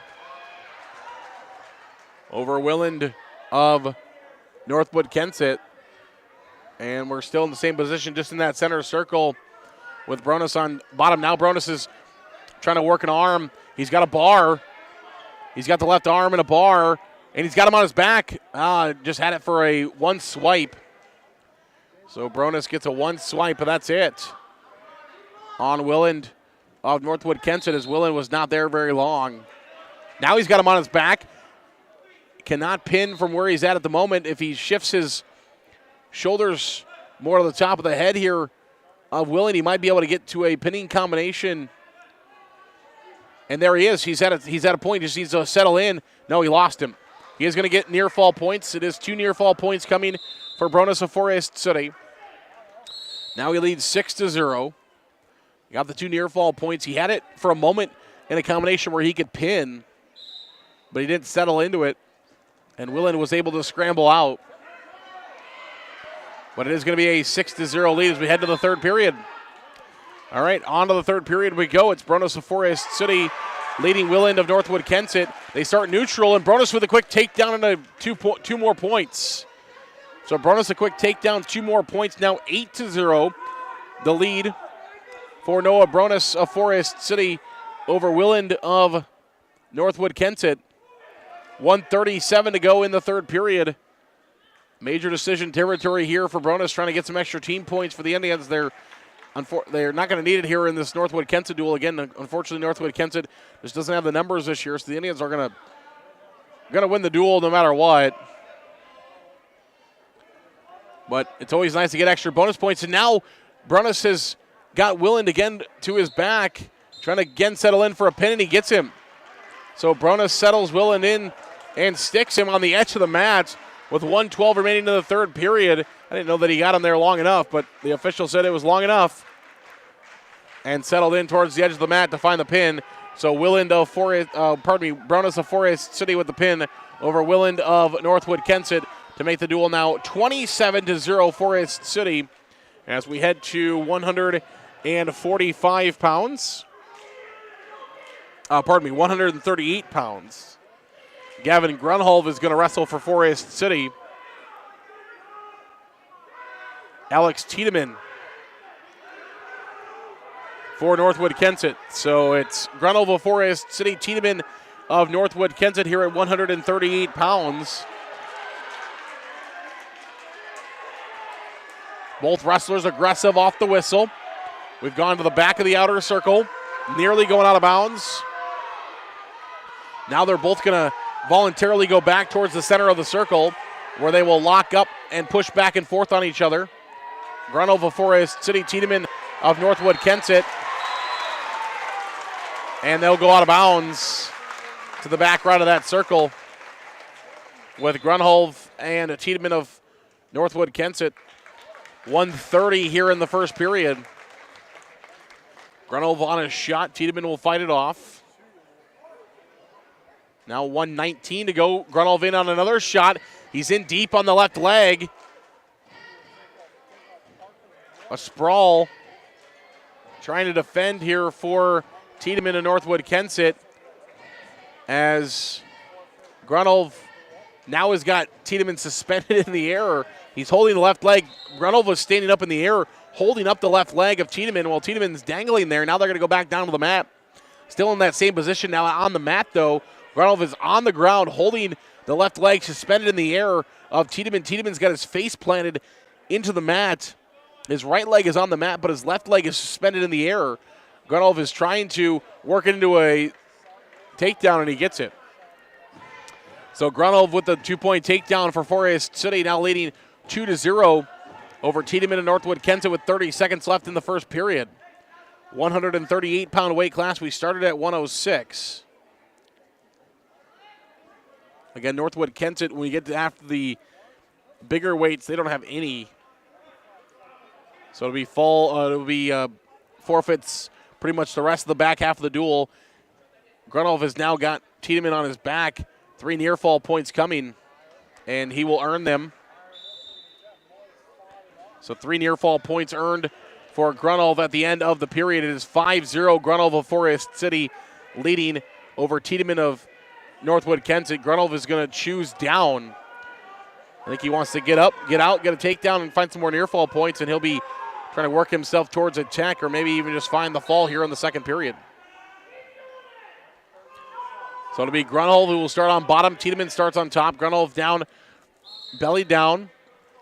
over Willand of Northwood-Kensett. And we're still in the same position, just in that center circle with Bronis on bottom. Now Bronis is trying to work an arm. He's got a bar. He's got the left arm and a bar, and he's got him on his back. Just had it for a one swipe. So Bronis gets a one swipe, but that's it on Willand of Northwood-Kensett, as Willand was not there very long. Now he's got him on his back. Cannot pin from where he's at the moment. If he shifts his shoulders more to the top of the head here of Willand, he might be able to get to a pinning combination. And there he is. He's at a point. He just needs to settle in. No, he lost him. He is going to get near fall points. It is 2 near fall points coming for Bronis of Forest City. Now he leads 6-0. He got the 2 near fall points. He had it for a moment in a combination where he could pin, but he didn't settle into it. And Willand was able to scramble out. But it is going to be a 6-0 lead as we head to the third period. All right, on to the third period we go. It's Bronis of Forest City leading Willand of Northwood-Kensett. They start neutral, and Bronis with a quick takedown and a 2 more points. So Bronis a quick takedown, 2 more points. Now 8-0, the lead for Noah Bronis of Forest City over Willand of Northwood-Kensett. 1:37 to go in the third period. Major decision territory here for Bronis, trying to get some extra team points for the Indians. They're they're not going to need it here in this Northwood-Kensett duel. Again, unfortunately, Northwood-Kensett just doesn't have the numbers this year, so the Indians are going to win the duel no matter what. But it's always nice to get extra bonus points. And now Brunus has got Willand again to his back, trying to again settle in for a pin, and he gets him. So Brunus settles Willand in and sticks him on the edge of the mat with 1:12 remaining in the third period. I didn't know that he got him there long enough, but the official said it was long enough. And settled in towards the edge of the mat to find the pin. So Willand of Brunus of Forest City with the pin over Willand of Northwood-Kensett to make the duel now 27-0 Forest City as we head to 145 pounds. 138 pounds. Gavin Grunholv is going to wrestle for Forest City. Alex Tiedemann for Northwood-Kensett. So it's Grunholv of Forest City, Tiedemann of Northwood-Kensett here at 138 pounds. Both wrestlers aggressive off the whistle. We've gone to the back of the outer circle, nearly going out of bounds. Now they're both going to voluntarily go back towards the center of the circle where they will lock up and push back and forth on each other. Grunholv of Forest City, Tiedemann of Northwood-Kensett. And they'll go out of bounds to the back right of that circle with Grunholv and Tiedemann of Northwood-Kensett. 1:30 here in the first period. Grunholv on a shot. Tiedemann will fight it off. Now 1:19 to go. Grunholv in on another shot. He's in deep on the left leg. A sprawl. Trying to defend here for Tiedemann and Northwood-Kensett as Grunholv now has got Tiedemann suspended in the air. He's holding the left leg. Grunholv was standing up in the air, holding up the left leg of Tiedemann while Tiedemann's dangling there. Now they're going to go back down to the mat. Still in that same position now on the mat, though. Grunholv is on the ground, holding the left leg suspended in the air of Tiedemann. Tiedemann's got his face planted into the mat. His right leg is on the mat, but his left leg is suspended in the air. Grunholv is trying to work it into a takedown, and he gets it. So Grunholv with the 2-point takedown for Forest City, now leading 2-0 over Tiedemann and Northwood-Kensett with 30 seconds left in the first period. 138-pound weight class. We started at 106. Again, Northwood-Kensett, when we get to after the bigger weights, they don't have any. So it'll be forfeits pretty much the rest of the back half of the duel. Grunholv has now got Tiedemann on his back. 3 near fall points coming, and he will earn them. So 3 near fall points earned for Grunholv at the end of the period. It is 5-0 Grunholv of Forest City leading over Tiedemann of Northwood-Kensett. Grunholv is going to choose down. I think he wants to get up, get out, get a takedown, and find some more near fall points, and he'll be trying to work himself towards a check or maybe even just find the fall here in the second period. So it'll be Grunholv who will start on bottom. Tiedemann starts on top. Grunholv down, belly down,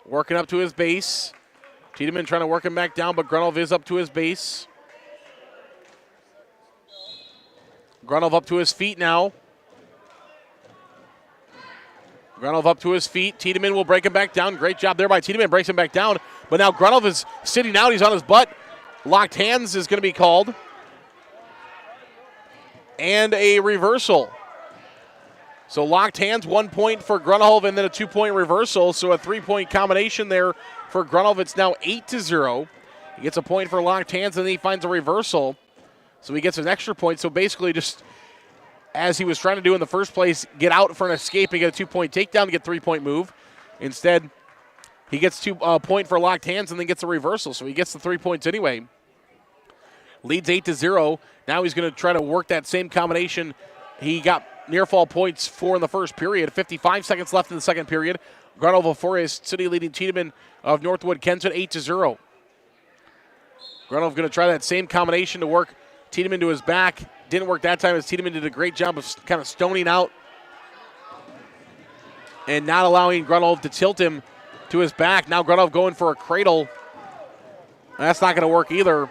working up to his base. Tiedemann trying to work him back down, but Grunholv is up to his base. Grunholv up to his feet now. Grunholv up to his feet. Tiedemann will break him back down. Great job there by Tiedemann. Breaks him back down. But now Grunholv is sitting out. He's on his butt. Locked hands is going to be called. And a reversal. So locked hands, 1 point for Grunholv, and then a 2-point reversal. So a 3-point combination there for Grunholv. It's now 8-0. He gets a point for locked hands, and then he finds a reversal. So he gets an extra point. So basically just as he was trying to do in the first place, get out for an escape and get a 2-point takedown to get 3-point move. Instead, he gets 2 point for locked hands and then gets a reversal. So he gets the 3 points anyway. Leads 8-0. Now he's going to try to work that same combination he got near fall points for in the first period. 55 seconds left in the second period. Grunholv of Forest City leading Tiedemann of Northwood-Kensett 8-0. Grunholv going to try that same combination to work Tiedemann to his back. Didn't work that time as Tiedemann did a great job of kind of stoning out and not allowing Grunholv to tilt him to his back. Now Grunholv going for a cradle That's not going to work either.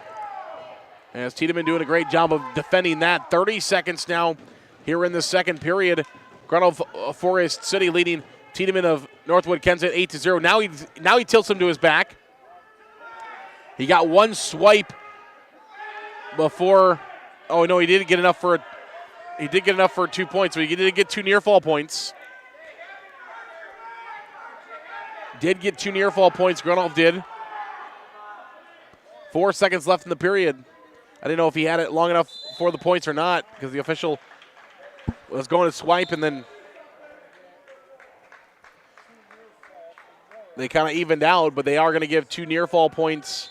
As Tiedemann doing a great job of defending that. 30 seconds now here in the second period. Grunwald Forest City leading Tiedemann of Northwood-Kensett 8-0. Now he tilts him to his back. He got one swipe before. Oh no, he didn't get enough for. He did get enough for 2 points, but he didn't get 2 near fall points. Did get 2 near fall points. Grunwald did. 4 seconds left in the period. I didn't know if he had it long enough for the points or not because the official was going to swipe and then they kind of evened out, but they are going to give 2 near fall points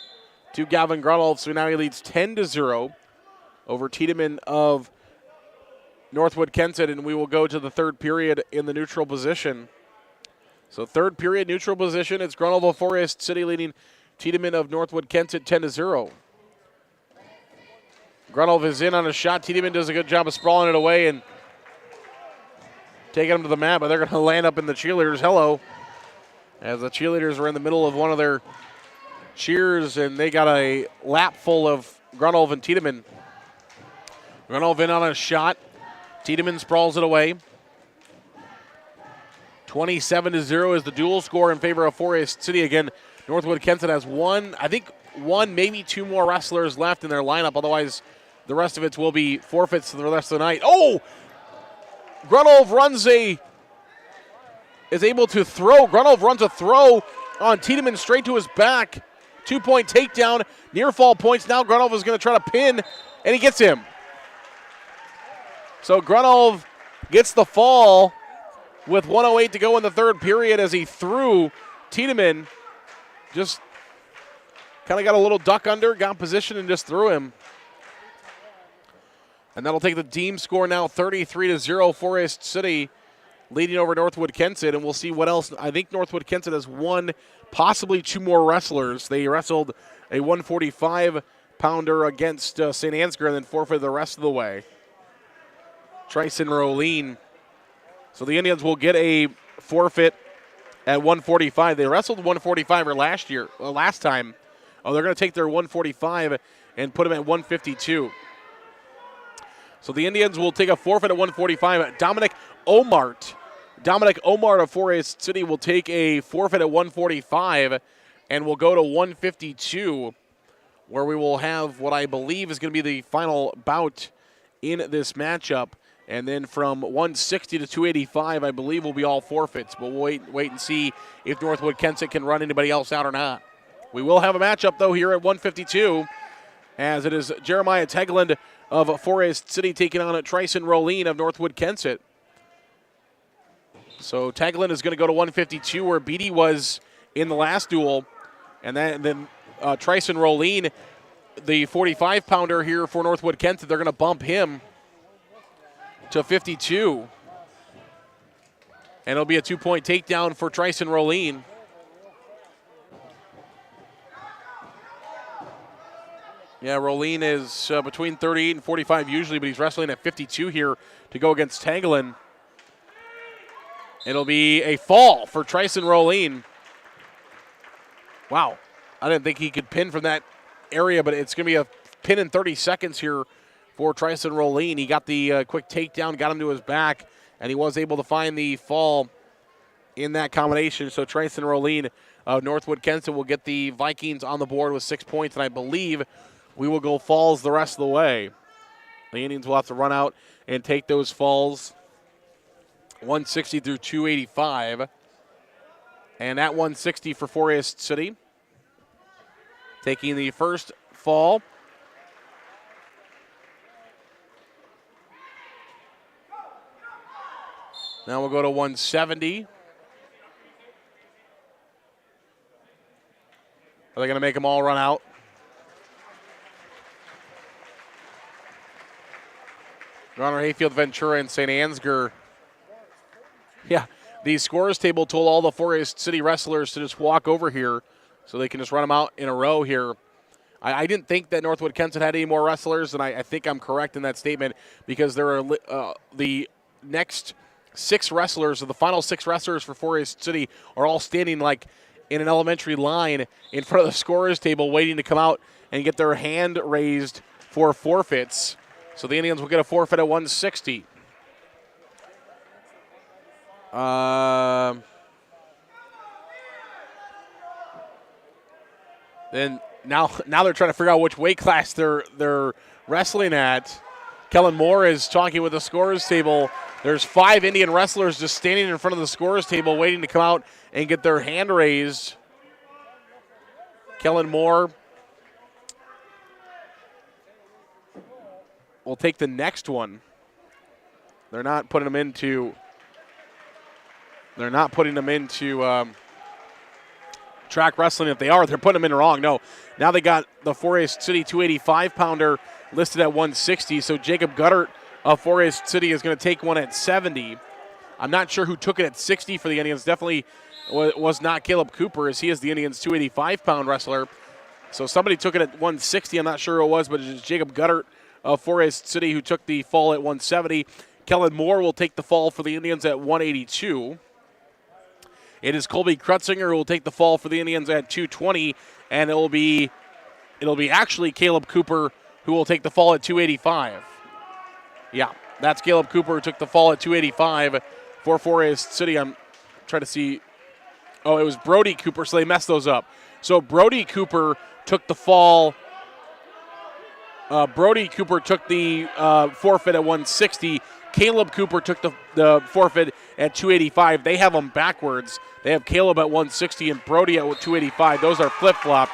to Gavin Grunwald. So now he leads 10-0 over Tiedemann of Northwood-Kensett, and we will go to the third period in the neutral position. So third period neutral position. It's Grunwald Forest City leading Tiedemann of Northwood-Kensett 10-0. Grunwald is in on a shot. Tiedemann does a good job of sprawling it away and taking him to the mat, but they're going to land up in the cheerleaders' hello. As the cheerleaders are in the middle of one of their cheers, and they got a lap full of Grunwald and Tiedemann. Grunwald in on a shot. Tiedemann sprawls it away. 27-0 is the dual score in favor of Forest City. Again, Northwood-Kensett has one, maybe 2 more wrestlers left in their lineup. Otherwise, the rest of it will be forfeits for the rest of the night. Oh! Grunwald is able to throw. Grunwald runs a throw on Tiedemann straight to his back. 2-point takedown. Near fall points. Now Grunwald is going to try to pin, and he gets him. So Grunwald gets the fall with 1:08 to go in the third period as he threw Tiedemann. Just kind of got a little duck under, got position, and just threw him. And that'll take the team score now 33-0, Forest City leading over Northwood-Kensett, and we'll see what else. I think Northwood-Kensett has one, possibly 2 more wrestlers. They wrestled a 145-pounder against St. Ansgar and then forfeited the rest of the way. Tryson Rolene. So the Indians will get a forfeit at 145. They wrestled 145 last time. Oh, they're going to take their 145 and put them at 152. So the Indians will take a forfeit at 145. Dominic Omart of Forest City will take a forfeit at 145 and will go to 152, where we will have what I believe is going to be the final bout in this matchup. And then from 160 to 285, I believe, will be all forfeits. But we'll wait and see if Northwood-Kensett can run anybody else out or not. We will have a matchup, though, here at 152, as it is Jeremiah Tegland of Forest City taking on Tryson Rolene of Northwood-Kensett. So Tegland is going to go to 152, where Beatty was in the last duel. And then Tryson Rolene, the 45-pounder here for Northwood-Kensett, they're going to bump him to 52. And it'll be a 2-point takedown for Tryson Rolene. Yeah, Rolene is between 38 and 45 usually, but he's wrestling at 52 here to go against Tegland. It'll be a fall for Tryson Rolene. Wow. I didn't think he could pin from that area, but it's going to be a pin in 30 seconds here for Tryson Rolene. He got the quick takedown, got him to his back, and he was able to find the fall in that combination. So Tryson Rolene of Northwood-Kensett will get the Vikings on the board with 6 points, and I believe we will go falls the rest of the way. The Indians will have to run out and take those falls 160 through 285. And at 160 for Forest City. Taking the first fall. Now we'll go to 170. Are they going to make them all run out? Runner Hayfield, Ventura, and St. Ansgar. Yeah, the scores table told all the Forest City wrestlers to just walk over here so they can just run them out in a row here. I didn't think that Northwood-Kensett had any more wrestlers, and I think I'm correct in that statement because there are the next 6 wrestlers, or the final 6 wrestlers for Forest City, are all standing like in an elementary line in front of the scorer's table waiting to come out and get their hand raised for forfeits. So the Indians will get a forfeit at 160. Then now they're trying to figure out which weight class they're wrestling at. Kellen Moore is talking with the scorer's table. There's 5 Indian wrestlers just standing in front of the scorer's table waiting to come out and get their hand raised. Kellen Moore will take the next one. They're not putting them into track wrestling. If they are, they're putting them in wrong. No, now they got the Forest City 285-pounder listed at 160. So Jacob Guttert of Forest City is going to take one at 70. I'm not sure who took it at 60 for the Indians. Definitely was not Caleb Cooper, as he is the Indians' 285-pound wrestler. So somebody took it at 160. I'm not sure who it was, but it's Jacob Guttert of Forest City who took the fall at 170. Kellen Moore will take the fall for the Indians at 182. It is Colby Krutzinger who will take the fall for the Indians at 220, and it'll be actually Caleb Cooper who will take the fall at 285. Yeah, that's Caleb Cooper who took the fall at 285 for Forest City. I'm trying to see. Oh, it was Brody Cooper, so they messed those up. So Brody Cooper took the fall. Brody Cooper took the forfeit at 160. Caleb Cooper took the forfeit at 285. They have them backwards. They have Caleb at 160 and Brody at 285. Those are flip-flopped.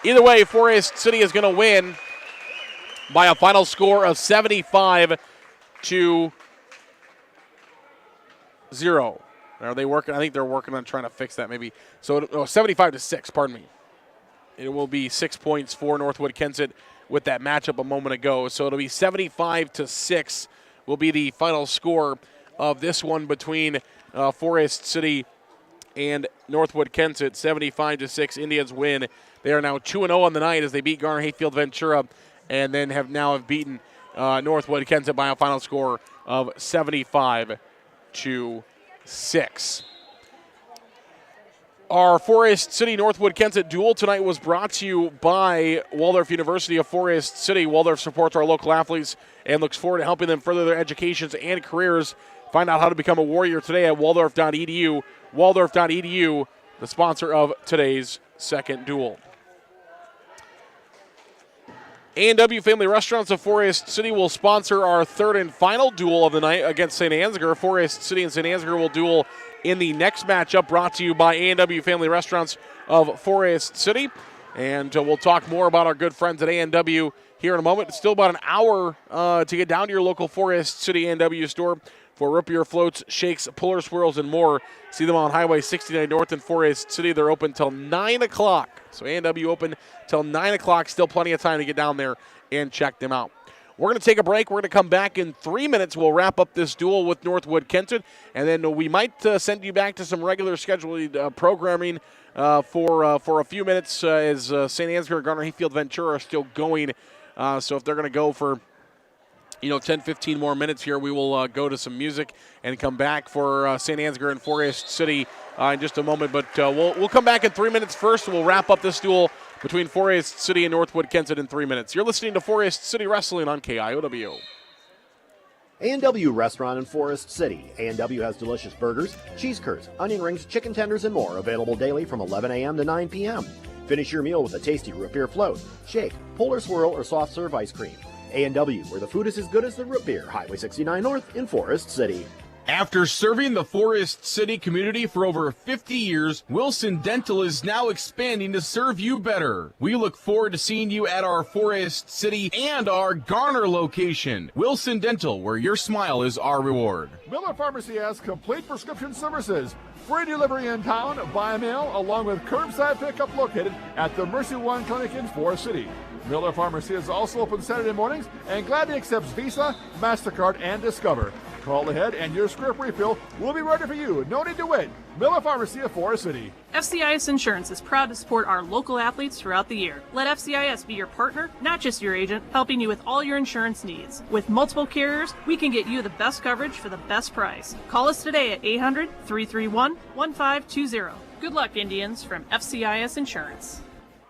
Either way, Forest City is going to win by a final score of 75-0. Are they working? I think they're working on trying to fix that maybe. So 75-6, pardon me. It will be 6 points for Northwood-Kensett with that matchup a moment ago. So it'll be 75-6 will be the final score of this one between Forest City and Northwood-Kensett. 75-6, Indians win. They are now 2-0 on the night as they beat Garner-Hayfield Ventura and then have beaten Northwood-Kensett by a final score of 75-6. Our Forest City Northwood-Kensett duel tonight was brought to you by Waldorf University of Forest City. Waldorf supports our local athletes and looks forward to helping them further their educations and careers. Find out how to become a warrior today at waldorf.edu. Waldorf.edu, the sponsor of today's second duel. A&W Family Restaurants of Forest City will sponsor our third and final duel of the night against St. Ansgar. Forest City and St. Ansgar will duel in the next matchup, brought to you by A&W Family Restaurants of Forest City. And we'll talk more about our good friends at A&W here in a moment. It's still about an hour to get down to your local Forest City A&W store for root beer floats, shakes, puller swirls, and more. See them on Highway 69 North in Forest City. They're open till 9 o'clock. So A&W open till 9 o'clock. Still plenty of time to get down there and check them out. We're going to take a break. We're going to come back in 3 minutes. We'll wrap up this duel with Northwood-Kensett, and then we might send you back to some regular scheduled programming for a few minutes as St. Ansgar and Garner-Hayfield Ventura are still going. So if they're going to go for 10, 15 more minutes here, we will go to some music and come back for St. Ansgar and Forest City in just a moment. But we'll come back in 3 minutes first, and we'll wrap up this duel between Forest City and Northwood-Kensett in 3 minutes. You're listening to Forest City Wrestling on KIOW. A&W Restaurant in Forest City. A&W has delicious burgers, cheese curds, onion rings, chicken tenders, and more, available daily from 11 a.m. to 9 p.m. Finish your meal with a tasty root beer float, shake, polar swirl, or soft serve ice cream. A&W, where the food is as good as the root beer. Highway 69 North in Forest City. After serving the Forest City community for over 50 years, Wilson Dental is now expanding to serve you better. We look forward to seeing you at our Forest City and our Garner location. Wilson Dental, where your smile is our reward. Miller Pharmacy has complete prescription services. Free delivery in town, by mail, along with curbside pickup located at the Mercy One Clinic in Forest City. Miller Pharmacy is also open Saturday mornings and gladly accepts Visa, MasterCard, and Discover. Call ahead and your script refill will be ready for you. No need to wait. Miller Pharmacy of Forest City. FCIS Insurance is proud to support our local athletes throughout the year. Let FCIS be your partner, not just your agent, helping you with all your insurance needs. With multiple carriers, we can get you the best coverage for the best price. Call us today at 800-331-1520. Good luck, Indians, from FCIS Insurance.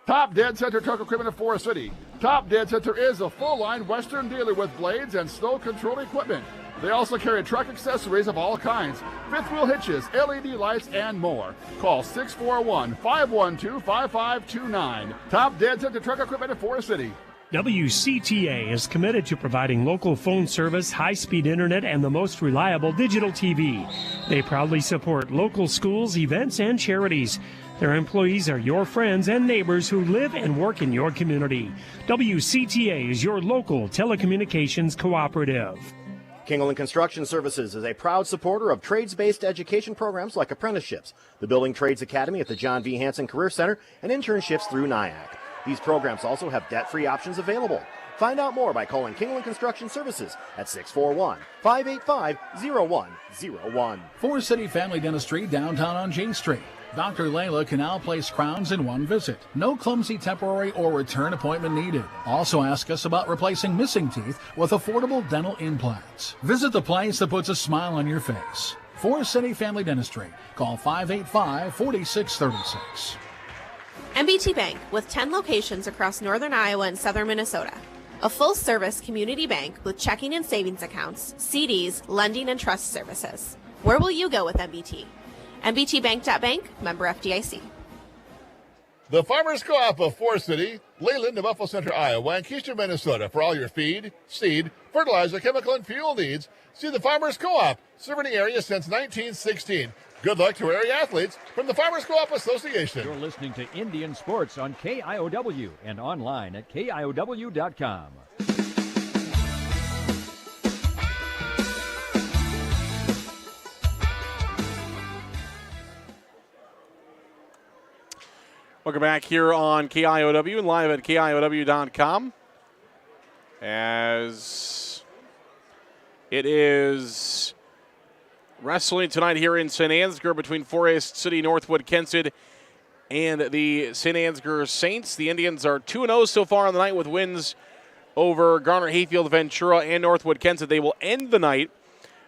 Top Dead Center Truck Equipment of Forest City. Top Dead Center is a full-line Western dealer with blades and snow control equipment. They also carry truck accessories of all kinds, fifth wheel hitches, LED lights, and more. Call 641-512-5529. Top Dead Center Truck Equipment of Forest City. WCTA is committed to providing local phone service, high-speed internet, and the most reliable digital TV. They proudly support local schools, events, and charities. Their employees are your friends and neighbors who live and work in your community. WCTA is your local telecommunications cooperative. Kingland Construction Services is a proud supporter of trades-based education programs like apprenticeships, the Building Trades Academy at the John V. Hansen Career Center, and internships through NIAC. These programs also have debt-free options available. Find out more by calling Kingland Construction Services at 641-585-0101. Forest City Family Dentistry downtown on J Street. Dr. Layla can now place crowns in one visit. No clumsy temporary or return appointment needed. Also ask us about replacing missing teeth with affordable dental implants. Visit the place that puts a smile on your face. Forest City Family Dentistry. Call 585-4636. MBT Bank with 10 locations across northern Iowa and southern Minnesota. A full-service community bank with checking and savings accounts, CDs, lending, and trust services. Where will you go with MBT? MBTBank.bank, member FDIC. The Farmers Co-op of Forest City, Leyland, New Buffalo Center, Iowa, and Keystone, Minnesota. For all your feed, seed, fertilizer, chemical, and fuel needs, see the Farmers Co-op, serving the area since 1916. Good luck to area athletes from the Farmers Co-op Association. You're listening to Indian Sports on KIOW and online at KIOW.com. Welcome back here on KIOW and live at KIOW.com. As it is wrestling tonight here in St. Ansgar between Forest City, Northwood-Kensett, and the St. Ansgar Saints. The Indians are 2-0 so far on the night with wins over Garner, Hayfield, Ventura, and Northwood-Kensett. They will end the night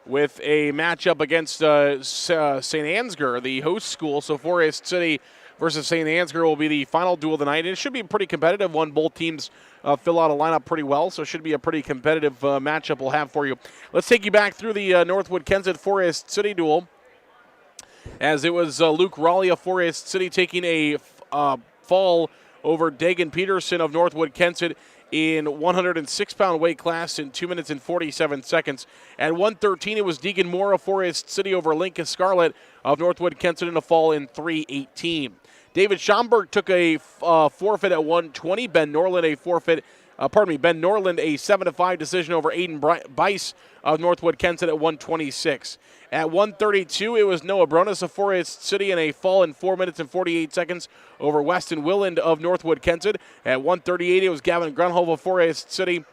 with a matchup against St. Ansgar, the host school. So Forest City versus St. Ansgar will be the final duel of the night. And it should be a pretty competitive one. Both teams fill out a lineup pretty well, so it should be a pretty competitive matchup we'll have for you. Let's take you back through the Northwood-Kensett Forest City duel, as it was Luke Raleigh of Forest City taking a fall over Dagan Peterson of Northwood-Kensett in 106-pound weight class in 2 minutes and 47 seconds. At 113, it was Deegan Moore of Forest City over Lincoln Scarlett of Northwood-Kensett in a fall in 3:18. David Schomburg took a forfeit at 120. Ben Norland a 7-5 decision over Aiden Bice of Northwood-Kensett at 126. At 132, it was Noah Bronis of Forest City in a fall in 4 minutes and 48 seconds over Weston Willand of Northwood-Kensett. At 138, it was Gavin Grunholm of Forest City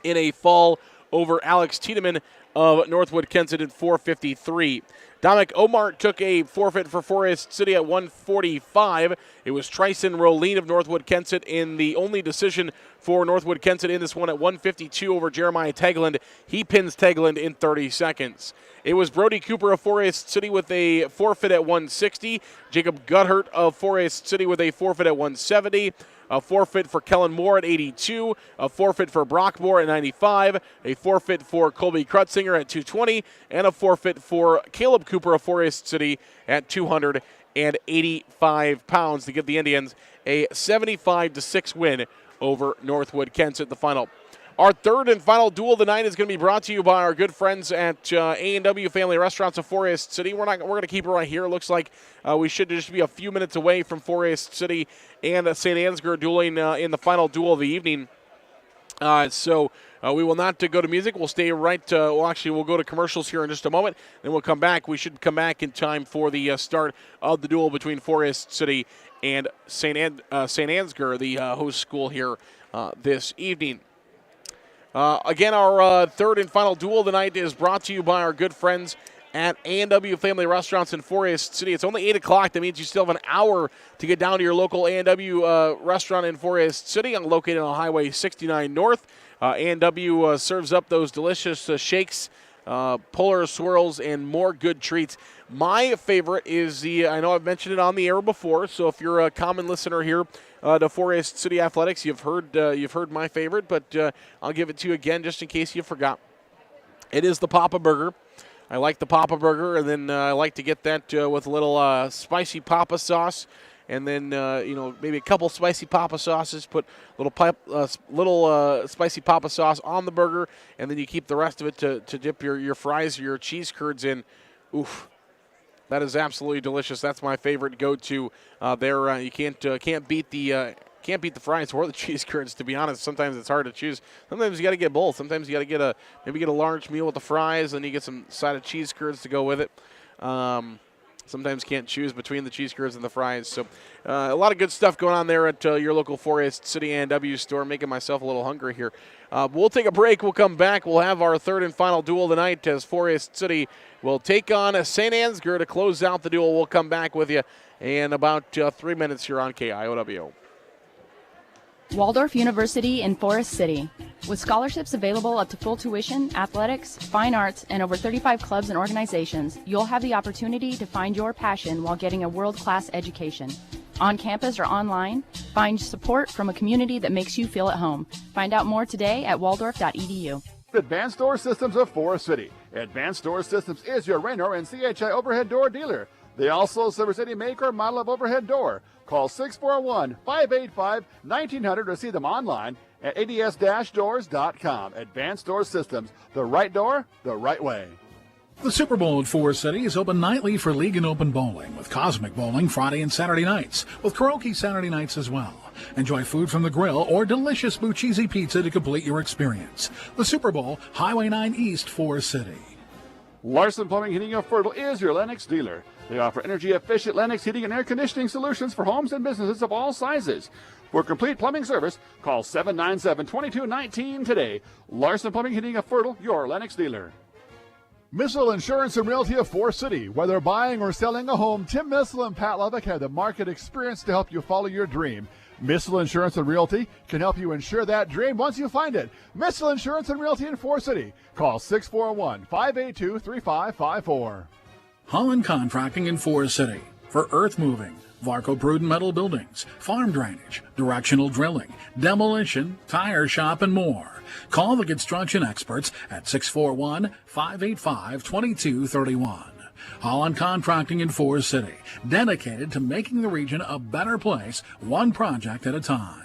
in a fall over Alex Tiedemann of Northwood-Kensett in 4:53. Dominic Omar took a forfeit for Forest City at 1:45. It was Tryson Roline of Northwood-Kensett in the only decision for Northwood-Kensett in this one at 1:52 over Jeremiah Tegland. He pins Tegland in 30 seconds. It was Brody Cooper of Forest City with a forfeit at 160. Jacob Guthert of Forest City with a forfeit at 170. A forfeit for Kellen Moore at 82, a forfeit for Brock Moore at 95, a forfeit for Colby Krutzinger at 220, and a forfeit for Caleb Cooper of Forest City at 285 pounds to give the Indians a 75-6 win over Northwood-Kensett, the final. Our third and final duel of the night is going to be brought to you by our good friends at A&W Family Restaurants of Forest City. We're going to keep it right here. It looks like we should just be a few minutes away from Forest City and St. Ansgar dueling in the final duel of the evening. So we will not go to music. We'll stay right. We'll go to commercials here in just a moment. Then we'll come back. We should come back in time for the start of the duel between Forest City and St. Ansgar, the host school here this evening. Again, our third and final duel of the night is brought to you by our good friends at A&W Family Restaurants in Forest City. It's only 8 o'clock. That means you still have an hour to get down to your local A&W restaurant in Forest City, located on Highway 69 North. A&W serves up those delicious shakes Polar swirls, and more good treats. My favorite is I know I've mentioned it on the air before, so if you're a common listener here to Forest City Athletics, you've heard my favorite, but I'll give it to you again just in case you forgot. It is the Papa Burger. I like the Papa Burger, and then I like to get that with a little spicy Papa sauce, and then maybe a couple spicy Papa sauces. Put little spicy Papa sauce on the burger, and then you keep the rest of it to dip your fries or your cheese curds in. Oof, that is absolutely delicious. That's my favorite go-to. There, you can't beat the fries or the cheese curds, to be honest. Sometimes it's hard to choose. Sometimes you got to get both. Sometimes you got to get a large meal with the fries, and you get some side of cheese curds to go with it. Sometimes can't choose between the cheese curds and the fries. So a lot of good stuff going on there at your local Forest City A&W store. Making myself a little hungry here. We'll take a break. We'll come back. We'll have our third and final duel tonight as Forest City will take on St. Ansgar to close out the duel. We'll come back with you in about 3 minutes here on KIOW. Waldorf University in Forest City. With scholarships available up to full tuition, athletics, fine arts, and over 35 clubs and organizations, you'll have the opportunity to find your passion while getting a world-class education. On campus or online, find support from a community that makes you feel at home. Find out more today at waldorf.edu. Advanced Door Systems of Forest City. Advanced Door Systems is your Raynor and CHI overhead door dealer. They also service any make or model of overhead door. Call 641-585-1900 to see them online at ads-doors.com. Advanced Door Systems, the right door, the right way. The Super Bowl at Forest City is open nightly for league and open bowling, with Cosmic Bowling Friday and Saturday nights, with karaoke Saturday nights as well. Enjoy food from the grill or delicious Buccese pizza to complete your experience. The Super Bowl, Highway 9 East, Forest City. Larson Plumbing Heating of Fertile is your Lennox dealer. They offer energy-efficient Lennox heating and air conditioning solutions for homes and businesses of all sizes. For complete plumbing service, call 797-2219 today. Larson Plumbing Heating of Fertile, your Lennox dealer. Missile Insurance and Realty of Forest City. Whether buying or selling a home, Tim Missile and Pat Levick have the market experience to help you follow your dream. Missile Insurance and Realty can help you insure that dream once you find it. Missile Insurance and Realty in Forest City. Call 641-582-3554. Holland Contracting in Forest City for earth moving, Varco Prudent metal buildings, farm drainage, directional drilling, demolition, tire shop, and more. Call the construction experts at 641-585-2231. Holland Contracting in Forest City, dedicated to making the region a better place, one project at a time.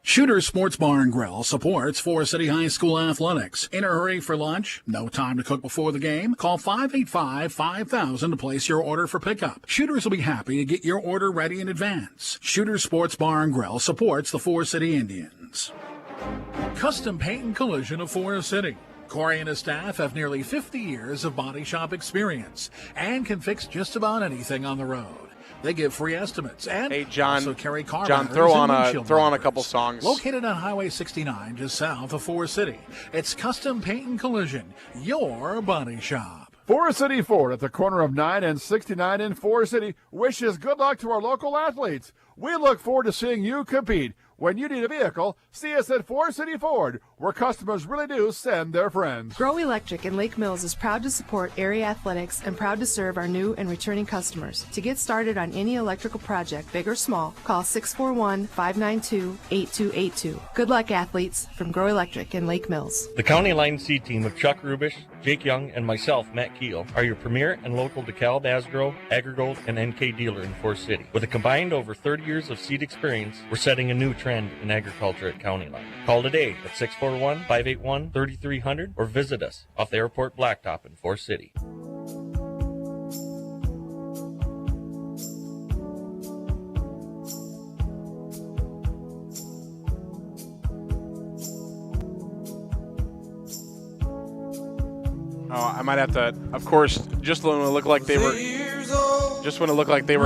Shooter's Sports Bar and Grill supports Forest City High School athletics. In a hurry for lunch? No time to cook before the game? Call 585-5000 to place your order for pickup. Shooters will be happy to get your order ready in advance. Shooter's Sports Bar and Grill supports the Forest City Indians. Custom Paint and Collision of Forest City. Corey and his staff have nearly 50 years of body shop experience and can fix just about anything on the road. They give free estimates and also carry car batteries throw and on windshield a wipers. couple songs. Located on Highway 69 just south of Forest City, it's Custom Paint and Collision, your body shop. Forest City Ford at the corner of 9 and 69 in Forest City wishes good luck to our local athletes. We look forward to seeing you compete. When you need a vehicle, see us at Forest City Ford, where customers really do send their friends. Grow Electric in Lake Mills is proud to support area athletics and proud to serve our new and returning customers. To get started on any electrical project, big or small, call 641-592-8282. Good luck, athletes, from Grow Electric in Lake Mills. The County Line C team of Chuck Rubish, Jake Young, and myself, Matt Keel, are your premier and local DeKalb, Asgrow, AgriGold, and NK dealer in Forest City. With a combined over 30 years of seed experience, we're setting a new trend in agriculture at County Line. Call today at 641-581-3300 or visit us off the Airport Blacktop in Forest City. Oh, I might have to, of course, just when it looked like they were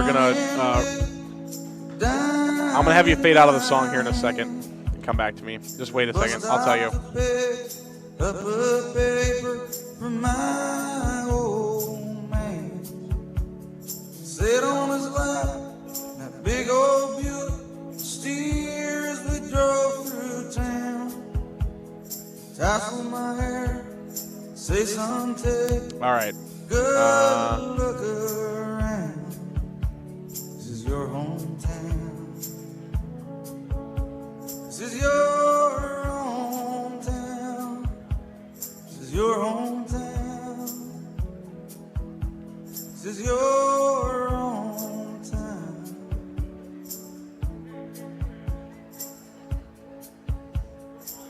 gonna, I'm gonna have you fade out of the song here in a second and come back to me. Just wait a second, I'll tell you. Sit on his lap, that big old Buick, steers we drove through town. Tousled my hair, Say something. All right. Good look around. This is your hometown. This is your hometown. This is your hometown. This is your hometown.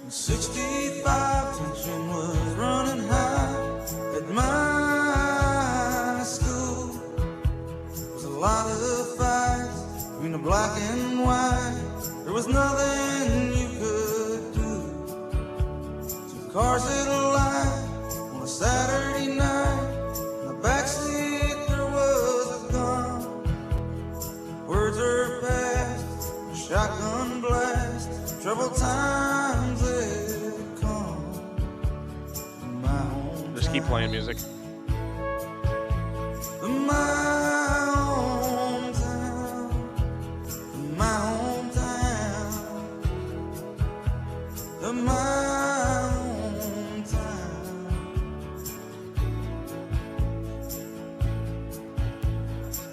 65 tension was running high at my school. There was a lot of fights between the black and white. There was nothing you could do. Two cars at a light on a Saturday night. In the backseat there was a gun. Words are passed, a shotgun blast. Troubled times had come. My home. Just keep playing music. My hometown. My hometown. My hometown.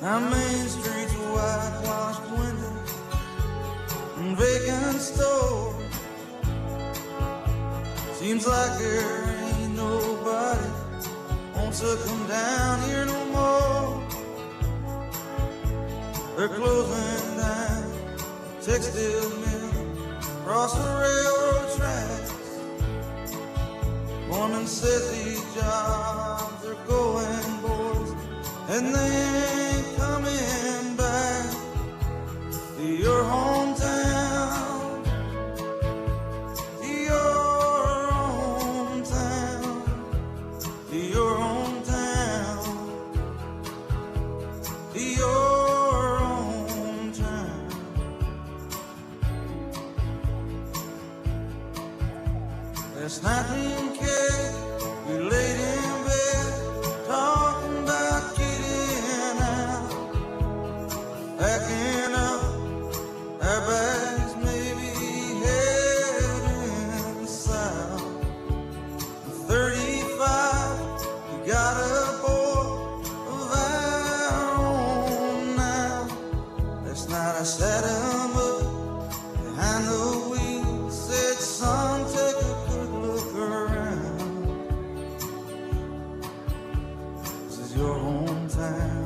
Our main streets, whitewashed windows and vacant stores. Seems like there ain't nobody wants to come down here no more. They're closing down textile mill across the railroad tracks. Foreman says these jobs are going, boys, and they ain't coming back to your hometown, to your hometown, to your hometown, to your hometown. Last night in cake, we laid in bed, talking about getting out, packing up our bags, maybe heading south. 35, we got a boy of our own now. Last night I sat him up behind the wheel, said, son, take a good look around. This is your hometown.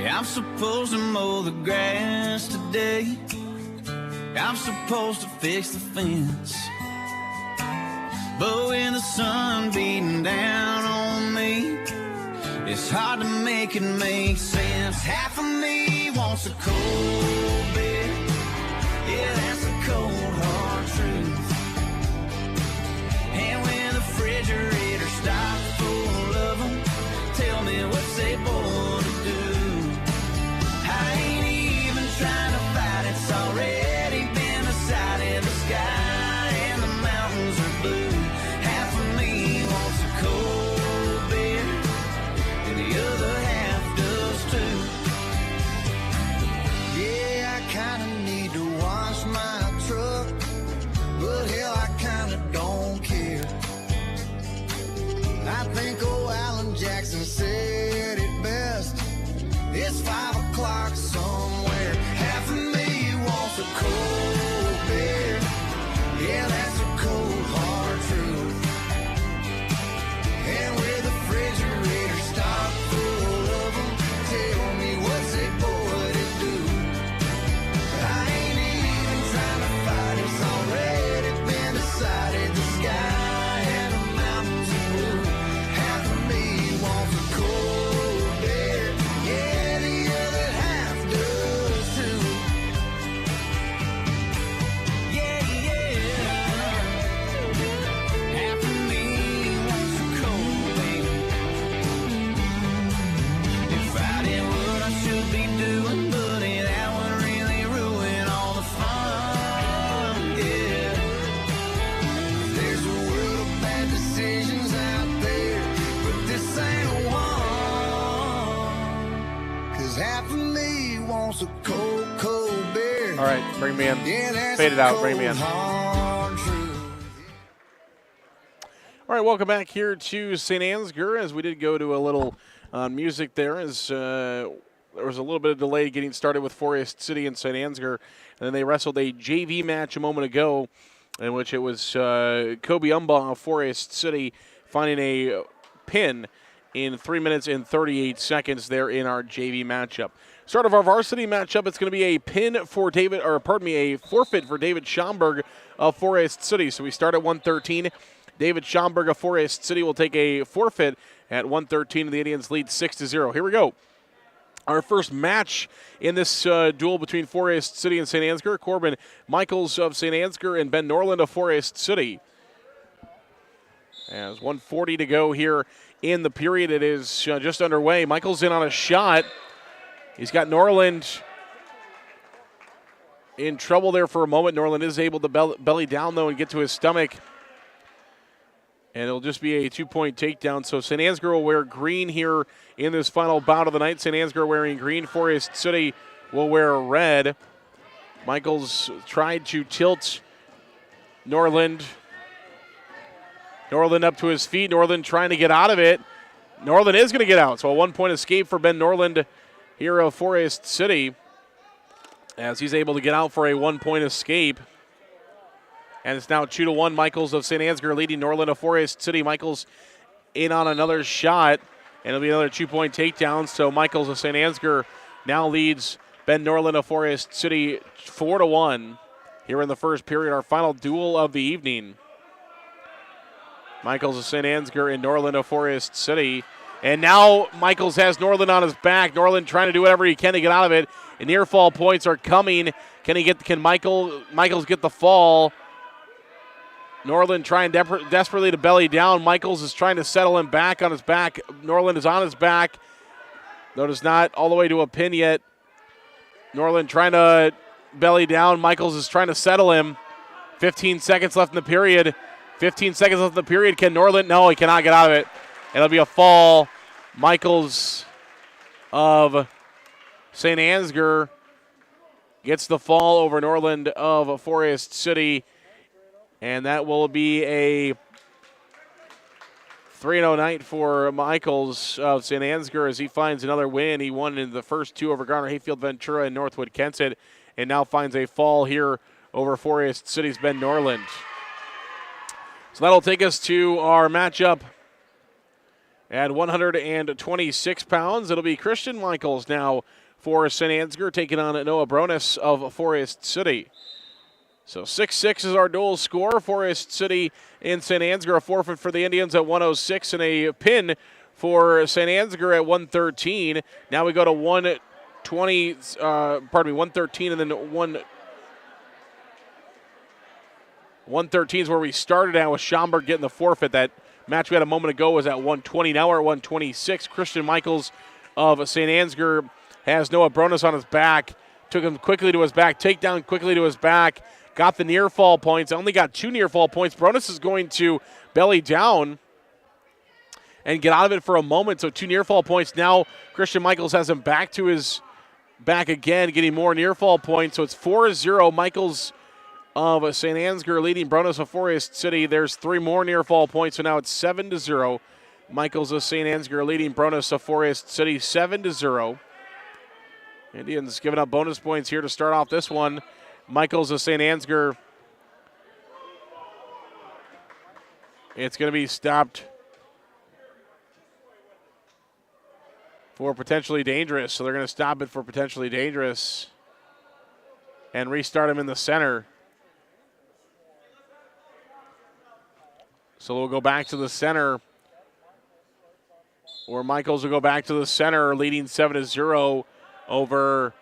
I'm supposed to mow the grass today. I'm supposed to fix the fence. But when the sun beating down on me, it's hard to make it make sense. Half of me wants a cold bed. Yeah, that's a cold, hard truth. And when the refrigerator stops full of them, tell me what's they born to do. I ain't even trying to fight, it's already been decided. The sky and the mountains are blue. Half of me wants a cold beer, and the other half does too. Yeah, I kinda Bring me in. Fade it out. Bring me in. All right, welcome back here to St. Ansgar, as we did go to a little music there, as there was a little bit of delay getting started with Forest City and St. Ansgar, and then they wrestled a JV match a moment ago, in which it was Kobe Umbaugh of Forest City finding a pin in 3 minutes and 38 seconds there in our JV matchup. Start of our varsity matchup, it's going to be a forfeit for David Schomburg of Forest City. So we start at 113. David Schomburg of Forest City will take a forfeit at 113, and the Indians lead 6-0. Here we go. Our first match in this duel between Forest City and St. Ansgar, Corbin Michaels of St. Ansgar and Ben Norland of Forest City. As 1:40 to go here in the period, it is just underway. Michaels in on a shot. He's got Norland in trouble there for a moment. Norland is able to belly down, though, and get to his stomach. And it'll just be a 2-point takedown. So St. Ansgar will wear green here in this final bout of the night. St. Ansgar wearing green. Forest City will wear red. Michaels tried to tilt Norland. Norland up to his feet. Norland trying to get out of it. Norland is going to get out. So a 1-point escape for Ben Norland here of Forest City, as he's able to get out for a 1-point escape. And it's now 2-1. Michaels of St. Ansgar leading Norland of Forest City. Michaels in on another shot, and it'll be another 2-point takedown. So Michaels of St. Ansgar now leads Ben Norland of Forest City 4-1 here in the first period, our final duel of the evening. Michaels of St. Ansgar and Norland of Forest City. And now Michaels has Norland on his back. Norland trying to do whatever he can to get out of it. And near fall points are coming. Can Michaels get the fall? Norland trying desperately to belly down. Michaels is trying to settle him back on his back. Norland is on his back, though it's not all the way to a pin yet. Norland trying to belly down. Michaels is trying to settle him. 15 seconds left in the period. 15 seconds left in the period. Can Norland? No, he cannot get out of it. It'll be a fall. Michaels of St. Ansgar gets the fall over Norland of Forest City. And that will be a 3-0 night for Michaels of St. Ansgar as he finds another win. He won in the first two over Garner Hayfield Ventura and Northwood-Kensett, and now finds a fall here over Forest City's Ben Norland. So that'll take us to our matchup at 126 pounds. It'll be Christian Michaels now for St. Ansgar taking on Noah Bronis of Forest City. So 6-6 is our dual score. Forest City and St. Ansgar, a forfeit for the Indians at 106 and a pin for St. Ansgar at 113. Now we go to 113 and then 113 is where we started at with Schomburg getting the forfeit. That match we had a moment ago was at 120. Now we're at 126. Christian Michaels of St. Ansgar has Noah Bronis on his back. Took him quickly to his back. Takedown quickly to his back. Got the near fall points. Only got 2 near fall points. Bronis is going to belly down and get out of it for a moment. So 2 near fall points. Now Christian Michaels has him back to his back again, getting more near fall points. So it's 4-0. Michaels of St. Ansgar leading Bronis of Forest City. There's 3 more near fall points. So now it's 7-0. Michaels of St. Ansgar leading Bronis of Forest City 7-0. Indians giving up bonus points here to start off this one. Michaels of St. Ansgar. It's going to be stopped for potentially dangerous. So they're going to stop it for potentially dangerous and restart him in the center. So we'll go back to the center, where Michaels will go back to the center, leading 7-0 over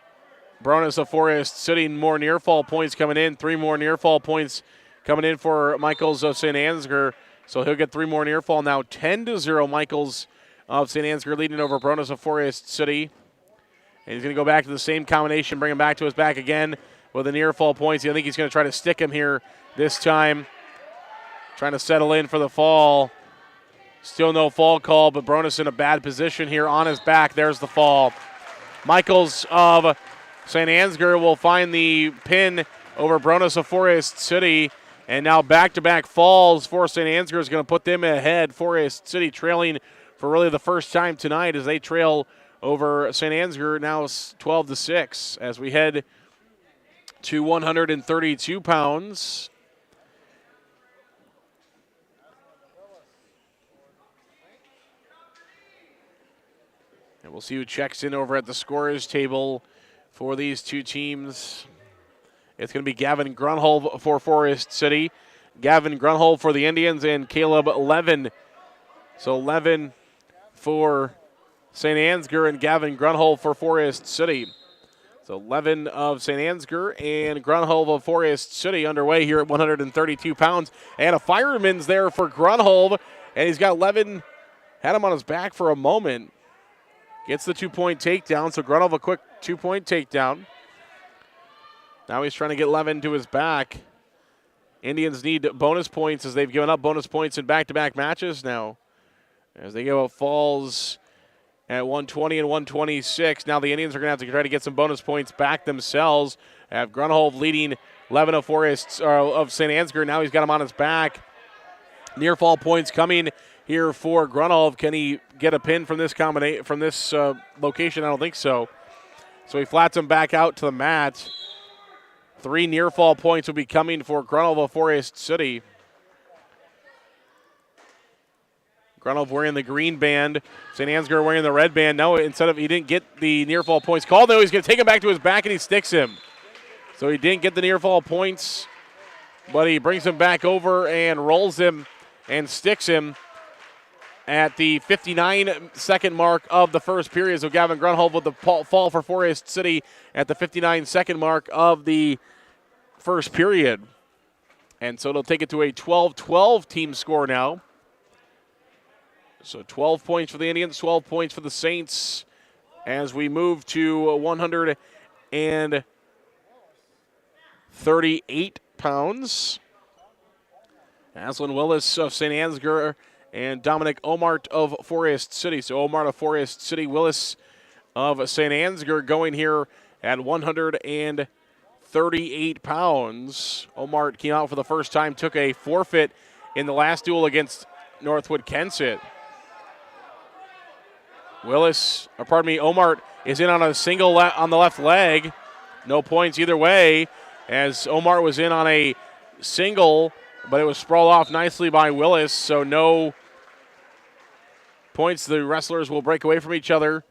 Bronis of Forest City. More near fall points coming in. 3 more near fall points coming in for Michaels of St. Ansgar. So he'll get 3 more near fall now. 10-0 Michaels of St. Ansgar leading over Bronis of Forest City. And he's going to go back to the same combination, bring him back to his back again with the near fall points. I think he's going to try to stick him here this time. Trying to settle in for the fall. Still no fall call, but Bronis in a bad position here on his back. There's the fall. Michaels of St. Ansgar will find the pin over Bronis of Forest City. And now back-to-back falls for St. Ansgar is going to put them ahead. Forest City trailing for really the first time tonight as they trail over St. Ansgar now 12-6 as we head to 132 pounds. And we'll see who checks in over at the scorers table for these two teams. It's going to be Gavin Grunhold for Forest City, Gavin Grunhold for the Indians, and Caleb Levin. So Levin for St. Ansgar and Gavin Grunhold for Forest City. So Levin of St. Ansgar and Grunhold of Forest City underway here at 132 pounds. And a fireman's there for Grunhold, and he's got Levin, had him on his back for a moment. Gets the 2-point takedown, so Grunhold a quick 2-point takedown. Now he's trying to get Levin to his back. Indians need bonus points as they've given up bonus points in back-to-back matches now. As they give up falls at 120 and 126. Now the Indians are going to have to try to get some bonus points back themselves. Have Grunhold leading Levin of Forest of St. Ansgar. Now he's got him on his back. Near fall points coming here for Grunhold. Can he get a pin from this location? I don't think so. So he flats him back out to the mat. 3 near fall points will be coming for Grunhold of Forest City. Grunhold wearing the green band. St. Ansgar wearing the red band. No, he didn't get the near fall points called. No, he's going to take him back to his back and he sticks him. So he didn't get the near fall points, but he brings him back over and rolls him and sticks him at the 59-second mark of the first period. So Gavin Grunhold with the fall for Forest City at the 59-second mark of the first period. And so it'll take it to a 12-12 team score now. So 12 points for the Indians, 12 points for the Saints as we move to 138 pounds. Aslan Willis of St. Ansgar and Dominic Omart of Forest City. So Omart of Forest City, Willis of St. Ansgar going here at 138 pounds. Omart came out for the first time, took a forfeit in the last duel against Northwood-Kensett. Omart is in on a single on the left leg. No points either way as Omart was in on a single, but it was sprawled off nicely by Willis, so no points. The wrestlers will break away from each other.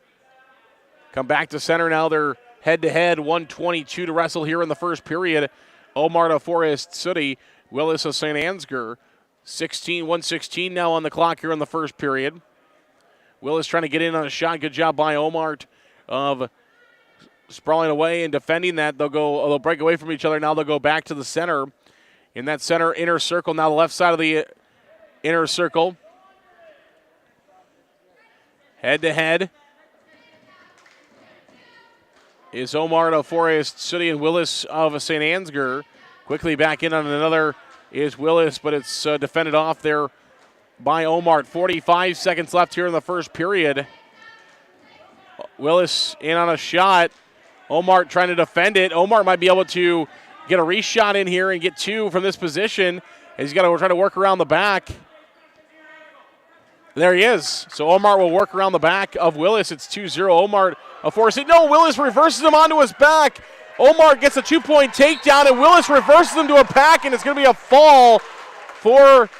Come back to center now. They're head-to-head, 122 to wrestle here in the first period. Omart of Forest City, Willis of St. Ansgar. 116 now on the clock here in the first period. Willis trying to get in on a shot. Good job by Omart of sprawling away and defending that. They'll break away from each other. Now they'll go back to the center. In that center inner circle, now the left side of the inner circle. Head-to-head is Omart of Forest City and Willis of St. Ansgar. Quickly back in on another is Willis, but it's defended off there by Omart. 45 seconds left here in the first period. Willis in on a shot. Omart trying to defend it. Omart might be able to get a reshot in here and get 2 from this position. He's got to try to work around the back. There he is. So Omart will work around the back of Willis. It's 2-0. Omart of Forest City. No, Willis reverses him onto his back. Omart gets a 2-point takedown, and Willis reverses him to a pack, and it's going to be a fall for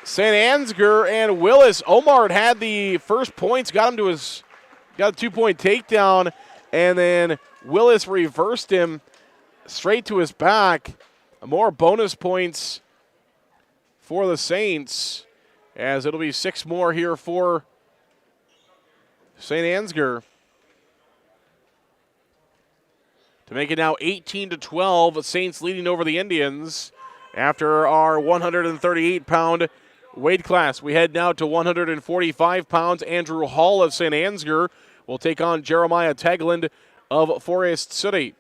St. Ansgar and Willis. Omart had the first points, got a 2-point takedown, and then Willis reversed him straight to his back. More bonus points for the Saints, as it'll be 6 more here for St. Ansgar. To make it now 18-12, Saints leading over the Indians after our 138-pound weight class. We head now to 145 pounds. Andrew Hall of St. Ansgar will take on Jeremiah Tegland of Forest City.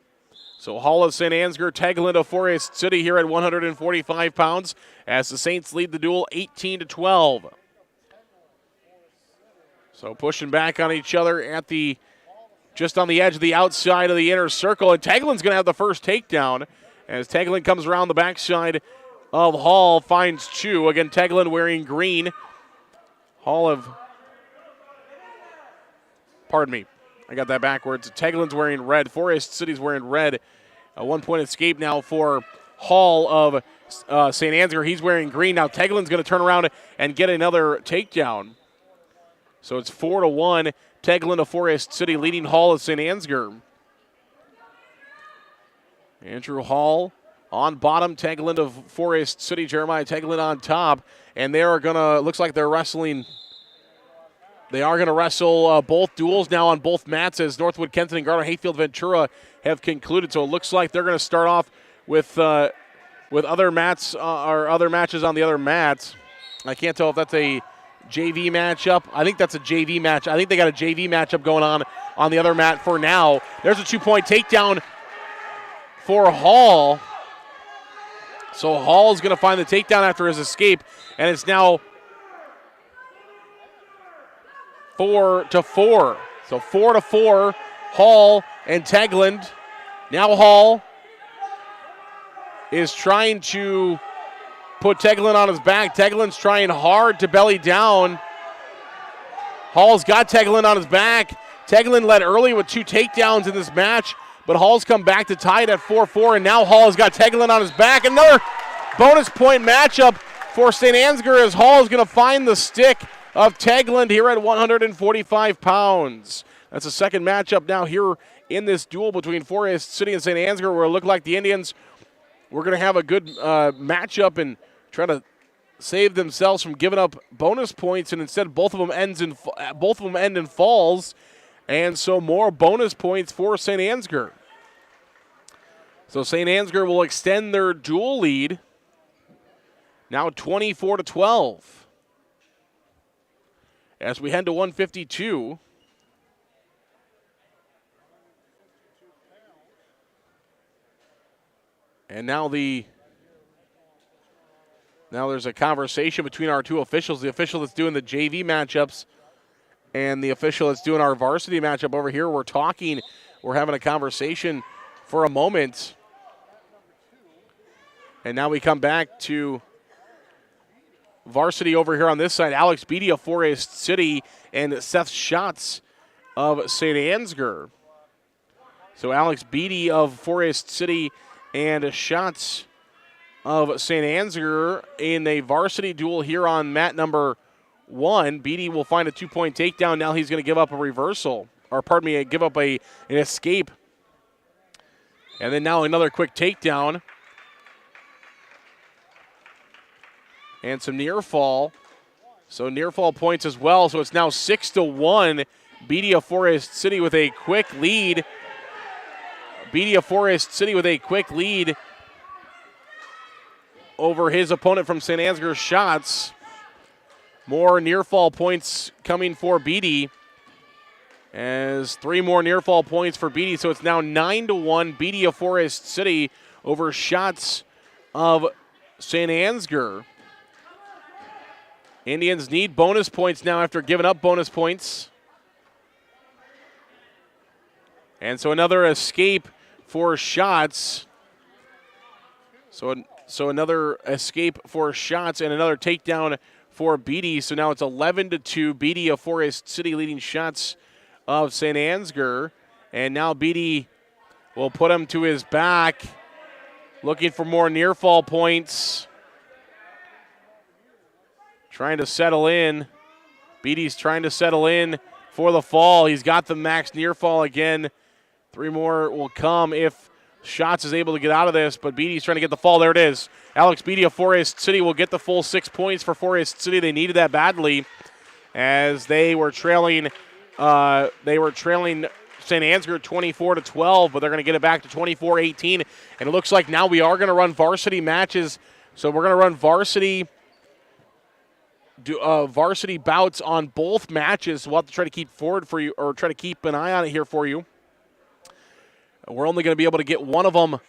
So Hall of St. Ansgar, Tegland of Forest City here at 145 pounds as the Saints lead the duel 18-12. So pushing back on each other at the just on the edge of the outside of the inner circle. And Teglin's going to have the first takedown as Teglin comes around the backside of Hall, finds Chu. Again, Teglin wearing green. Pardon me, I got that backwards. Teglin's wearing red. Forest City's wearing red. A 1-point escape now for Hall of St. Ansgar. He's wearing green. Now Teglin's going to turn around and get another takedown. So it's 4-1. Teglin of Forest City leading Hall of St. Ansgar. Andrew Hall on bottom, Teglin of Forest City, Jeremiah Teglin on top. And they are going to, looks like they're wrestling. They are going to wrestle both duels now on both mats as Northwood-Kensett and Garner Hayfield Ventura have concluded. So it looks like they're going to start off with other mats or other matches on the other mats. I can't tell if that's a JV matchup. I think that's a JV match. I think they got a JV matchup going on the other mat for now. There's a 2-point takedown for Hall. So Hall is going to find the takedown after his escape, and it's now 4-4. So 4-4, Hall and Teglin. Now Hall is trying to put Teglin on his back. Teglin's trying hard to belly down. Hall's got Teglin on his back. Teglin led early with 2 takedowns in this match, but Hall's come back to tie it at 4-4, and now Hall has got Teglin on his back. Another bonus point matchup for St. Ansgar as Hall is going to find the stick of Teglin here at 145 pounds. That's the second matchup now here in this duel between Forest City and St. Ansgar, where it looked like the Indians were going to have a good matchup and try to save themselves from giving up bonus points, and instead both of them end in falls, and so more bonus points for St. Ansgar. So St. Ansgar will extend their duel lead, now 24-12. As we head to 152. And now there's a conversation between our two officials, the official that's doing the JV matchups and the official that's doing our varsity matchup over here. We're having a conversation for a moment. And now we come back to varsity over here on this side. Alex Beatty of Forest City and Seth Schatz of St. Ansgar. So Alex Beatty of Forest City and Schatz of St. Ansgar in a varsity duel here on mat number 1. Beatty will find a 2-point takedown. Now he's going to give up a reversal, or pardon me, give up an escape. And then now another quick takedown. And some near fall. So near fall points as well. So it's now 6-1. Beatty of Forest City with a quick lead. Beatty of Forest City with a quick lead over his opponent from St. Ansgar, Schatz. More near fall points coming for Beatty. As 3 more near fall points for Beatty. So it's now 9-1. Beatty of Forest City over Schatz of St. Ansgar. Indians need bonus points now after giving up bonus points. And so another escape for Schatz. So another escape for Schatz and another takedown for Beatty. So now it's 11-2. Beatty of Forest City leading Schatz of St. Ansgar. And now Beatty will put him to his back, looking for more near fall points. Trying to settle in. Beatty's trying to settle in for the fall. He's got the max near fall again. 3 more will come if Schatz is able to get out of this, but Beatty's trying to get the fall. There it is. Alex Beatty of Forest City will get the full 6 points for Forest City. They needed that badly as they were trailing St. Ansgar 24-12, but they're going to get it back to 24-18. And it looks like now we are going to run varsity matches. So we're going to run varsity bouts on both matches. We'll have to try to keep forward for you, or try to keep an eye on it here for you. We're only going to be able to get one of them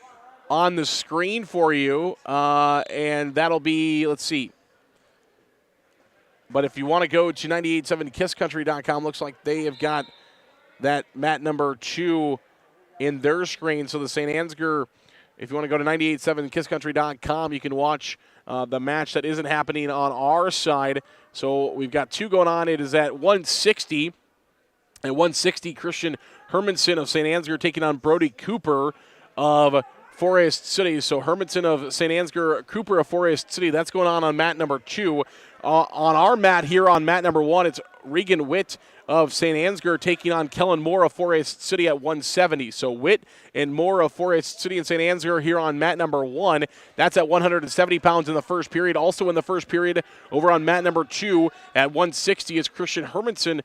on the screen for you, and that'll be, let's see. But if you want to go to 987kisscountry.com, looks like they have got that mat number 2 in their screen. So the St. Ansgar, if you want to go to 987kisscountry.com, you can watch the match that isn't happening on our side. So we've got 2 going on. It is at 160. At 160, Christian Hermanson of St. Ansgar taking on Brody Cooper of Forest City. So Hermanson of St. Ansgar, Cooper of Forest City. That's going on mat number 2. On our mat here on mat number 1, it's Regan Witt of St. Ansgar taking on Kellen Moore of Forest City at 170. So Witt and Moore of Forest City and St. Ansgar here on mat number 1. That's at 170 pounds in the first period. Also in the first period, over on mat number 2 at 160 is Christian Hermanson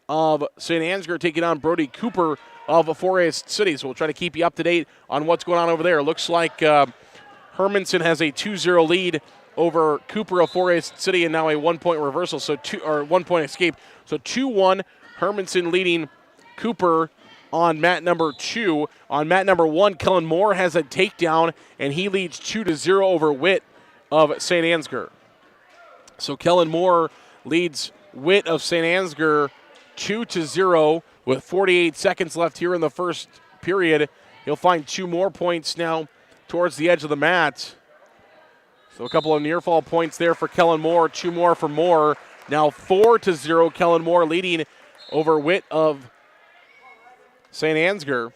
of St. Ansgar taking on Brody Cooper of Forest City. So we'll try to keep you up to date on what's going on over there. Looks like Hermanson has a 2-0 lead over Cooper of Forest City, and now a 1-point reversal, so 1-point escape. So 2-1, Hermanson leading Cooper on mat number 2. On mat number 1, Kellen Moore has a takedown, and he leads 2-0 over Witt of St. Ansgar. So Kellen Moore leads Witt of St. Ansgar 2-0 with 48 seconds left here in the first period. He'll find 2 more points now towards the edge of the mat. So a couple of near fall points there for Kellen Moore, 2 more for Moore. Now 4-0, Kellen Moore leading over Witt of St. Ansgar.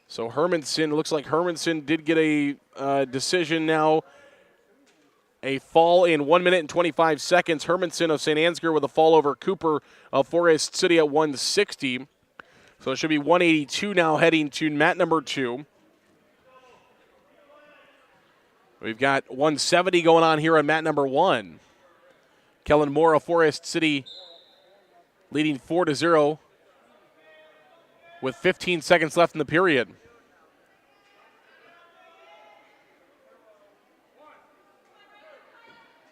So Hermanson, looks like Hermanson did get a decision now. A fall in 1 minute and 25 seconds. Hermanson of St. Ansgar with a fall over Cooper of Forest City at 160. So it should be 182 now heading to mat number 2. We've got 170 going on here on mat number 1. Kellen Moore of Forest City leading 4-0 with 15 seconds left in the period.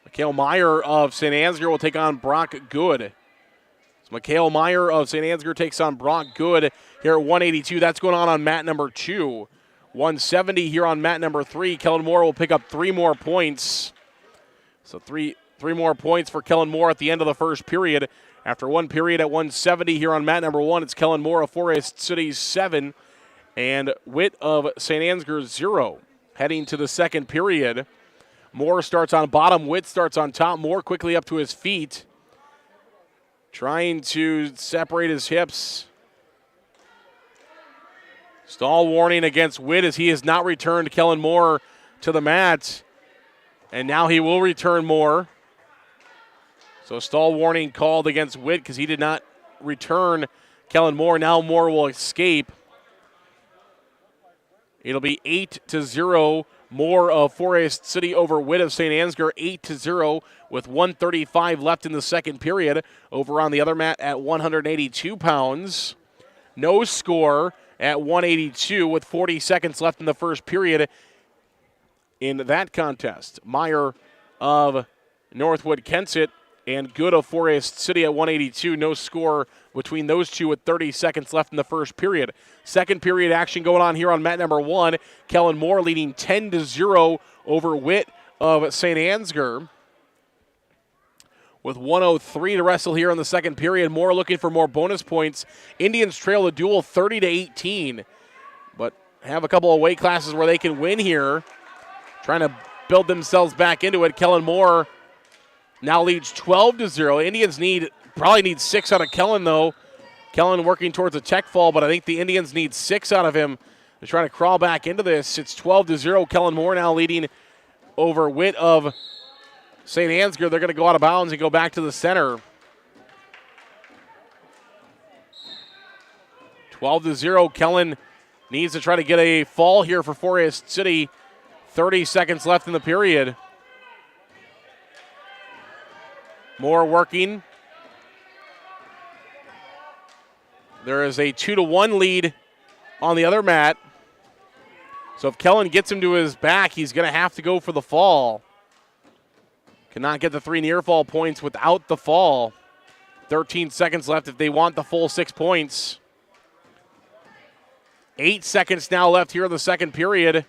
Mikhail Meyer of St. Ansgar will take on Brock Good. So Mikhail Meyer of St. Ansgar takes on Brock Good here at 182. That's going on mat number 2. 170 here on mat number 3. Kellen Moore will pick up 3 more points. So three more points for Kellen Moore at the end of the first period. After 1 period at 170 here on mat number 1, it's Kellen Moore of Forest City 7 and Witt of St. Ansgar 0. Heading to the second period. Moore starts on bottom, Witt starts on top. Moore quickly up to his feet, trying to separate his hips. Stall warning against Witt as he has not returned Kellen Moore to the mat. And now he will return Moore. So stall warning called against Witt because he did not return Kellen Moore. Now Moore will escape. It'll be 8-0. Moore of Forest City over Witt of St. Ansgar, 8-0 with 1:35 left in the second period. Over on the other mat at 182 pounds. No score at 182 with 40 seconds left in the first period in that contest. Meyer of Northwood-Kensett and Good of Forest City at 182. No score between those two with 30 seconds left in the first period. Second period action going on here on mat number 1. Kellen Moore leading 10-0 over Witt of St. Ansgar. With 1:03 to wrestle here in the second period. Moore looking for more bonus points. Indians trail the duel 30-18, but have a couple of weight classes where they can win here. Trying to build themselves back into it. Kellen Moore now leads 12-0. Indians probably need 6 out of Kellen, though. Kellen working towards a tech fall, but I think the Indians need 6 out of him. They're trying to crawl back into this. It's 12-0. Kellen Moore now leading over Witt of St. Ansgar. They're going to go out of bounds and go back to the center. 12-0. Kellen needs to try to get a fall here for Forest City. 30 seconds left in the period. Moore working. There is a 2-1 lead on the other mat. So if Kellen gets him to his back, he's going to have to go for the fall. Cannot get the 3 near fall points without the fall. 13 seconds left if they want the full 6 points. 8 seconds now left here in the second period.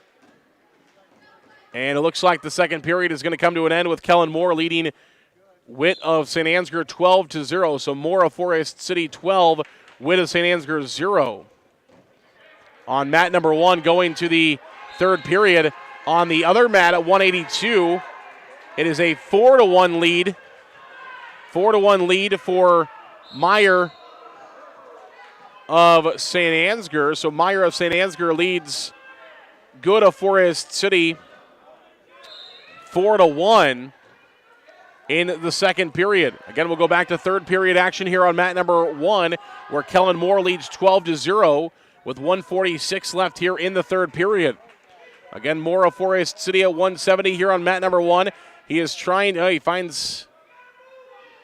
And it looks like the second period is going to come to an end with Kellen Moore leading Witt of St. Ansgar 12-0. So Moore of Forest City 12, Witt of St. Ansgar 0. On mat number 1 going to the third period. On the other mat at 182, it is a 4-1 lead. 4-1 lead for Meyer of St. Ansgar. So Meyer of St. Ansgar leads Good of Forest City 4-1 in the second period. Again, we'll go back to third period action here on mat number 1, where Kellen Moore leads 12-0 with 1:46 left here in the third period. Again, Moore of Forest City at 170 here on mat number 1. He is trying, he finds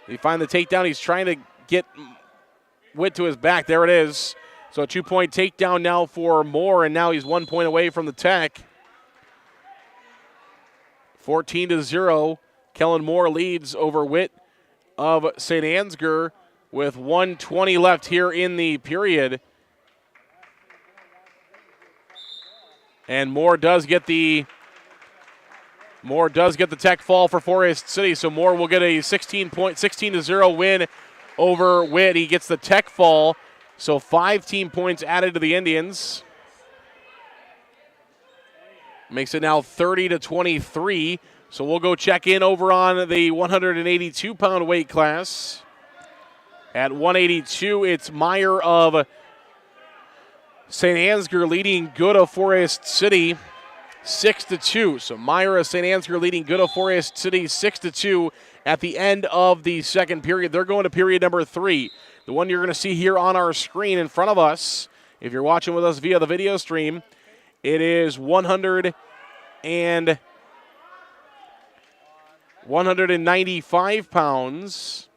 the takedown. He's trying to get Witt to his back. There it is. So a 2-point takedown now for Moore, and now he's 1 point away from the tech. 14-0. Kellen Moore leads over Witt of St. Ansgar with 1:20 left here in the period. And Moore does get the tech fall for Forest City, so Moore will get a 16-0 win over Witt. He gets the tech fall, so 5 team points added to the Indians. Makes it now 30-23. So we'll go check in over on the 182-pound weight class. At 182, it's Meyer of St. Ansgar leading Good of Forest City 6-2. So Meyer of St. Ansgar leading Good of Forest City 6-2 at the end of the second period. They're going to period number 3. The one you're going to see here on our screen in front of us, if you're watching with us via the video stream, it is 195 pounds.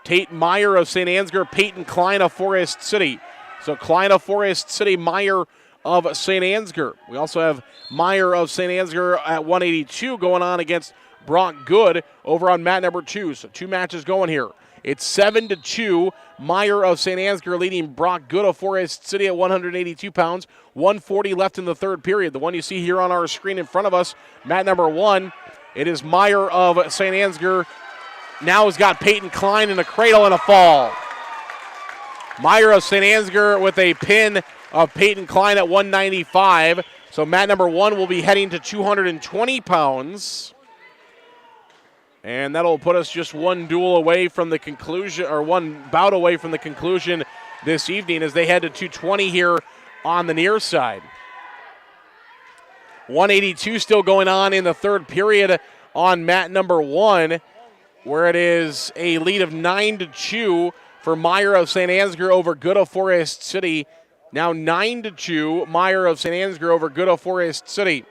Tate Meyer of St. Ansgar, Peyton Klein of Forest City. So Klein of Forest City, Meyer of St. Ansgar. We also have Meyer of St. Ansgar at 182 going on against Brock Good over on mat number 2. So 2 matches going here. It's 7-2. Meyer of St. Ansgar leading Brock Good of Forest City at 182 pounds. 140 left in the third period. The one you see here on our screen in front of us, mat number 1, it is Meyer of St. Ansgar. Now has got Peyton Klein in a cradle and a fall. Meyer of St. Ansgar with a pin of Peyton Klein at 195. So mat number 1 will be heading to 220 pounds. And that'll put us just one duel away from the conclusion, or one bout away from the conclusion this evening as they head to 220 here on the near side. 182 still going on in the third period on mat number 1, where it is a lead of 9-2 for Meyer of St. Ansgar over Good of Forest City. Now 9-2, Meyer of St. Ansgar over Good of Forest City.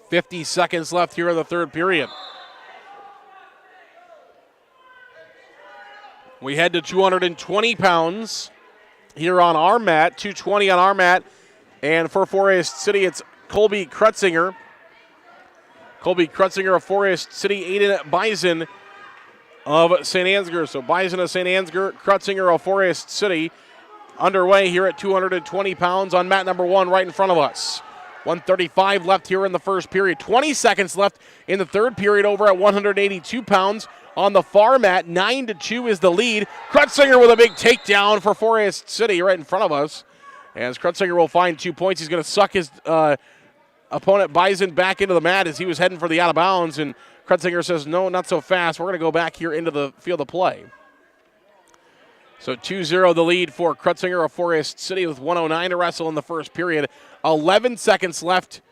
50 seconds left here in the third period. We head to 220 pounds here on our mat, 220 on our mat. And for Forest City, it's Colby Krutzinger. Colby Krutzinger of Forest City, Aiden Bison of St. Ansgar. So Bison of St. Ansgar, Krutzinger of Forest City. Underway here at 220 pounds on mat number 1 right in front of us. 135 left here in the first period. 20 seconds left in the third period over at 182 pounds. On the far mat, 9-2 is the lead. Krutzinger with a big takedown for Forest City right in front of us. As Krutzinger will find 2 points, he's going to suck his opponent Bison back into the mat as he was heading for the out of bounds. And Krutzinger says, no, not so fast. We're going to go back here into the field of play. So 2-0 the lead for Krutzinger of Forest City with 1:09 to wrestle in the first period. 11 seconds left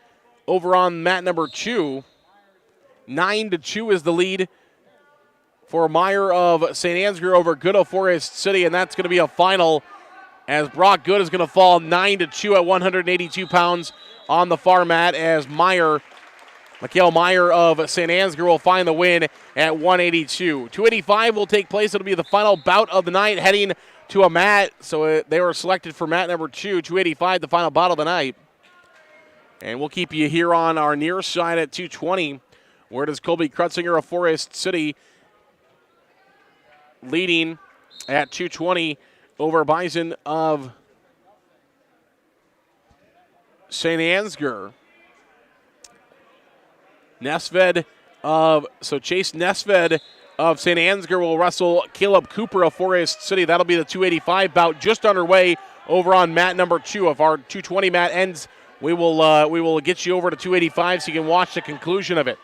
over on mat number 2. 9-2 is the lead for Meyer of St. Ansgar over Good of Forest City, and that's going to be a final as Brock Good is going to fall 9-2 at 182 pounds on the far mat as Mikhail Meyer of St. Ansgar will find the win at 182. 285 will take place. It'll be the final bout of the night heading to a mat. So they were selected for mat number 2, 285, the final bout of the night. And we'll keep you here on our near side at 220, where does Colby Krutzinger of Forest City leading at 220 over Bison of St. Ansgar. Nesved So Chase Nesved of St. Ansgar will wrestle Caleb Cooper of Forest City. That'll be the 285 bout just underway over on mat number 2. If our 220 mat ends, we will get you over to 285 so you can watch the conclusion of it.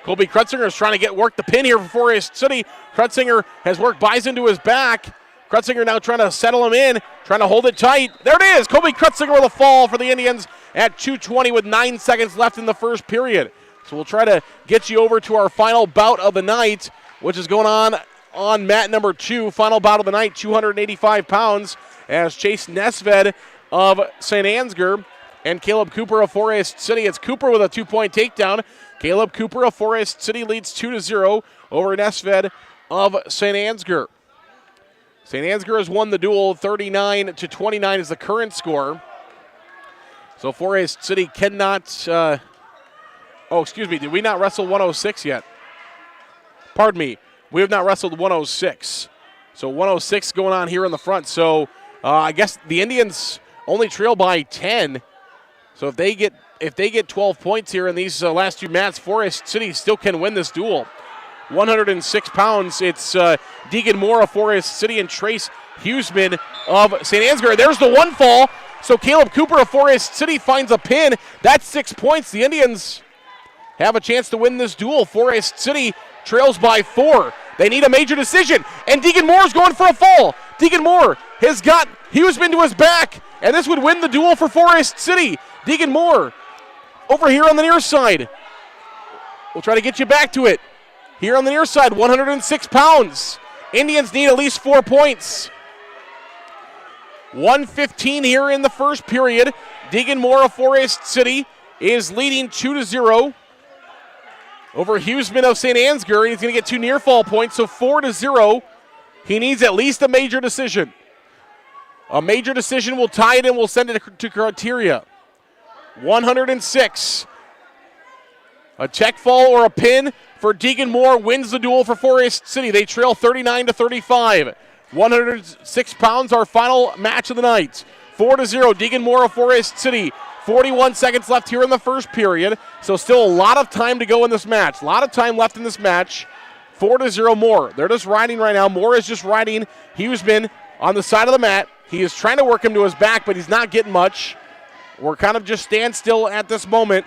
Colby Krutzinger is trying to get work the pin here for Forest City. Krutzinger has worked Bison to his back. Krutzinger now trying to settle him in, trying to hold it tight. There it is. Colby Krutzinger with a fall for the Indians at 2:20 with 9 seconds left in the first period. So we'll try to get you over to our final bout of the night, which is going on mat number 2. Final bout of the night, 285 pounds, as Chase Nesved of St. Ansgar and Caleb Cooper of Forest City. It's Cooper with a 2-point takedown. Caleb Cooper of Forest City leads 2-0 over Nesved of St. Ansgar. St. Ansgar has won the duel. 39-29 is the current score. So Forest City cannot... did we not wrestle 106 yet? Pardon me. We have not wrestled 106. So 106 going on here in the front. So I guess the Indians only trail by 10. So if they get 12 points here in these last 2 mats, Forest City still can win this duel. 106 pounds. It's Deegan Moore of Forest City and Trace Huseman of St. Ansgar. There's the one fall. So Caleb Cooper of Forest City finds a pin. That's 6 points. The Indians have a chance to win this duel. Forest City trails by 4. They need a major decision. And Deegan Moore's going for a fall. Deegan Moore has got Huseman to his back. And this would win the duel for Forest City. Deegan Moore over here on the near side. We'll try to get you back to it. Here on the near side, 106 pounds. Indians need at least 4 points. 1:15 here in the first period. Deegan Moore of Forest City is leading 2-0 over Huseman of St. Ansgar. He's going to get 2 near fall points, so 4-0. He needs at least a major decision. A major decision will tie it and we'll send it to criteria. 106. A check fall or a pin for Deegan Moore wins the duel for Forest City. They trail 39-35. 106 pounds, our final match of the night. 4-0, Deegan Moore of Forest City. 41 seconds left here in the first period, so still a lot of time to go in this match. A lot of time left in this match. 4-0 Moore. They're just riding right now. Moore is just riding Huseman on the side of the mat. He is trying to work him to his back, but he's not getting much. We're kind of just standstill at this moment.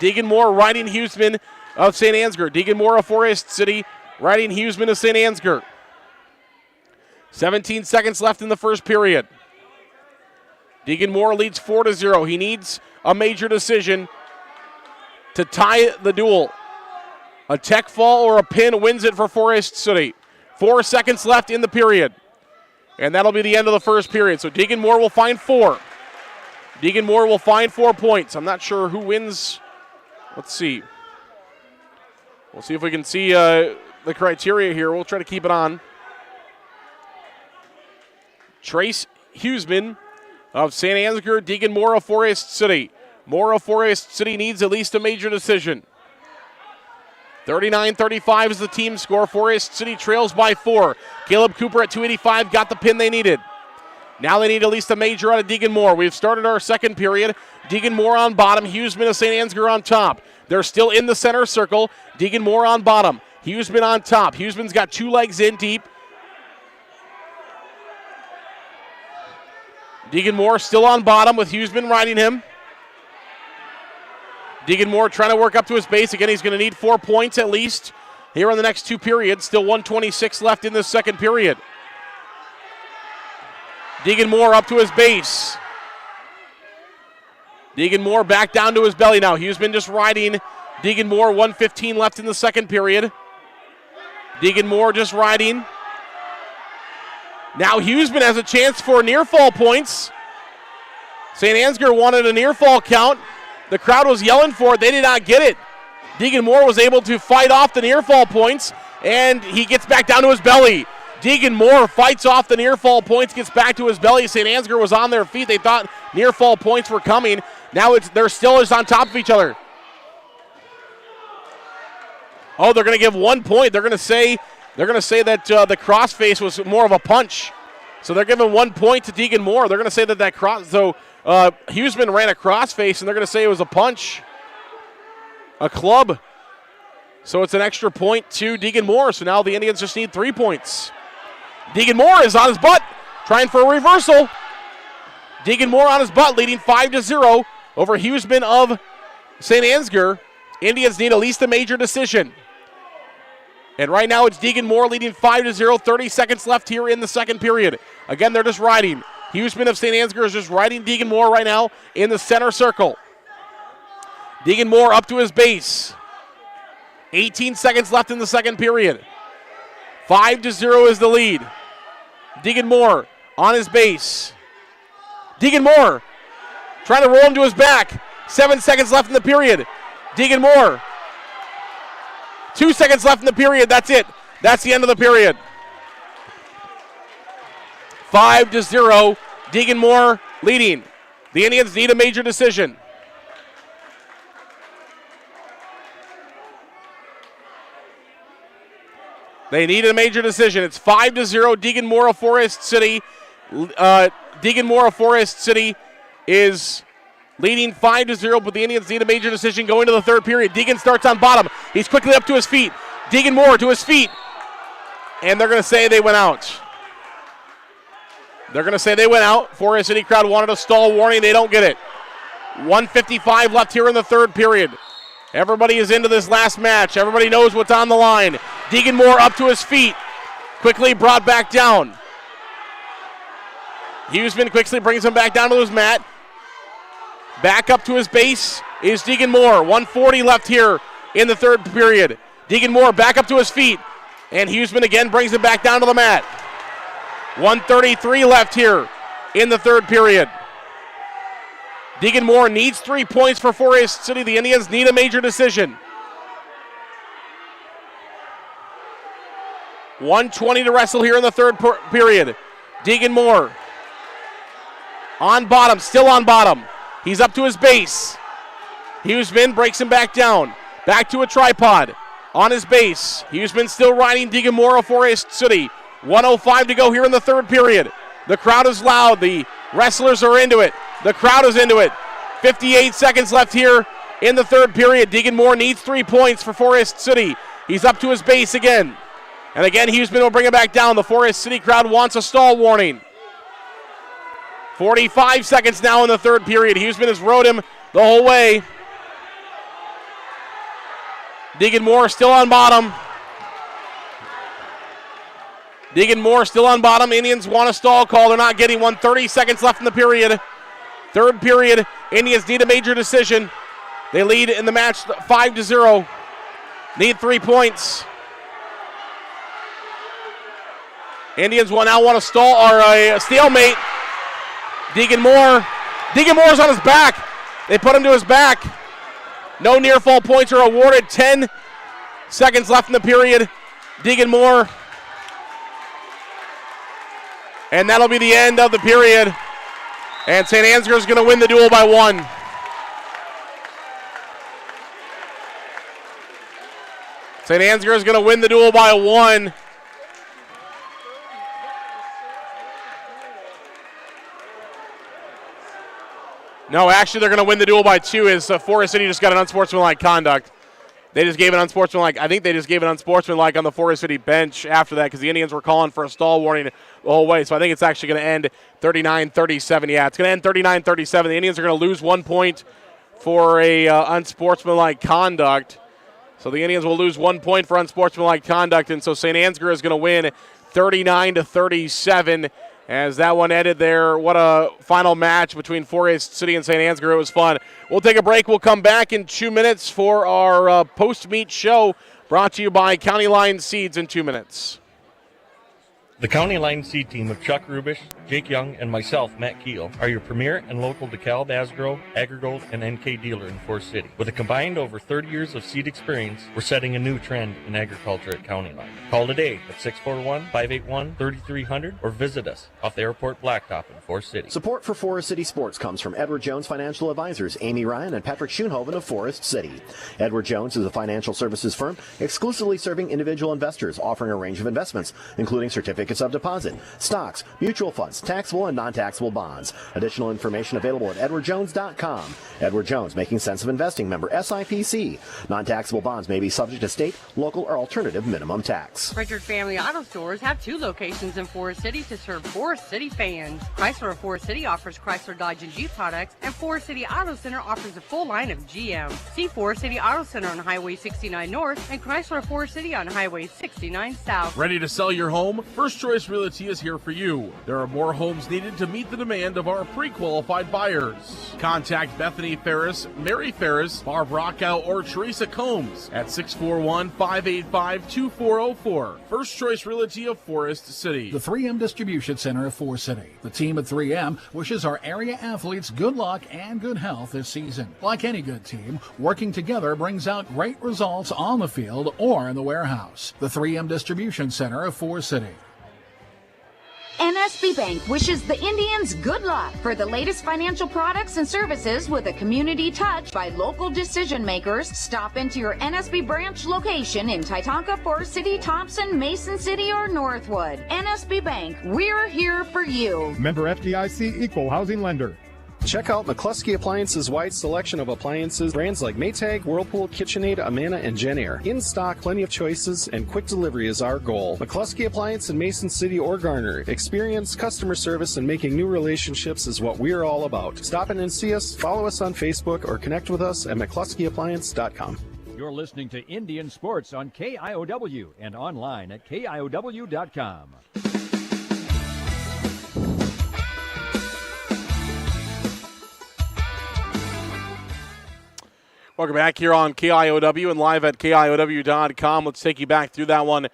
Deegan Moore riding Huseman of St. Ansgar. Deegan Moore of Forest City riding Huseman of St. Ansgar. 17 seconds left in the first period. Deegan Moore leads 4-0. He needs a major decision to tie the duel. A tech fall or a pin wins it for Forest City. 4 seconds left in the period. And that'll be the end of the first period. So Deegan Moore will find 4. Deegan Moore will find 4 points. I'm not sure who wins. Let's see. We'll see if we can see the criteria here. We'll try to keep it on. Trace Huseman of St. Ansgar, Deegan Moore of Forest City. Moore of Forest City needs at least a major decision. 39-35 is the team score. Forest City trails by 4. Caleb Cooper at 285 got the pin they needed. Now they need at least a major out of Deegan Moore. We've started our second period. Deegan Moore on bottom, Huseman of St. Ansgar on top. They're still in the center circle. Deegan Moore on bottom, Huseman on top. Huseman's got 2 legs in deep. Deegan Moore still on bottom with Huseman riding him. Deegan Moore trying to work up to his base. Again, he's going to need 4 points at least here in the next 2 periods. Still 1:26 left in this second period. Deegan Moore up to his base. Deegan Moore back down to his belly now. Huseman just riding Deegan Moore. 1:15 left in the second period. Deegan Moore just riding. Now Huseman has a chance for near fall points. St. Ansgar wanted a near fall count. The crowd was yelling for it. They did not get it. Deegan Moore was able to fight off the near fall points, and he gets back down to his belly. Deegan Moore fights off the near fall points, gets back to his belly. St. Ansgar was on their feet. They thought near fall points were coming. Now they're still just on top of each other. Oh, they're going to give 1 point. They're going to say that the crossface was more of a punch. So they're giving 1 point to Deegan Moore. They're going to say that Huseman ran a crossface, and they're going to say it was a punch. A club. So it's an extra point to Deegan Moore. So now the Indians just need 3 points. Deegan Moore is on his butt, trying for a reversal. Deegan Moore on his butt, leading 5-0 over Huseman of St. Ansgar. Indians need at least a major decision. And right now it's Deegan Moore leading 5-0, 30 seconds left here in the second period. Again, they're just riding. Huseman of St. Ansgar is just riding Deegan Moore right now in the center circle. Deegan Moore up to his base. 18 seconds left in the second period. 5-0 is the lead. Deegan Moore on his base. Deegan Moore trying to roll him to his back. 7 seconds left in the period. Deegan Moore. 2 seconds left in the period. That's it. That's the end of the period. 5-0. Deegan Moore leading. The Indians need a major decision. They need a major decision. It's 5-0. Deegan Moore of Forest City. Deegan Moore of Forest City is leading 5-0, but the Indians need a major decision going to the third period. Deegan starts on bottom. He's quickly up to his feet. Deegan Moore to his feet. And they're going to say they went out. They're going to say they went out. Forest City crowd wanted a stall warning. They don't get it. 1:55 left here in the third period. Everybody is into this last match. Everybody knows what's on the line. Deegan Moore up to his feet. Quickly brought back down. Huseman quickly brings him back down to his mat. Back up to his base is Deegan Moore. 1:40 left here in the third period. Deegan Moore back up to his feet. And Huseman again brings him back down to the mat. 1:33 left here in the third period. Deegan Moore needs 3 points for Forest City. The Indians need a major decision. 1:20 to wrestle here in the third period. Deegan Moore on bottom, still on bottom. He's up to his base. Huseman breaks him back down. Back to a tripod on his base. Huseman still riding Deegan Moore of Forest City. 1:05 to go here in the third period. The crowd is loud. The wrestlers are into it. The crowd is into it. 58 seconds left here in the third period. Deegan Moore needs 3 points for Forest City. He's up to his base again. And again, Huseman will bring him back down. The Forest City crowd wants a stall warning. 45 seconds now in the third period. Huseman has rode him the whole way. Deegan Moore still on bottom. Deegan Moore still on bottom. Indians want a stall call. They're not getting one. 30 seconds left in the period. Third period. Indians need a major decision. They lead in the match 5-0. Need 3 points. Indians will now want a stall or a stalemate. Deegan Moore's on his back. They put him to his back. No near fall points are awarded. 10 seconds left in the period. Deegan Moore. And that'll be the end of the period. And St. Ansgar is going to win the duel by 1. St. Ansgar is going to win the duel by 1. No, actually, they're going to win the duel by 2. As Forest City just got an unsportsmanlike conduct. They just gave an unsportsmanlike. I think they just gave an unsportsmanlike on the Forest City bench after that because the Indians were calling for a stall warning the whole way. So I think it's actually going to end 39-37. Yeah, it's going to end 39-37. The Indians are going to lose 1 point for a unsportsmanlike conduct. So the Indians will lose 1 point for unsportsmanlike conduct, and so St. Ansgar is going to win 39-37. As that one ended there. What a final match between Forest City and St. Ansgar. It was fun. We'll take a break. We'll come back in 2 minutes for our post-meet show brought to you by County Line Seeds in 2 minutes. The County Line Seed team of Chuck Rubish, Jake Young, and myself, Matt Keel, are your premier and local DeKalb, Asgrow, AgriGold, and NK dealer in Forest City. With a combined over 30 years of seed experience, we're setting a new trend in agriculture at County Line. Call today at 641-581-3300 or visit us off the Airport Blacktop in Forest City. Support for Forest City Sports comes from Edward Jones Financial Advisors, Amy Ryan and Patrick Schoenhoven of Forest City. Edward Jones is a financial services firm exclusively serving individual investors, offering a range of investments, including certificates of deposit, stocks, mutual funds, bonds, taxable and non-taxable bonds. Additional information available at edwardjones.com. Edward Jones, making sense of investing, member SIPC. Non-taxable bonds may be subject to state, local, or alternative minimum tax. Richard Family Auto Stores have 2 locations in Forest City to serve Forest City fans. Chrysler of Forest City offers Chrysler, Dodge, and Jeep products, and Forest City Auto Center offers a full line of GM. See Forest City Auto Center on Highway 69 North and Chrysler of Forest City on Highway 69 South. Ready to sell your home? First Choice Realty is here for you. There are more homes needed to meet the demand of our pre-qualified buyers. Contact Bethany Ferris, Mary Ferris, Barb Rockow, or Teresa Combs at 641-585-2404. First Choice Realty of Forest City. The 3M Distribution Center of Forest City. The team at 3M wishes our area athletes good luck and good health this season. Like any good team, working together brings out great results on the field or in the warehouse. The 3M Distribution Center of Forest City. NSB Bank wishes the Indians good luck. For the latest financial products and services with a community touch by local decision makers, stop into your NSB branch location in Titanca, Forest City, Thompson, Mason City, or Northwood. NSB Bank, we're here for you. Member FDIC, equal housing lender. Check out McCluskey Appliances' wide selection of appliances, brands like Maytag, Whirlpool, KitchenAid, Amana, and Genair. In stock, plenty of choices, and quick delivery is our goal. McCluskey Appliance in Mason City or Garner. Experience, customer service, and making new relationships is what we're all about. Stop in and see us, follow us on Facebook, or connect with us at McCluskeyAppliance.com. You're listening to Indian Sports on KIOW and online at KIOW.com. Welcome back here on KIOW and live at KIOW.com. Let's take you back through that one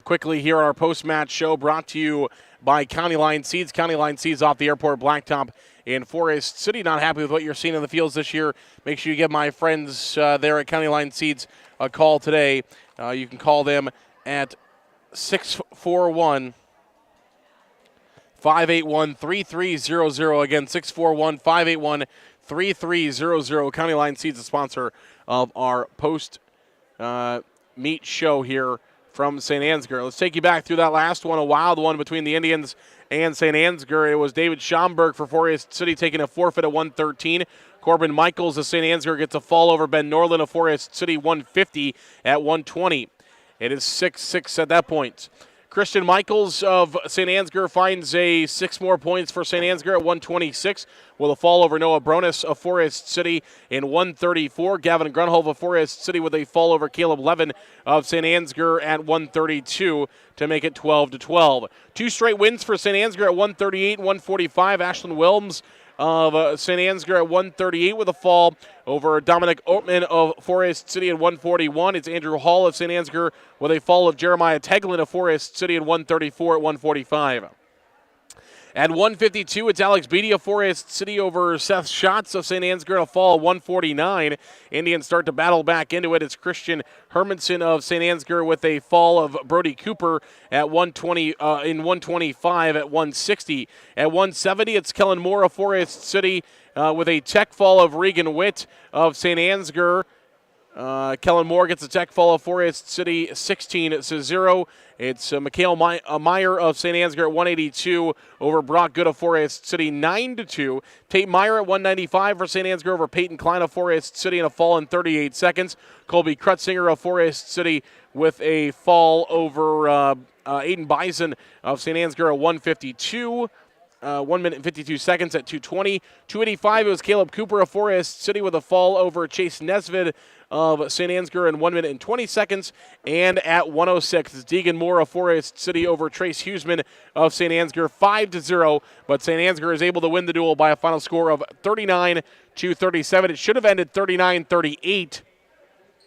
quickly here on our post-match show, brought to you by County Line Seeds. County Line Seeds off the airport blacktop in Forest City. Not happy with what you're seeing in the fields this year? Make sure you give my friends there at County Line Seeds a call today. You can call them at 641 581-3300. Again, 641-581-3300. County Line Seeds, the sponsor of our post-meet show here from St. Ansgar. Let's take you back through that last one, a wild one between the Indians and St. Ansgar. It was David Schomburg for Forest City taking a forfeit at 113. Corbin Michaels of St. Ansgar gets a fall over Ben Norland of Forest City 150 at 120. It is 6-6 at that point. Christian Michaels of St. Ansgar finds 6 more points for St. Ansgar at 126 with a fall over Noah Bronis of Forest City in 134. Gavin Grunholm of Forest City with a fall over Caleb Levin of St. Ansgar at 132 to make it 12-12. 2 straight wins for St. Ansgar at 138 and 145. Ashlyn Wilms of St. Ansgar at 138 with a fall over Dominic Oatman of Forest City at 141. It's Andrew Hall of St. Ansgar with a fall of Jeremiah Teglin of Forest City at 134 at 145. At 152, it's Alex Beatty of Forest City over Seth Schatz of St. Ansgar, a fall of 149. Indians start to battle back into it. It's Christian Hermanson of St. Ansgar with a fall of Brody Cooper at 120 in 125 at 160. At 170, it's Kellen Moore of Forest City with a tech fall of Regan Witt of St. Ansgar. Kellen Moore gets a tech fall of Forest City 16-0. It's Mikhail Meyer of St. Ansgar at 182 over Brock Good of Forest City 9-2. Tate Meyer at 195 for St. Ansgar over Peyton Klein of Forest City in a fall in 38 seconds. Colby Krutzinger of Forest City with a fall over Aiden Bison of St. Ansgar at 152. 1 minute and 52 seconds at 2:20. 2:85, it was Caleb Cooper of Forest City with a fall over Chase Nesvid of St. Ansgar in 1 minute and 20 seconds. And at 1:06, it's Deegan Moore of Forest City over Trace Huseman of St. Ansgar 5-0. But St. Ansgar is able to win the duel by a final score of 39-37. It should have ended 39-38.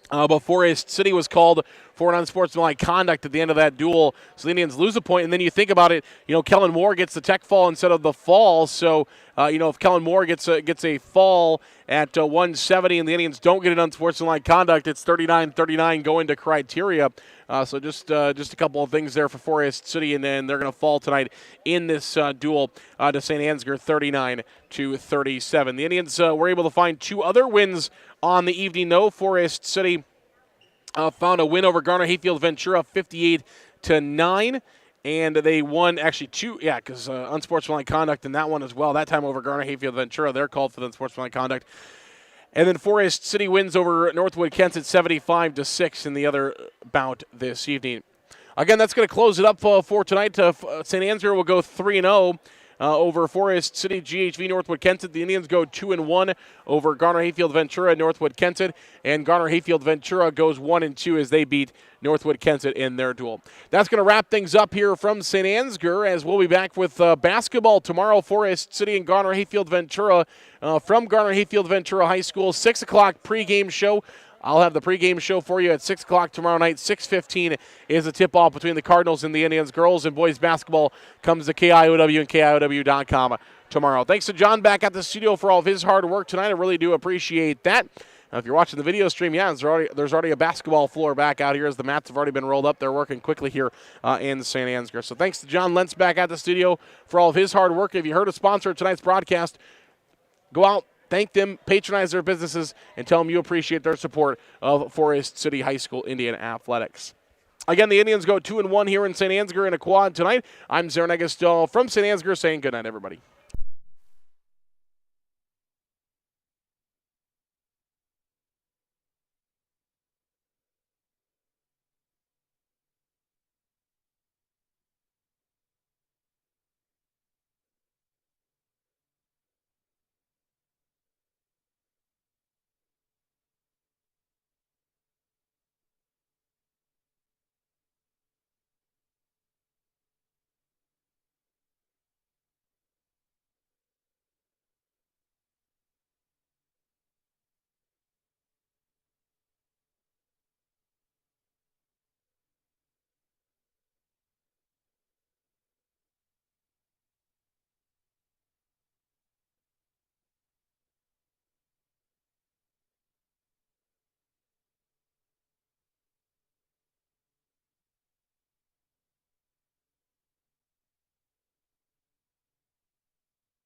But Forest City was called for an unsportsmanlike conduct at the end of that duel. So the Indians lose a point, and then you think about it, Kellen Moore gets the tech fall instead of the fall. So, if Kellen Moore gets a fall at 170 and the Indians don't get an unsportsmanlike conduct, it's 39-39 going to criteria. So just a couple of things there for Forest City, and then they're going to fall tonight in this duel to St. Ansgar 39-37. The Indians were able to find 2 other wins on the evening, though. Forest City found a win over Garner Hayfield Ventura 58-9. And they won actually two, because unsportsmanlike conduct in that one as well. That time over Garner Hayfield Ventura. They're called for the unsportsmanlike conduct. And then Forest City wins over Northwood-Kensett 75-6 in the other bout this evening. Again, that's going to close it up for tonight. St. Ansgar will go 3-0 over Forest City, GHV, Northwood-Kensett. The Indians go 2-1 over Garner Hayfield Ventura, Northwood-Kensett. And Garner Hayfield Ventura goes 1-2 as they beat Northwood-Kensett in their duel. That's going to wrap things up here from St. Ansgar, as we'll be back with basketball tomorrow. Forest City and Garner Hayfield Ventura from Garner Hayfield Ventura High School. 6 o'clock pregame show. I'll have the pregame show for you at 6 o'clock tomorrow night. 6:15 is the tip-off between the Cardinals and the Indians. Girls and boys basketball comes to KIOW and KIOW.com tomorrow. Thanks to John back at the studio for all of his hard work tonight. I really do appreciate that. If you're watching the video stream, there's already a basketball floor back out here as the mats have already been rolled up. They're working quickly here in St. Ansgar. So thanks to John Lentz back at the studio for all of his hard work. If you heard a sponsor of tonight's broadcast, go out, thank them, patronize their businesses, and tell them you appreciate their support of Forest City High School Indian Athletics. Again, the Indians go 2-1 here in St. Ansgar in a quad tonight. I'm Zaron Eggestal from St. Ansgar saying good night, everybody.